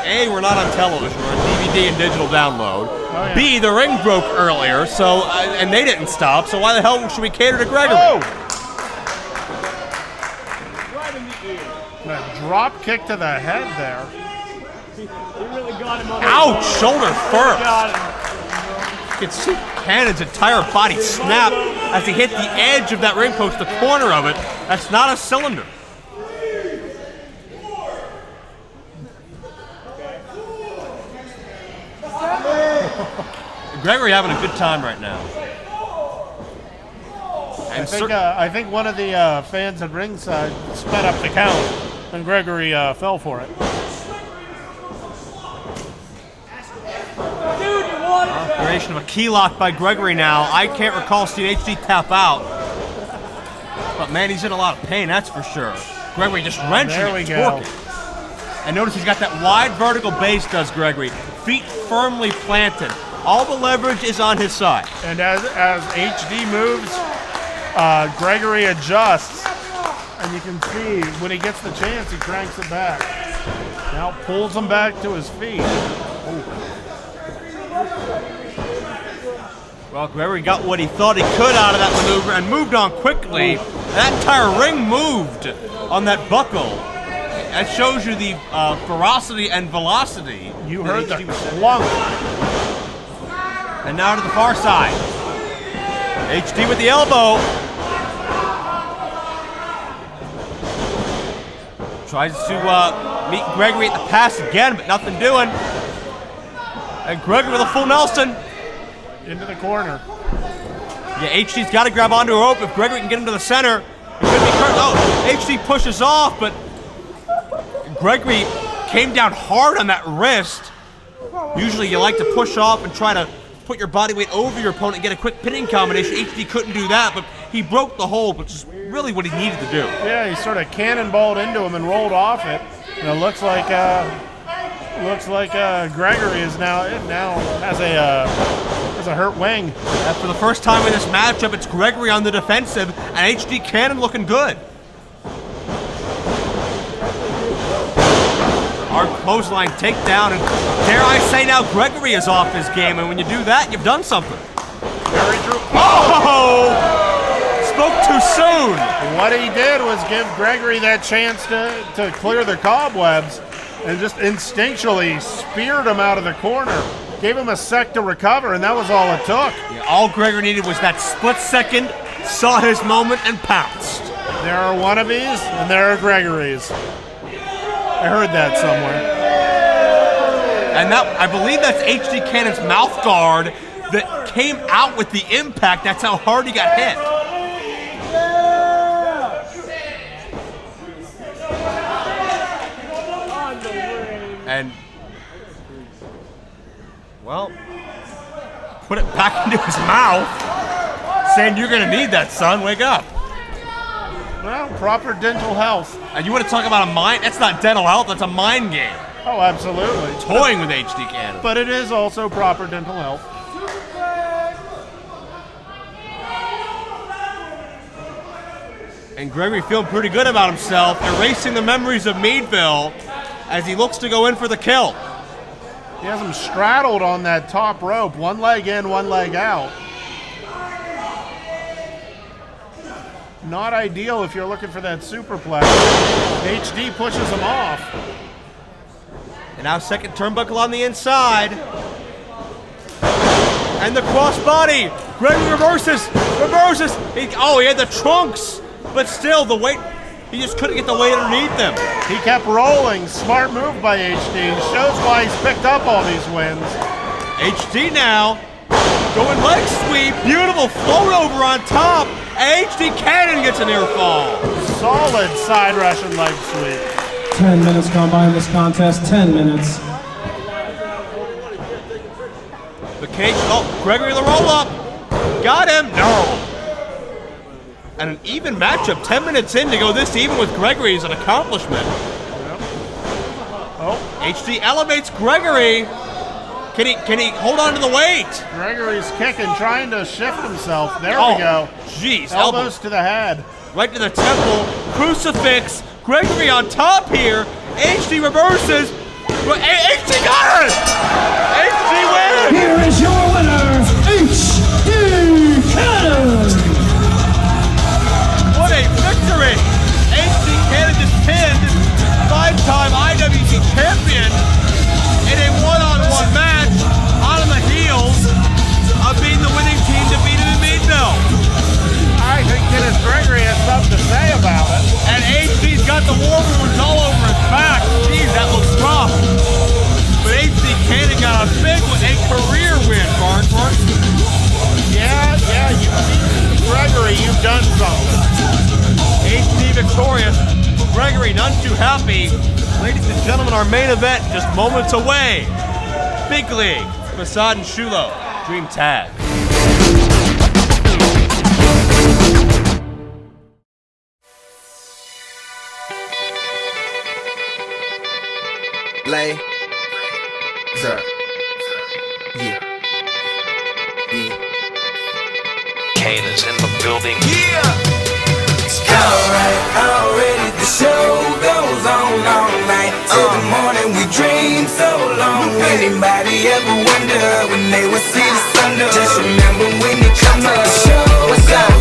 [SPEAKER 2] A, we're not on television. We're on DVD and digital download.
[SPEAKER 6] Oh, yeah.
[SPEAKER 2] B, the ring broke earlier, so and they didn't stop. So why the hell should we cater to Gregory?
[SPEAKER 6] Oh! That drop kick to the head there.
[SPEAKER 2] Ouch! Shoulder first. You can see Cannon's entire body snap as he hit the edge of that ring post, the corner of it. That's not a cylinder. Gregory having a good time right now. And
[SPEAKER 6] I think one of the fans at ringside sped up the count, and Gregory fell for it.
[SPEAKER 2] Creation of a key lock by Gregory now. I can't recall seeing HD tap out. But man, he's in a lot of pain, that's for sure. Gregory just wrenching
[SPEAKER 6] There we
[SPEAKER 2] and
[SPEAKER 6] go.
[SPEAKER 2] torquing. And notice he's got that wide vertical base, does Gregory. Feet firmly planted. All the leverage is on his side.
[SPEAKER 6] And as HD moves, Gregory adjusts. And you can see when he gets the chance, he cranks it back. Now pulls him back to his feet. Ooh.
[SPEAKER 2] Well, Gregory got what he thought he could out of that maneuver and moved on quickly. That entire ring moved on that buckle. That shows you the ferocity and velocity.
[SPEAKER 6] You
[SPEAKER 2] that
[SPEAKER 6] heard
[SPEAKER 2] HD
[SPEAKER 6] the
[SPEAKER 2] was sending.
[SPEAKER 6] clunk.
[SPEAKER 2] And now to the far side. HD with the elbow. Tries to meet Gregory at the pass again, but nothing doing. And Gregory with a full Nelson.
[SPEAKER 6] Into the corner.
[SPEAKER 2] Yeah, HD's got to grab onto a rope. If Gregory can get him to the center, it could be curved. Oh, HD pushes off, but Gregory came down hard on that wrist. Usually you like to push off and try to put your body weight over your opponent and get a quick pinning combination. HD couldn't do that, but he broke the hold, which is really what he needed to do.
[SPEAKER 6] Yeah, he sort of cannonballed into him and rolled off it. And it looks like Gregory is now has a hurt wing.
[SPEAKER 2] For the first time in this matchup, it's Gregory on the defensive and HD Cannon looking good. Hard clothesline takedown, and dare I say now Gregory is off his game, and when you do that, you've done something.
[SPEAKER 6] Very true.
[SPEAKER 2] Oh! Spoke too soon.
[SPEAKER 6] What he did was give Gregory that chance to clear the cobwebs and just instinctually speared him out of the corner. Gave him a sec to recover, and that was all it took.
[SPEAKER 2] Yeah, all Gregory needed was that split second, saw his moment, and pounced.
[SPEAKER 6] There are wannabes, and there are Gregorys. I heard that somewhere.
[SPEAKER 2] And that, I believe that's HD Cannon's mouth guard that came out with the impact. That's how hard he got hit. Well, put it back into his mouth, saying you're going to need that, son. Wake up.
[SPEAKER 6] Well, proper dental health.
[SPEAKER 2] And you want to talk about a mind? That's not dental health. That's a mind game.
[SPEAKER 6] Oh, absolutely.
[SPEAKER 2] Toying with HD Canada.
[SPEAKER 6] But it is also proper dental health.
[SPEAKER 2] And Gregory feeling pretty good about himself, erasing the memories of Meadville as he looks to go in for the kill.
[SPEAKER 6] He has him straddled on that top rope. One leg in, one leg out. Not ideal if you're looking for that superplex. HD pushes him off.
[SPEAKER 2] And now second turnbuckle on the inside. And the crossbody. Gregory reverses. He had the trunks. But still, the weight, he just couldn't get the weight underneath them.
[SPEAKER 6] He kept rolling. Smart move by HD. Shows why he's picked up all these wins.
[SPEAKER 2] HD now going leg sweep. Beautiful float over on top. HD Cannon gets a near fall.
[SPEAKER 6] Solid side Russian leg sweep.
[SPEAKER 1] 10 minutes gone by in this contest. 10 minutes.
[SPEAKER 2] The cage. Oh, Gregory the roll up. Got him. No. And an even matchup, 10 minutes in to go this even with Gregory is an accomplishment.
[SPEAKER 6] Yep. Oh,
[SPEAKER 2] HD elevates Gregory. Can he hold on to the weight?
[SPEAKER 6] Gregory's kicking, trying to shift himself. There we go.
[SPEAKER 2] Jeez,
[SPEAKER 6] Elbows to the head.
[SPEAKER 2] Right to the temple. Crucifix. Gregory on top here. HD reverses. HD got it! HD wins!
[SPEAKER 1] Here is your winner, HD Cannon!
[SPEAKER 2] What a victory! HD Cannon just pinned 5-time IWC champion in a one-on-one match on the heels of being the winning team defeated in Meadville.
[SPEAKER 6] I think Dennis Gregory has something to say about it.
[SPEAKER 2] And HD's got the war wounds all over his back. Jeez, that looks rough. But HD Cannon got a big one, a career win, Farnsworth.
[SPEAKER 6] Yeah, Gregory, you've done something.
[SPEAKER 2] HD victorious. Gregory, none too happy. Ladies and gentlemen, our main event just moments away. Big League, Facade and Shulo, Dream Tag.
[SPEAKER 10] Lay. Sir. Yeah.
[SPEAKER 11] Kana's in the building.
[SPEAKER 10] Yeah. Alright, already the show goes on all night. Till the morning we dream so long. Anybody ever wonder when they would see the sun? Just remember when you come up, the show goes on.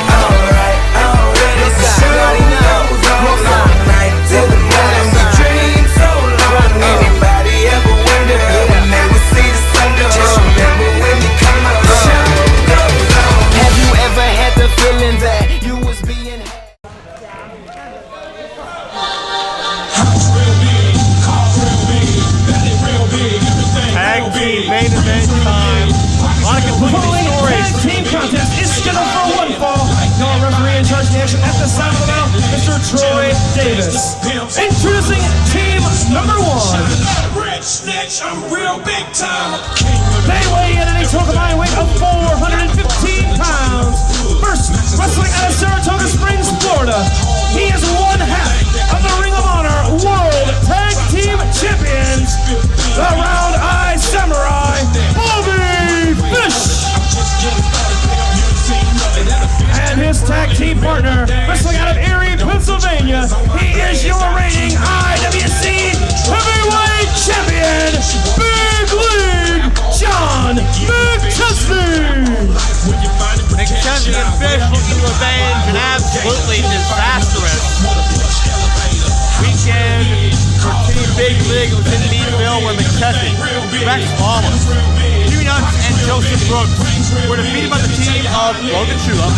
[SPEAKER 10] Alright, already the show goes on all night. Till the morning we dream so long. Anybody ever wonder when they would see the sun? Just remember when you come up, the show goes on. Have you ever had the feeling that you was being
[SPEAKER 2] Tag team main event time. A lot of conflicting stories.
[SPEAKER 1] Tag team contest is scheduled for one fall. Your referee in charge of the action at the sound of the bell, Mr. Troy Davis. Introducing team number 1.
[SPEAKER 5] I'm real big time.
[SPEAKER 1] They weigh in at a total combined weight of 415 pounds. First, wrestling out of Saratoga Springs, Florida. He is one half of the Ring of Honor World Tag Team Champions, the Round Eye Samurai, Bobby Fish. And his tag team partner, wrestling out of Erie, Pennsylvania, he is your reigning IWC Heavyweight Champion, Big League John McChesney.
[SPEAKER 2] McChesney and Fish looking to avenge an absolutely disastrous weekend for Team Big League. It was in Meadville where McChesney, Rex Lawless, Jimmy Nuts, and Joseph Brooks were defeated by the team of Logan Shula,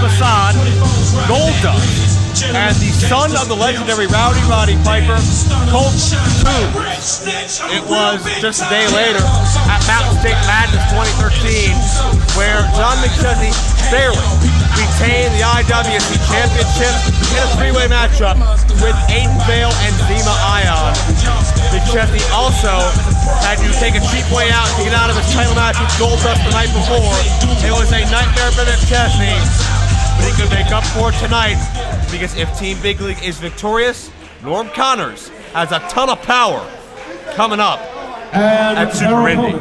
[SPEAKER 2] Facade, Goldust, and the son of the legendary Rowdy Roddy Piper, Colt Toombs. It was just a day later at Mountain State Madness 2013 where John McChesney barely retained the IWC Championship in a three-way matchup with Aiden Vale and Zema Ion. McChesney also had to take a cheap way out to get out of his title match with Goldust the night before. It was a nightmare for McChesney, but he could make up for it tonight because if Team Big League is victorious, Norm Connors has a ton of power coming up
[SPEAKER 1] and
[SPEAKER 2] at Super Indy.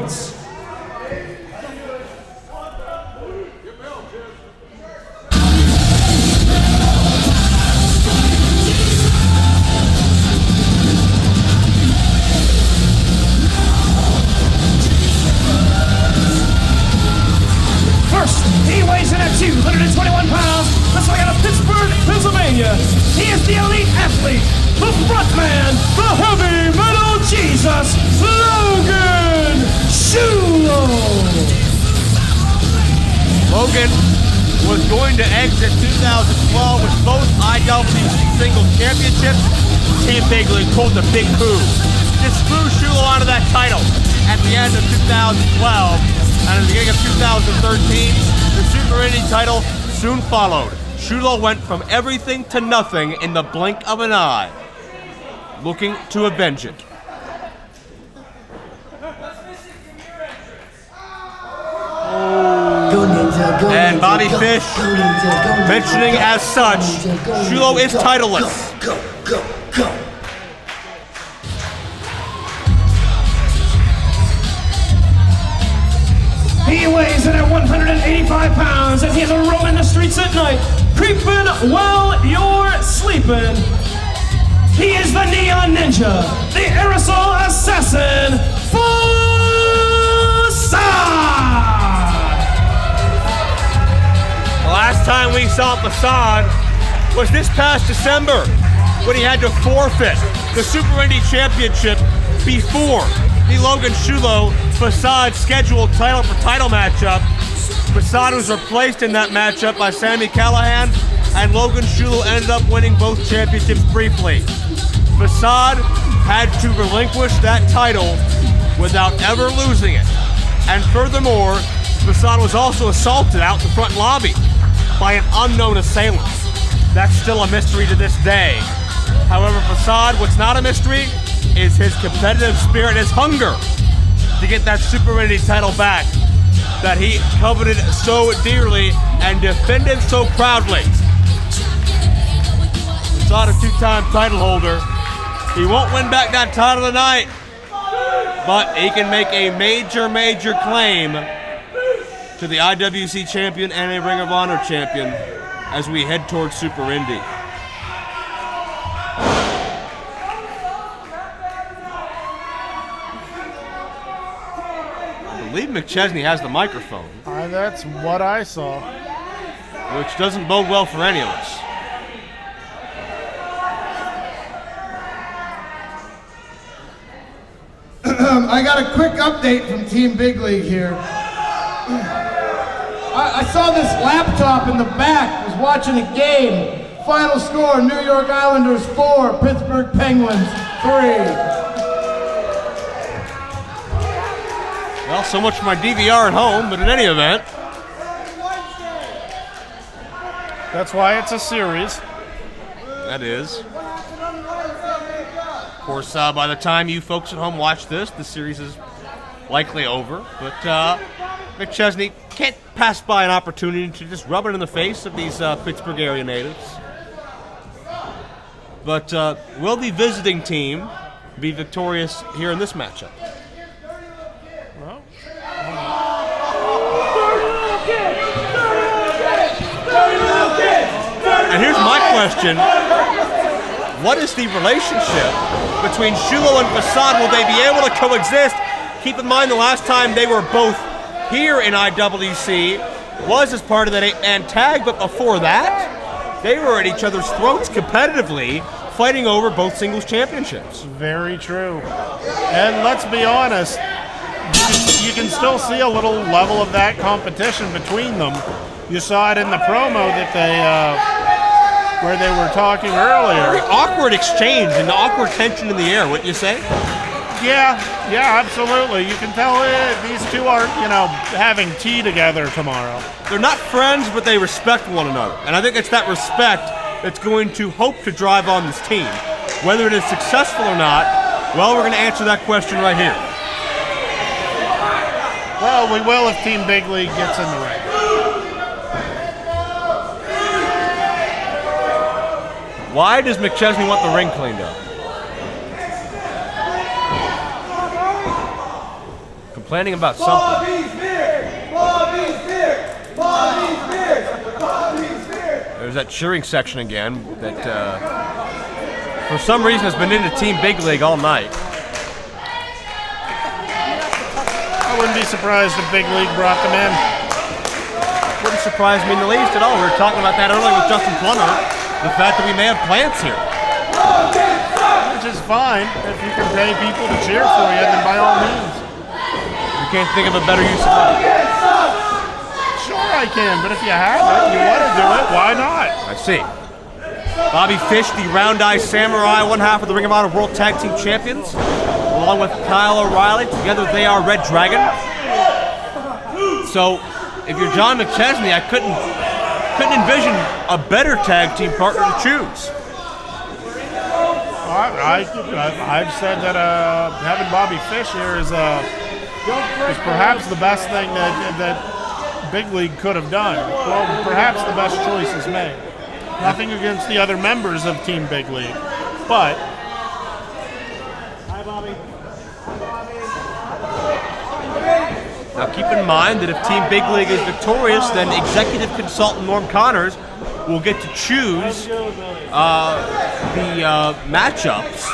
[SPEAKER 1] First, he weighs in at 221 pounds. This way out of Pittsburgh, Pennsylvania. He is the elite athlete, the front man, the heavy metal Jesus, Logan Shulo.
[SPEAKER 2] Logan was going to exit 2012 with both IWC Singles Championships. Team Big League pulled the big coup. Just threw Shulo out of that title at the end of 2012. And at the beginning of 2013, the Super Indy title soon followed. Shulo went from everything to nothing in the blink of an eye, looking to avenge it. And Bobby Fish mentioning as such, Shulo is titleless.
[SPEAKER 10] Go.
[SPEAKER 1] He weighs in at 185 pounds, and he's roaming the streets at night, creeping while you're sleeping. He is the Neon Ninja, the Aerosol Assassin, Facade!
[SPEAKER 2] The last time we saw Facade was this past December, when he had to forfeit the Super Indy Championship before the Logan Shulo Facade scheduled title for title matchup. Facade was replaced in that matchup by Sami Callihan, and Logan Shulo ended up winning both championships briefly. Facade had to relinquish that title without ever losing it. And furthermore, Facade was also assaulted out in the front lobby by an unknown assailant. That's still a mystery to this day. However, Facade, what's not a mystery, is his competitive spirit, his hunger to get that Super Indy title back that he coveted so dearly and defended so proudly. Facade, a two-time title holder. He won't win back that title tonight, but he can make a major claim to the IWC champion and a Ring of Honor champion as we head towards Super Indy. I believe McChesney has the microphone.
[SPEAKER 6] That's what I saw.
[SPEAKER 2] Which doesn't bode well for any of us.
[SPEAKER 4] I got a quick update from Team Big League here. I saw this laptop in the back, was watching a game. Final score, New York Islanders 4, Pittsburgh Penguins 3.
[SPEAKER 2] Well, so much for my DVR at home, but in any event.
[SPEAKER 6] That's why it's a series.
[SPEAKER 2] That is. Of course, by the time you folks at home watch this, the series is likely over. But McChesney can't pass by an opportunity to just rub it in the face of these Pittsburgh area natives. But will the visiting team be victorious here in this matchup? And here's my question. What is the relationship between Shulo and Facade? Will they be able to coexist? Keep in mind the last time they were both here in IWC was as part of that 8-man tag, but before that, they were at each other's throats competitively, fighting over both singles championships.
[SPEAKER 6] Very true. And let's be honest, you can still see a little level of that competition between them. You saw it in the promo that they, where they were talking earlier.
[SPEAKER 2] Very awkward exchange and awkward tension in the air, wouldn't you say?
[SPEAKER 6] Yeah, absolutely. You can tell these two aren't, having tea together tomorrow.
[SPEAKER 2] They're not friends, but they respect one another. And I think it's that respect that's going to hope to drive on this team. Whether it is successful or not, well, we're going to answer that question right here.
[SPEAKER 6] Well, we will if Team Big League gets in the ring.
[SPEAKER 2] Why does McChesney want the ring cleaned up? Complaining about something.
[SPEAKER 5] Bobby's beard! Bobby's beard! Bobby's beard! Bobby's beard!
[SPEAKER 2] There's that cheering section again that for some reason has been into Team Big League all night.
[SPEAKER 6] I wouldn't be surprised if Big League brought them in.
[SPEAKER 2] Wouldn't surprise me in the least at all. We were talking about that earlier with Justin Plummer. The fact that we may have plants here.
[SPEAKER 6] Which is fine. If you can pay people to cheer for you, then by all means.
[SPEAKER 2] You can't think of a better use of money.
[SPEAKER 6] Sure I can, but if you have it, you want to do it, why not?
[SPEAKER 2] I see. Bobby Fish, the Round Eye Samurai, one half of the Ring of Honor World Tag Team Champions, along with Kyle O'Reilly. Together they are Red Dragon. So, if you're John McChesney, I couldn't envision a better tag team partner to choose.
[SPEAKER 6] I've said that having Bobby Fish here is perhaps the best thing that Big League could have done. Well, perhaps the best choices made. Nothing against the other members of Team Big League, but. Hi, Bobby.
[SPEAKER 2] Now keep in mind that if Team Big League is victorious, then executive consultant Norm Connors will get to choose the matchups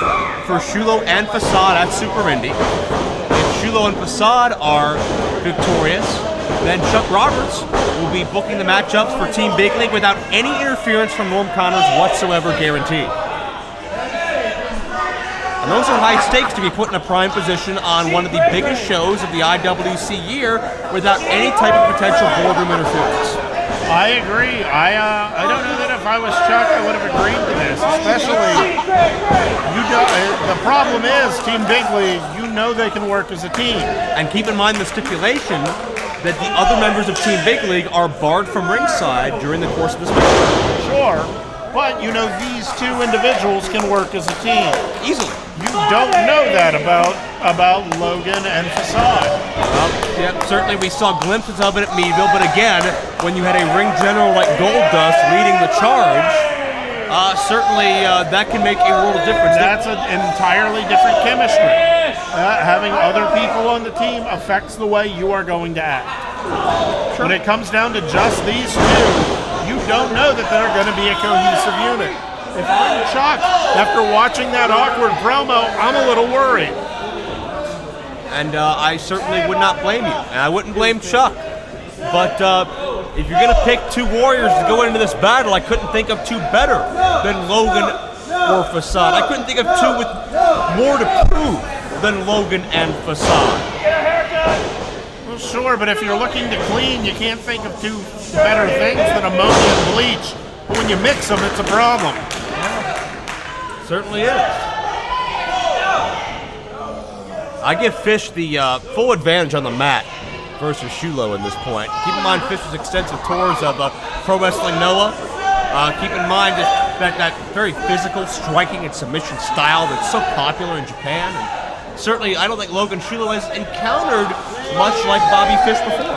[SPEAKER 2] for Shulo and Facade at Super Indy. If Shulo and Facade are victorious, then Chuck Roberts will be booking the matchups for Team Big League without any interference from Norm Connors whatsoever, guaranteed. And those are high stakes to be put in a prime position on one of the biggest shows of the IWC year without any type of potential boardroom interference.
[SPEAKER 6] I agree. I don't know that if I was Chuck, I would have agreed to this. Especially, the problem is Team Big League. You know they can work as a team.
[SPEAKER 2] And keep in mind the stipulation that the other members of Team Big League are barred from ringside during the course of this match.
[SPEAKER 6] Sure, but you know these two individuals can work as a team
[SPEAKER 2] easily.
[SPEAKER 6] You don't know that about Logan and Facade.
[SPEAKER 2] Yeah, certainly we saw glimpses of it at Meadville, but again, when you had a ring general like Goldust leading the charge, certainly that can make a world of difference.
[SPEAKER 6] That's an entirely different chemistry. Having other people on the team affects the way you are going to act. Sure. When it comes down to just these two, you don't know that they're going to be a cohesive unit. If I'm Chuck, after watching that awkward promo, I'm a little worried.
[SPEAKER 2] And I certainly would not blame you. And I wouldn't blame Chuck. But if you're going to pick two warriors to go into this battle, I couldn't think of two better than Logan or Facade. I couldn't think of two with more to prove than Logan and Facade.
[SPEAKER 6] Well, sure, but if you're looking to clean, you can't think of two better things than ammonia and bleach. But when you mix them, it's a problem.
[SPEAKER 2] Certainly is. I give Fish the full advantage on the mat versus Shulo in this point. Keep in mind Fish's extensive tours of Pro Wrestling Noah. Keep in mind that very physical, striking, and submission style that's so popular in Japan. And certainly, I don't think Logan Shulo has encountered much like Bobby Fish before.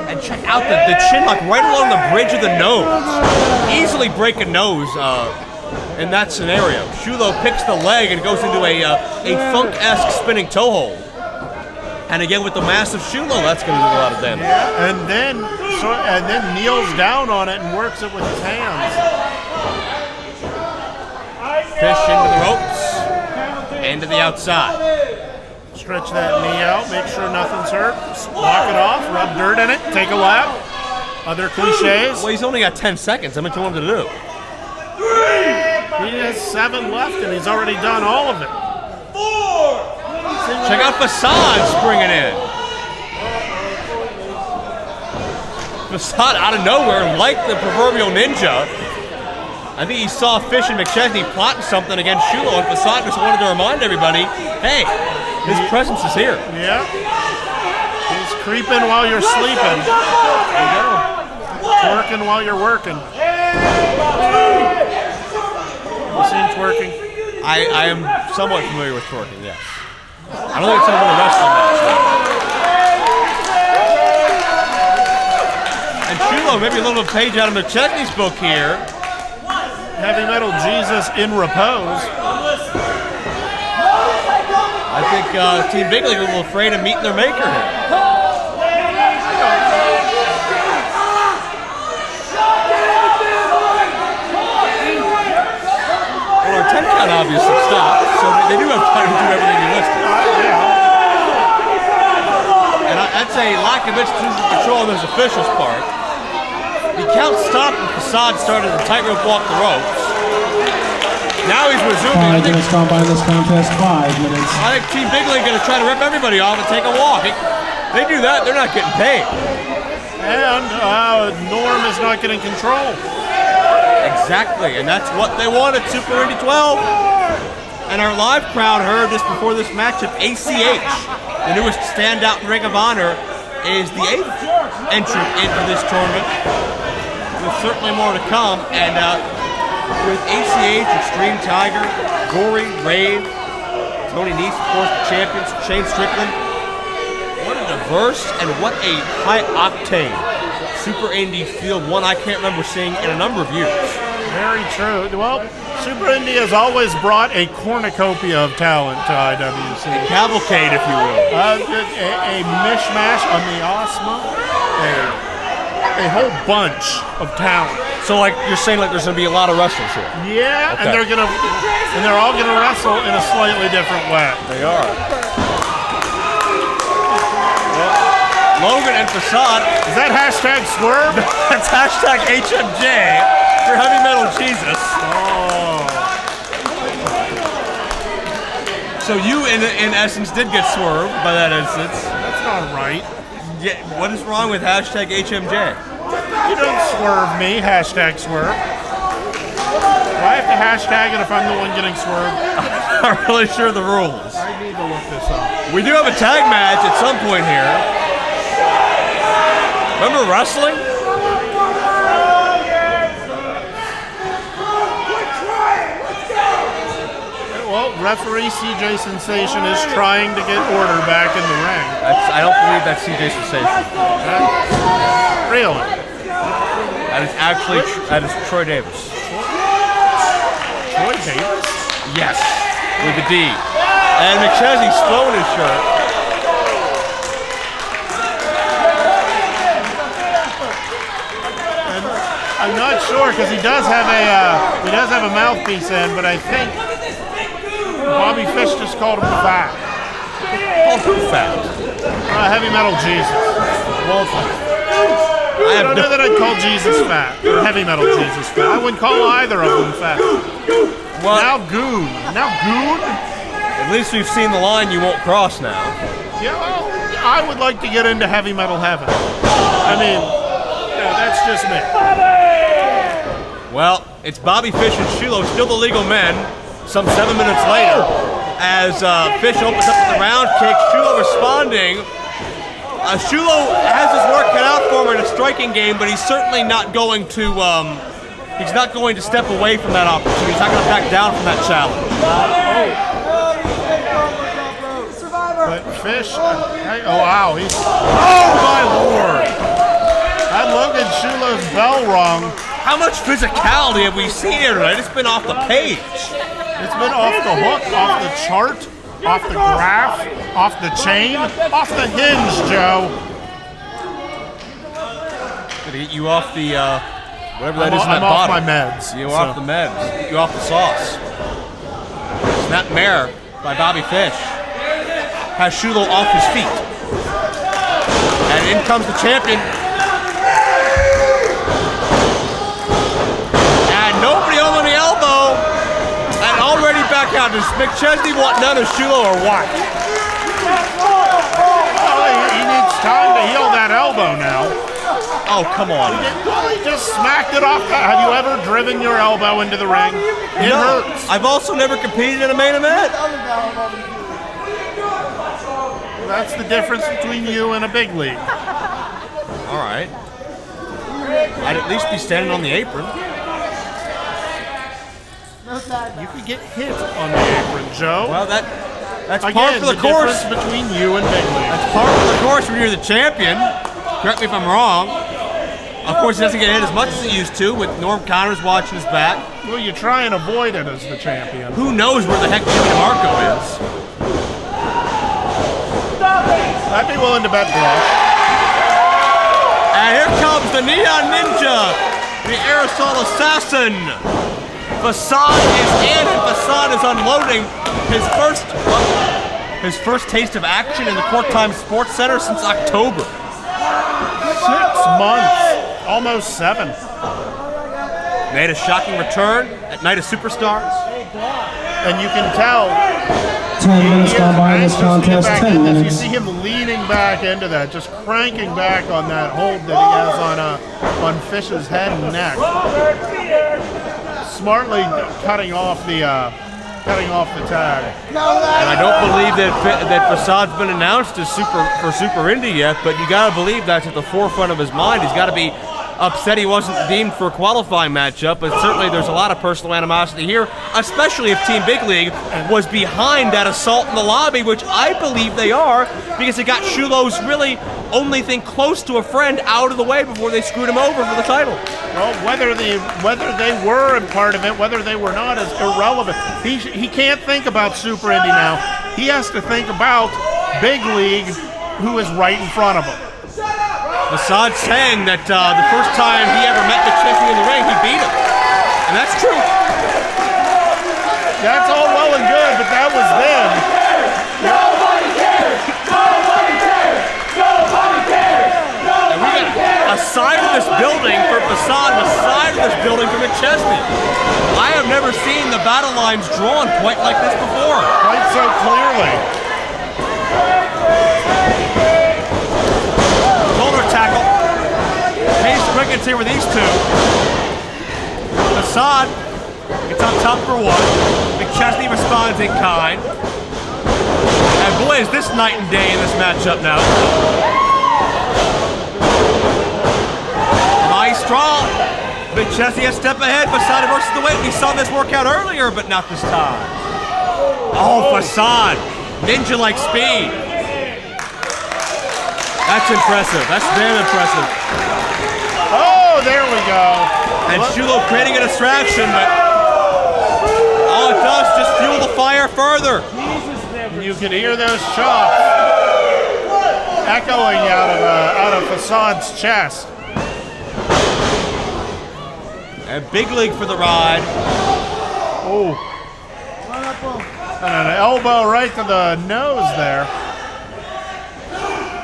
[SPEAKER 2] And check out the chin lock right along the bridge of the nose. Easily break a nose in that scenario. Shulo picks the leg and goes into a funk-esque spinning toe hold. And again, with the massive Shulo, that's going to do a lot of damage.
[SPEAKER 6] Yeah, and then kneels down on it and works it with his hands.
[SPEAKER 2] Fish into the ropes, and to the outside.
[SPEAKER 6] Stretch that knee out, make sure nothing's hurt. Lock it off, rub dirt in it, take a lap. Other cliches.
[SPEAKER 2] Well, he's only got 10 seconds. How much you want him to do?
[SPEAKER 6] He has 7 left, and he's already done all of it.
[SPEAKER 5] 4.
[SPEAKER 2] Check out Facade springing in. Facade out of nowhere, like the proverbial ninja. I think he saw Fish and McChesney plotting something against Shulo, and Facade just wanted to remind everybody, hey, his presence is here.
[SPEAKER 6] Yeah. He's creeping while you're sleeping. There you go. Twerking while you're working. You seen twerking?
[SPEAKER 2] I am somewhat familiar with twerking, yes. I don't think it's another wrestling match. And Chulo, maybe a little page out of McChesney's book here.
[SPEAKER 6] Heavy Metal Jesus in repose.
[SPEAKER 2] I think Team Big League are a little afraid of meeting their maker here. Well, our 10 count obviously stopped, so they do have time to do everything you listed. And that's a lack of institutional control on those officials' part. The count stopped when Facade started to tightrope walk the ropes. Now he's resuming.
[SPEAKER 8] 5 minutes gone by in this contest. 5 minutes.
[SPEAKER 2] I think Team Big League going to try to rip everybody off and take a walk. They do that, they're not getting paid.
[SPEAKER 6] And Norm is not getting control.
[SPEAKER 2] Exactly, and that's what they want at Super Indy 12. And our live crowd heard this before this matchup. ACH, the newest standout in Ring of Honor, is the 8th entrant into this tournament. There's certainly more to come, and with ACH, Extreme Tiger, Gory, Rave, Tony Nese, of course, the champions, Shane Strickland. What a diverse and what a high-octane Super Indy field, one I can't remember seeing in a number of years.
[SPEAKER 6] Very true. Well, Super Indy has always brought a cornucopia of talent to IWC.
[SPEAKER 2] A cavalcade, if you will.
[SPEAKER 6] A mishmash, a miasma, a whole bunch of talent.
[SPEAKER 2] So, like, you're saying, like, there's going to be a lot of wrestlers here?
[SPEAKER 6] Yeah,
[SPEAKER 2] Okay.
[SPEAKER 6] and they're all gonna wrestle in a slightly different way.
[SPEAKER 2] They are. Logan and Facade.
[SPEAKER 6] Is that hashtag swerve?
[SPEAKER 2] That's hashtag HMJ for Heavy Metal Jesus.
[SPEAKER 6] Oh.
[SPEAKER 2] So you, in essence, did get swerved by that instance.
[SPEAKER 6] That's not right.
[SPEAKER 2] Yeah, what is wrong with hashtag HMJ?
[SPEAKER 6] You don't swerve me, hashtag swerve. Do I have to hashtag it if I'm the one getting swerved?
[SPEAKER 2] I'm not really sure the rules.
[SPEAKER 6] I need to look this up.
[SPEAKER 2] We do have a tag match at some point here. Remember wrestling?
[SPEAKER 6] Well, referee CJ Sensation is trying to get order back in the ring.
[SPEAKER 2] I don't believe that's CJ Sensation.
[SPEAKER 6] Really?
[SPEAKER 2] That is actually Troy Davis.
[SPEAKER 6] Troy Davis?
[SPEAKER 2] Yes, with the D. And McChesney's throwing his shirt.
[SPEAKER 6] And I'm not sure because he does have a mouthpiece in, but I think Bobby Fish just called him fat.
[SPEAKER 2] Called who fat?
[SPEAKER 6] Heavy Metal Jesus.
[SPEAKER 2] Well,
[SPEAKER 6] I don't know that I'd call Jesus fat or Heavy Metal Jesus fat. I wouldn't call either of them fat.
[SPEAKER 2] well,
[SPEAKER 6] Now Goon.
[SPEAKER 2] At least we've seen the line you won't cross now.
[SPEAKER 6] Yeah, well, I would like to get into Heavy Metal heaven. I mean, that's just me.
[SPEAKER 2] Well, it's Bobby Fish and Shulo, still the legal men, some 7 minutes later, as Fish opens up with the round kick. Shulo responding. Shulo has his work cut out for him in a striking game, but he's certainly not going to step away from that opportunity. He's not going to back down from that challenge.
[SPEAKER 6] But Fish, oh wow, oh my lord! Had Logan Shulo's bell rung.
[SPEAKER 2] How much physicality have we seen here tonight? It's been off the page.
[SPEAKER 6] It's been off the hook, off the chart, off the graph, off the chain, off the hinge, Joe.
[SPEAKER 2] Gonna get you off the, whatever that is in that
[SPEAKER 6] I'm off
[SPEAKER 2] bottle.
[SPEAKER 6] my meds.
[SPEAKER 2] You're off the meds. You're off the sauce. Snap Mare by Bobby Fish has Shulo off his feet. And in comes the champion. And nobody on the elbow. And already back out. Does McChesney want none of Shulo or what?
[SPEAKER 6] Well, he needs time to heal that elbow now.
[SPEAKER 2] Oh, come on.
[SPEAKER 6] Well, he just smacked it off. Have you ever driven your elbow into the ring? It hurts.
[SPEAKER 2] I've also never competed in a main event.
[SPEAKER 6] That's the difference between you and a big league.
[SPEAKER 2] All right. I'd at least be standing on the apron.
[SPEAKER 6] You could get hit on the apron, Joe.
[SPEAKER 2] Well, That's
[SPEAKER 6] Again,
[SPEAKER 2] par for the course.
[SPEAKER 6] difference between you and Big League.
[SPEAKER 2] That's par for the course when you're the champion. Correct me if I'm wrong. Of course, he doesn't get hit as much as he used to with Norm Connors watching his back.
[SPEAKER 6] Well, you try and avoid it as the champion.
[SPEAKER 2] Who knows where the heck Jimmy DeMarco is?
[SPEAKER 6] I'd be willing to bet bluff.
[SPEAKER 2] And here comes the Neon Ninja, the Aerosol Assassin. Facade is in, and Facade is unloading his first taste of action in the Court Time Sports Center since October.
[SPEAKER 6] 6 months, almost 7.
[SPEAKER 2] Made a shocking return at Night of Superstars.
[SPEAKER 6] And you can tell
[SPEAKER 1] 10 minutes gone by in this contest, 10 minutes.
[SPEAKER 6] You see him leaning back into that, just cranking back on that hold that he has on Fish's head and neck. Smartly cutting off the tag.
[SPEAKER 2] And I don't believe that Facade's been announced as for Super Indy yet, but you gotta believe that's at the forefront of his mind. He's gotta be upset he wasn't deemed for a qualifying matchup, but certainly there's a lot of personal animosity here, especially if Team Big League was behind that assault in the lobby, which I believe they are, because it got Shulo's really only thing close to a friend out of the way before they screwed him over for the title.
[SPEAKER 6] Well, whether they were a part of it, whether they were not, is irrelevant. He can't think about Super Indy now. He has to think about Big League, who is right in front of him.
[SPEAKER 2] Facade saying that the first time he ever met McChesney in the ring, he beat him. And that's true.
[SPEAKER 6] That's all well and good, but that was then.
[SPEAKER 5] Nobody cares! Nobody cares! Nobody cares!
[SPEAKER 2] And we got a side of this building for Facade and a side of this building for McChesney. I have never seen the battle lines drawn quite like this before.
[SPEAKER 6] Quite so clearly.
[SPEAKER 2] Tackle. Pace crickets here with these two. Facade gets on top for one. McChesney responds in kind. And boy, is this night and day in this matchup now. Nice strong. McChesney a step ahead. Facade versus the weight. We saw this work out earlier, but not this time. Oh, Facade. Ninja-like speed. That's impressive. That's damn impressive.
[SPEAKER 6] Oh, there we go.
[SPEAKER 2] And Shulo creating a distraction, but all it does is just fuel the fire further.
[SPEAKER 6] You can hear those chops echoing out of Facade's chest.
[SPEAKER 2] And Big League for the ride.
[SPEAKER 6] Oh. And an elbow right to the nose there.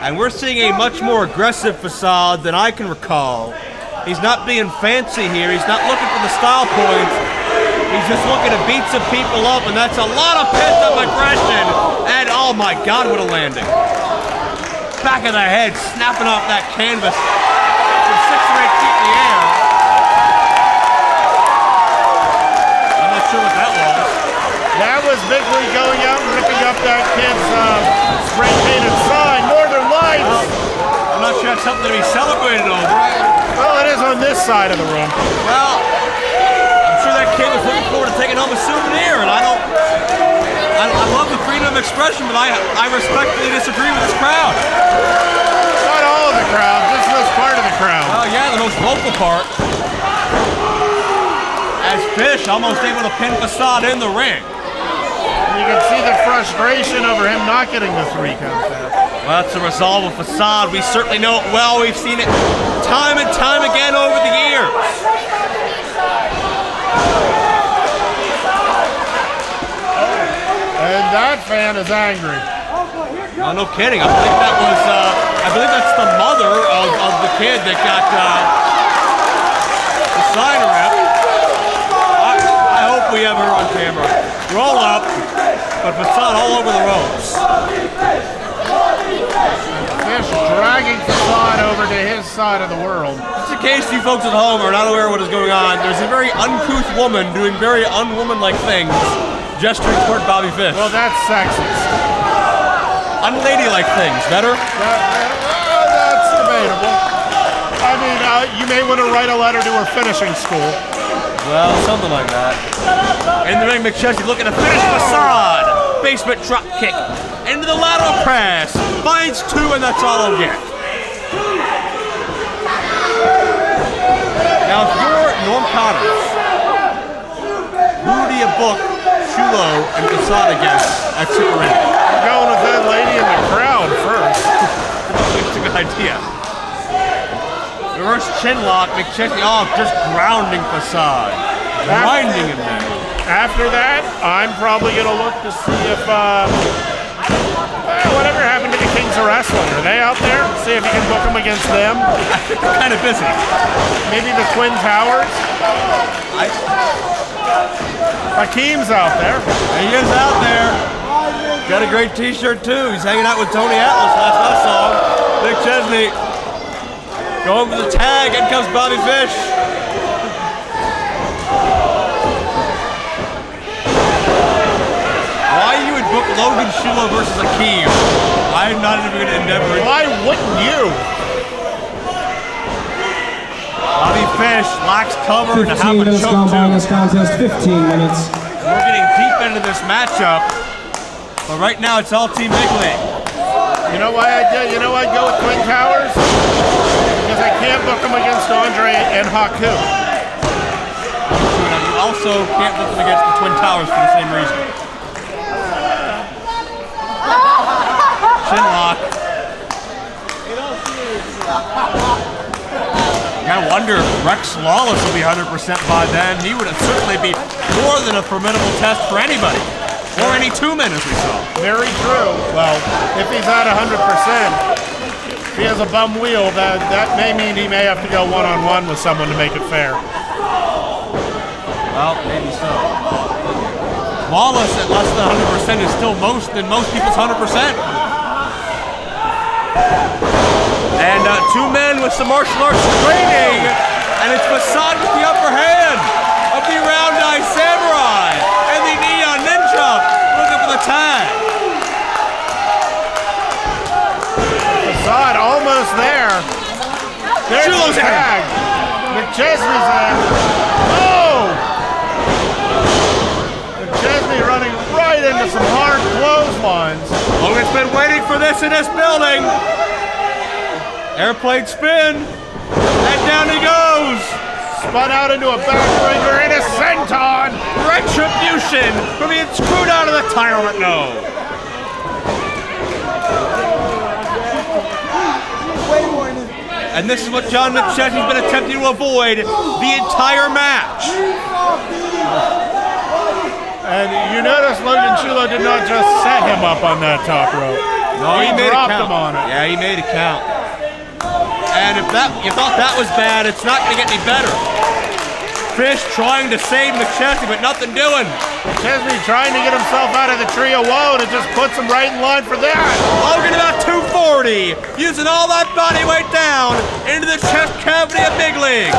[SPEAKER 2] And we're seeing a much more aggressive Facade than I can recall. He's not being fancy here. He's not looking for the style points. He's just looking to beat some people up, and that's a lot of pent-up aggression. And oh my God, what a landing. Back of the head, snapping off that canvas from 6 or 8 feet in the air. I'm not sure what that was.
[SPEAKER 6] That was Big League going out and ripping up that kid's spray-painted sign, Northern Lights.
[SPEAKER 2] I'm not sure that's something to be celebrated over.
[SPEAKER 6] Well, it is on this side of the room.
[SPEAKER 2] Well, I'm sure that kid was looking forward to taking home a souvenir, and I love the freedom of expression, but I respectfully disagree with this crowd.
[SPEAKER 6] Not all of the crowd, just this part of the crowd.
[SPEAKER 2] Oh yeah, the most vocal part. As Fish almost able to pin Facade in the ring.
[SPEAKER 6] You can see the frustration over him not getting the 3 count there.
[SPEAKER 2] Well, that's the resolve of Facade. We certainly know it well. We've seen it time and time again over the years.
[SPEAKER 6] And that fan is angry.
[SPEAKER 2] Oh, no kidding. I believe that was. I believe that's the mother of the kid that got the sign rep. I hope we have her on camera. Roll up, but Facade all over the ropes.
[SPEAKER 6] Fish dragging Facade over to his side of the world.
[SPEAKER 2] Just in case you folks at home are not aware of what is going on, there's a very uncouth woman doing very unwomanlike things, gesturing toward Bobby Fish.
[SPEAKER 6] Well, that's sexist.
[SPEAKER 2] Unladylike things, better?
[SPEAKER 6] That's debatable. I mean, you may want to write a letter to her finishing school.
[SPEAKER 2] Well, something like that. In the ring, McChesney looking to finish Facade. basement drop kick. Into the lateral press. Finds 2, and that's all he'll get. Now, if you're Norm Connors, who do you book Shulo and Facade against at Super Indy?
[SPEAKER 6] I'm going with that lady in the crowd first.
[SPEAKER 2] That's a good idea. Reverse chin lock, McChesney, just grounding Facade. Grinding him there.
[SPEAKER 6] After that, I'm probably going to look to see if, whatever happened to the Kings of Wrestling. Are they out there? See if you can book them against them.
[SPEAKER 2] I think they're kind of busy.
[SPEAKER 6] Maybe the Twin Towers. Hakeem's out there.
[SPEAKER 2] He is out there. Got a great t-shirt too. He's hanging out with Tony Atlas. That's that song. Nick Chesney. Going for the tag. In comes Bobby Fish. Why you would book Logan Shulo versus Hakeem? I'm not even going to endeavor.
[SPEAKER 6] Why wouldn't you?
[SPEAKER 2] Bobby Fish lacks cover and a half
[SPEAKER 8] 15
[SPEAKER 2] a
[SPEAKER 8] minutes
[SPEAKER 2] choke
[SPEAKER 8] gone by in
[SPEAKER 2] too.
[SPEAKER 8] this contest. 15 minutes.
[SPEAKER 2] We're getting deep into this matchup, but right now it's all Team Big League.
[SPEAKER 6] You know why I'd go with Twin Towers? Because I can't book them against Andre and Haku.
[SPEAKER 2] You also can't book them against the Twin Towers for the same reason. Chin lock. You gotta wonder if Rex Lawless will be 100% by then. He would certainly be more than a formidable test for anybody. Or any 2 men, as we saw.
[SPEAKER 6] Very true. Well, if he's at 100%, if he has a bum wheel, that may mean he may have to go one-on-one with someone to make it fair.
[SPEAKER 2] Well, maybe so. Lawless at less than 100% is still most than most people's 100%. And 2 men with some martial arts training, and it's Facade with the upper hand of the Round Eye Samurai and the Neon Ninja looking for the tag.
[SPEAKER 6] Facade almost there. There's
[SPEAKER 2] Shulo's
[SPEAKER 6] the tag. McChesney's in. Oh! McChesney running right into some hard clotheslines.
[SPEAKER 2] Logan's been waiting for this in this building. Airplane spin, and down he goes.
[SPEAKER 6] Spun out into a backbreaker and a senton.
[SPEAKER 2] Retribution for being screwed out of the tyrant. No. And this is what John McChesney's been attempting to avoid the entire match.
[SPEAKER 6] And you notice Logan Shulo did not just set him up on that top rope.
[SPEAKER 2] No,
[SPEAKER 6] he
[SPEAKER 2] made
[SPEAKER 6] dropped
[SPEAKER 2] a count.
[SPEAKER 6] him on it.
[SPEAKER 2] Yeah, he made a count. And if you thought that was bad, it's not going to get any better. Fish trying to save McChesney, but nothing doing.
[SPEAKER 6] McChesney trying to get himself out of the tree of woe, and it just puts him right in line for that.
[SPEAKER 2] Logan about 240, using all that body weight down into the chest cavity of Big League.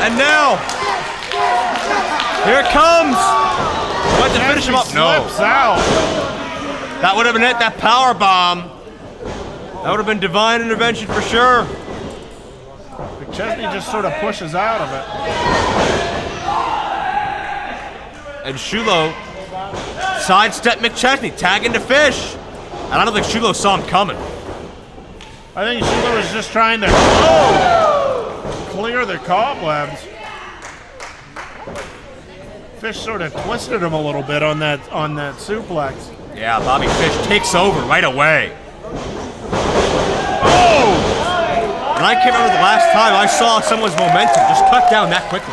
[SPEAKER 2] And now, here it comes. But to finish him up, no.
[SPEAKER 6] Slips out.
[SPEAKER 2] That would have been it, that power bomb. That would have been divine intervention for sure.
[SPEAKER 6] McChesney just sort of pushes out of it.
[SPEAKER 2] And Shulo sidestepped McChesney, tagging to Fish. And I don't think Shulo saw him coming.
[SPEAKER 6] I think Shulo was just trying to clear the cobwebs. Fish sort of twisted him a little bit on that suplex.
[SPEAKER 2] Yeah, Bobby Fish takes over right away.
[SPEAKER 6] Oh!
[SPEAKER 2] And I can't remember the last time I saw someone's momentum just cut down that quickly.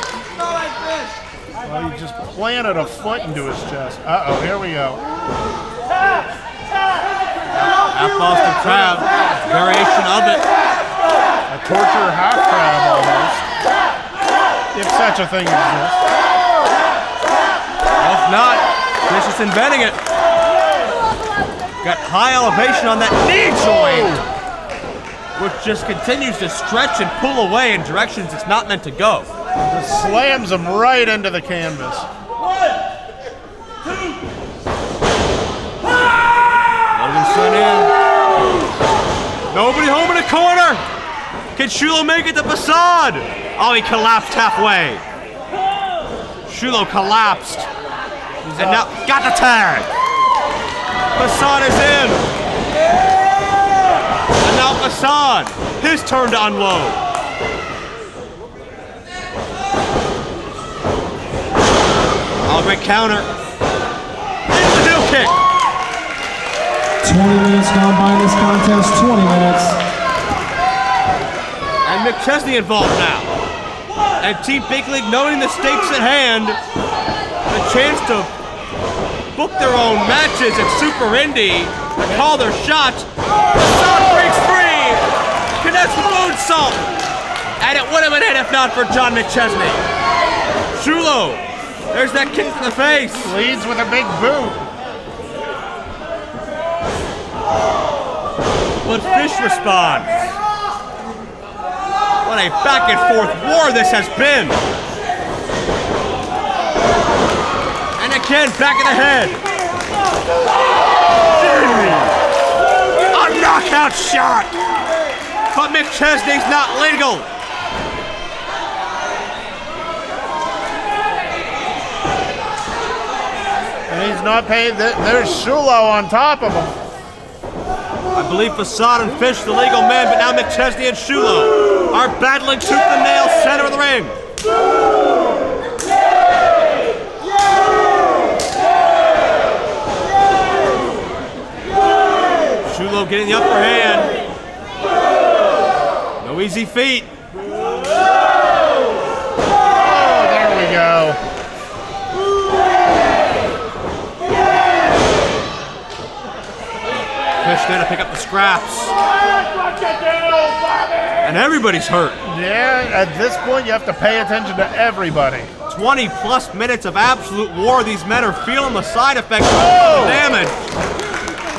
[SPEAKER 6] Well, he just planted a foot into his chest. Uh-oh, here we go.
[SPEAKER 2] Half Boston Crab, variation of it.
[SPEAKER 6] A torture half crab almost. If such a thing exists.
[SPEAKER 2] Well, if not, Fish is inventing it. Got high elevation on that knee joint, which just continues to stretch and pull away in directions it's not meant to go.
[SPEAKER 6] Just slams him right into the canvas.
[SPEAKER 2] Logan sent in. Nobody home in the corner. Can Shulo make it to Facade? Oh, he collapsed halfway. Shulo collapsed. And now got the tag. Facade is in. And now Facade, his turn to unload. Oh, great counter. Into the heel kick.
[SPEAKER 8] 20 minutes gone by in this contest, 20 minutes.
[SPEAKER 2] And McChesney involved now. And Team Big League, knowing the stakes at hand, the chance to book their own matches at Super Indy, to call their shots. Facade breaks free. Connects with moonsault. And it would have been it if not for John McChesney. Shulo, there's that kick to the face.
[SPEAKER 6] Leads with a big boot.
[SPEAKER 2] But Fish responds. What a back and forth war this has been. And again, back of the head. A knockout shot. But McChesney's not legal.
[SPEAKER 6] And he's not paid. There's Shulo on top of him.
[SPEAKER 2] I believe Facade and Fish the legal men, but now McChesney and Shulo are battling tooth and nail center of the ring. Shulo getting the upper hand. No easy feat.
[SPEAKER 6] Oh, there we go.
[SPEAKER 2] Fish there to pick up the scraps. And everybody's hurt.
[SPEAKER 6] Yeah, at this point you have to pay attention to everybody.
[SPEAKER 2] 20 plus minutes of absolute war. These men are feeling the side effects of the damage.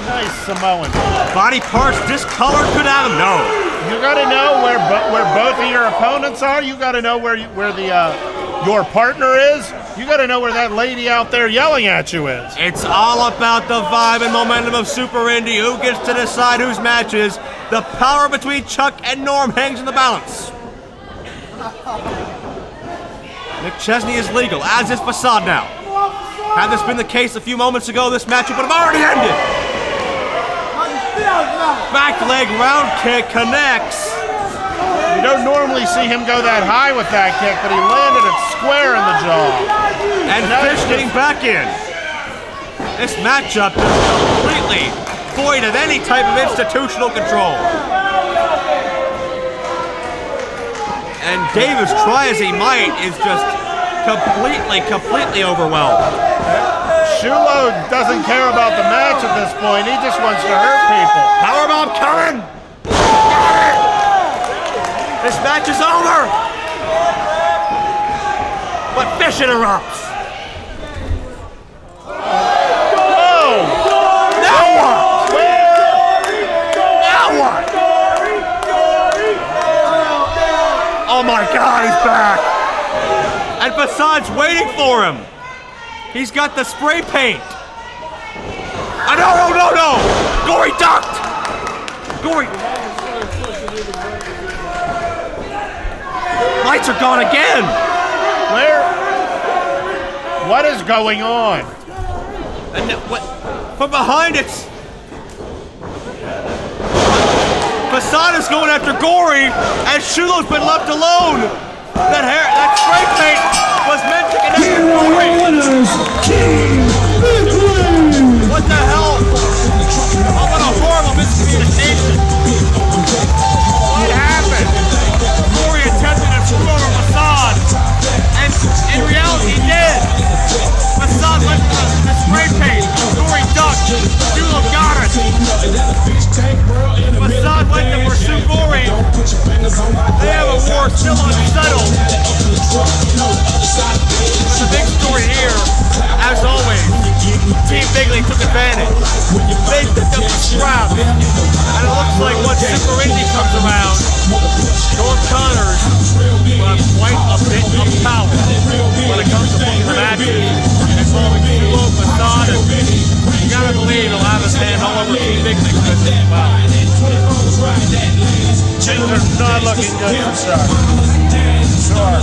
[SPEAKER 6] Nice Samoan.
[SPEAKER 2] Body parts discolored, could have them. No.
[SPEAKER 6] You got to know where both of your opponents are. You got to know where your partner is. You got to know where that lady out there yelling at you is.
[SPEAKER 2] It's all about the vibe and momentum of Super Indy. Who gets to decide whose matches? The power between Chuck and Norm hangs in the balance. McChesney is legal, as is Facade now. Had this been the case a few moments ago, this matchup would have already ended. Back leg round kick connects.
[SPEAKER 6] You don't normally see him go that high with that kick, but he landed it square in the jaw.
[SPEAKER 2] And Fish getting back in. This matchup is completely void of any type of institutional control. And Davis, try as he might, is just completely overwhelmed.
[SPEAKER 6] Shulo doesn't care about the match at this point. He just wants to hurt people.
[SPEAKER 2] Powerbomb coming! This match is over! But Fish interrupts.
[SPEAKER 6] Whoa!
[SPEAKER 2] Now what? Now what? Oh my God, he's back! And Facade's waiting for him. He's got the spray paint. No! Gory ducked! Gory. Lights are gone again.
[SPEAKER 6] Where? What is going on?
[SPEAKER 2] And what? From behind it's Facade is going after Gory, and Shulo's been left alone. That spray paint was meant to connect with Gory.
[SPEAKER 8] Winners, Team Big League.
[SPEAKER 2] What the hell? Oh, what a horrible miscommunication. What happened? Gory attempted to screw over Facade, and in reality he did. Facade went for the spray paint. Gory ducked. Shulo got it. Facade went to pursue Gory. They have a war still unsettled. But the big story here, as always, Team Big League took advantage. They picked up the scrap. And it looks like once Super Indy comes around, Norm Connors will have quite a bit of power when it comes to booking the matches involving Shulo, Facade, and you gotta believe he'll have his hand all over Team Big League for this as well.
[SPEAKER 6] Things are not looking good for Shark. Sure.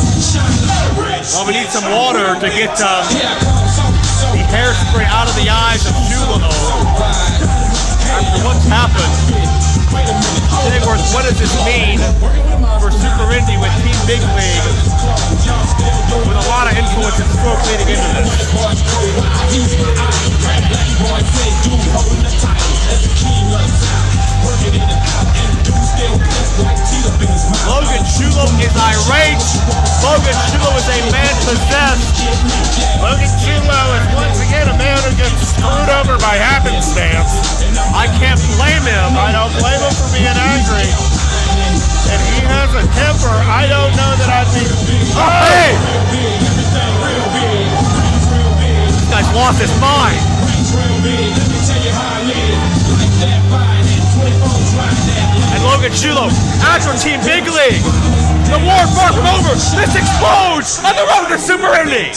[SPEAKER 2] Well, we need some water to get the hairspray out of the eyes of Chulo. After what's happened, Digworth, what does this mean for Super Indy with Team Big League with a lot of influence and stroke leading into this? Logan Chulo is irate. Logan Chulo is a man possessed.
[SPEAKER 6] Logan Chulo is once again a man who gets screwed over by happenstance.
[SPEAKER 2] I can't blame him.
[SPEAKER 6] I don't blame him for being angry. And he has a temper. I don't know that I'd be.
[SPEAKER 2] Oh, hey! This guy's lost his mind. And Logan Chulo, after Team Big League. The war's far from over. This explodes on the road to Super Indy.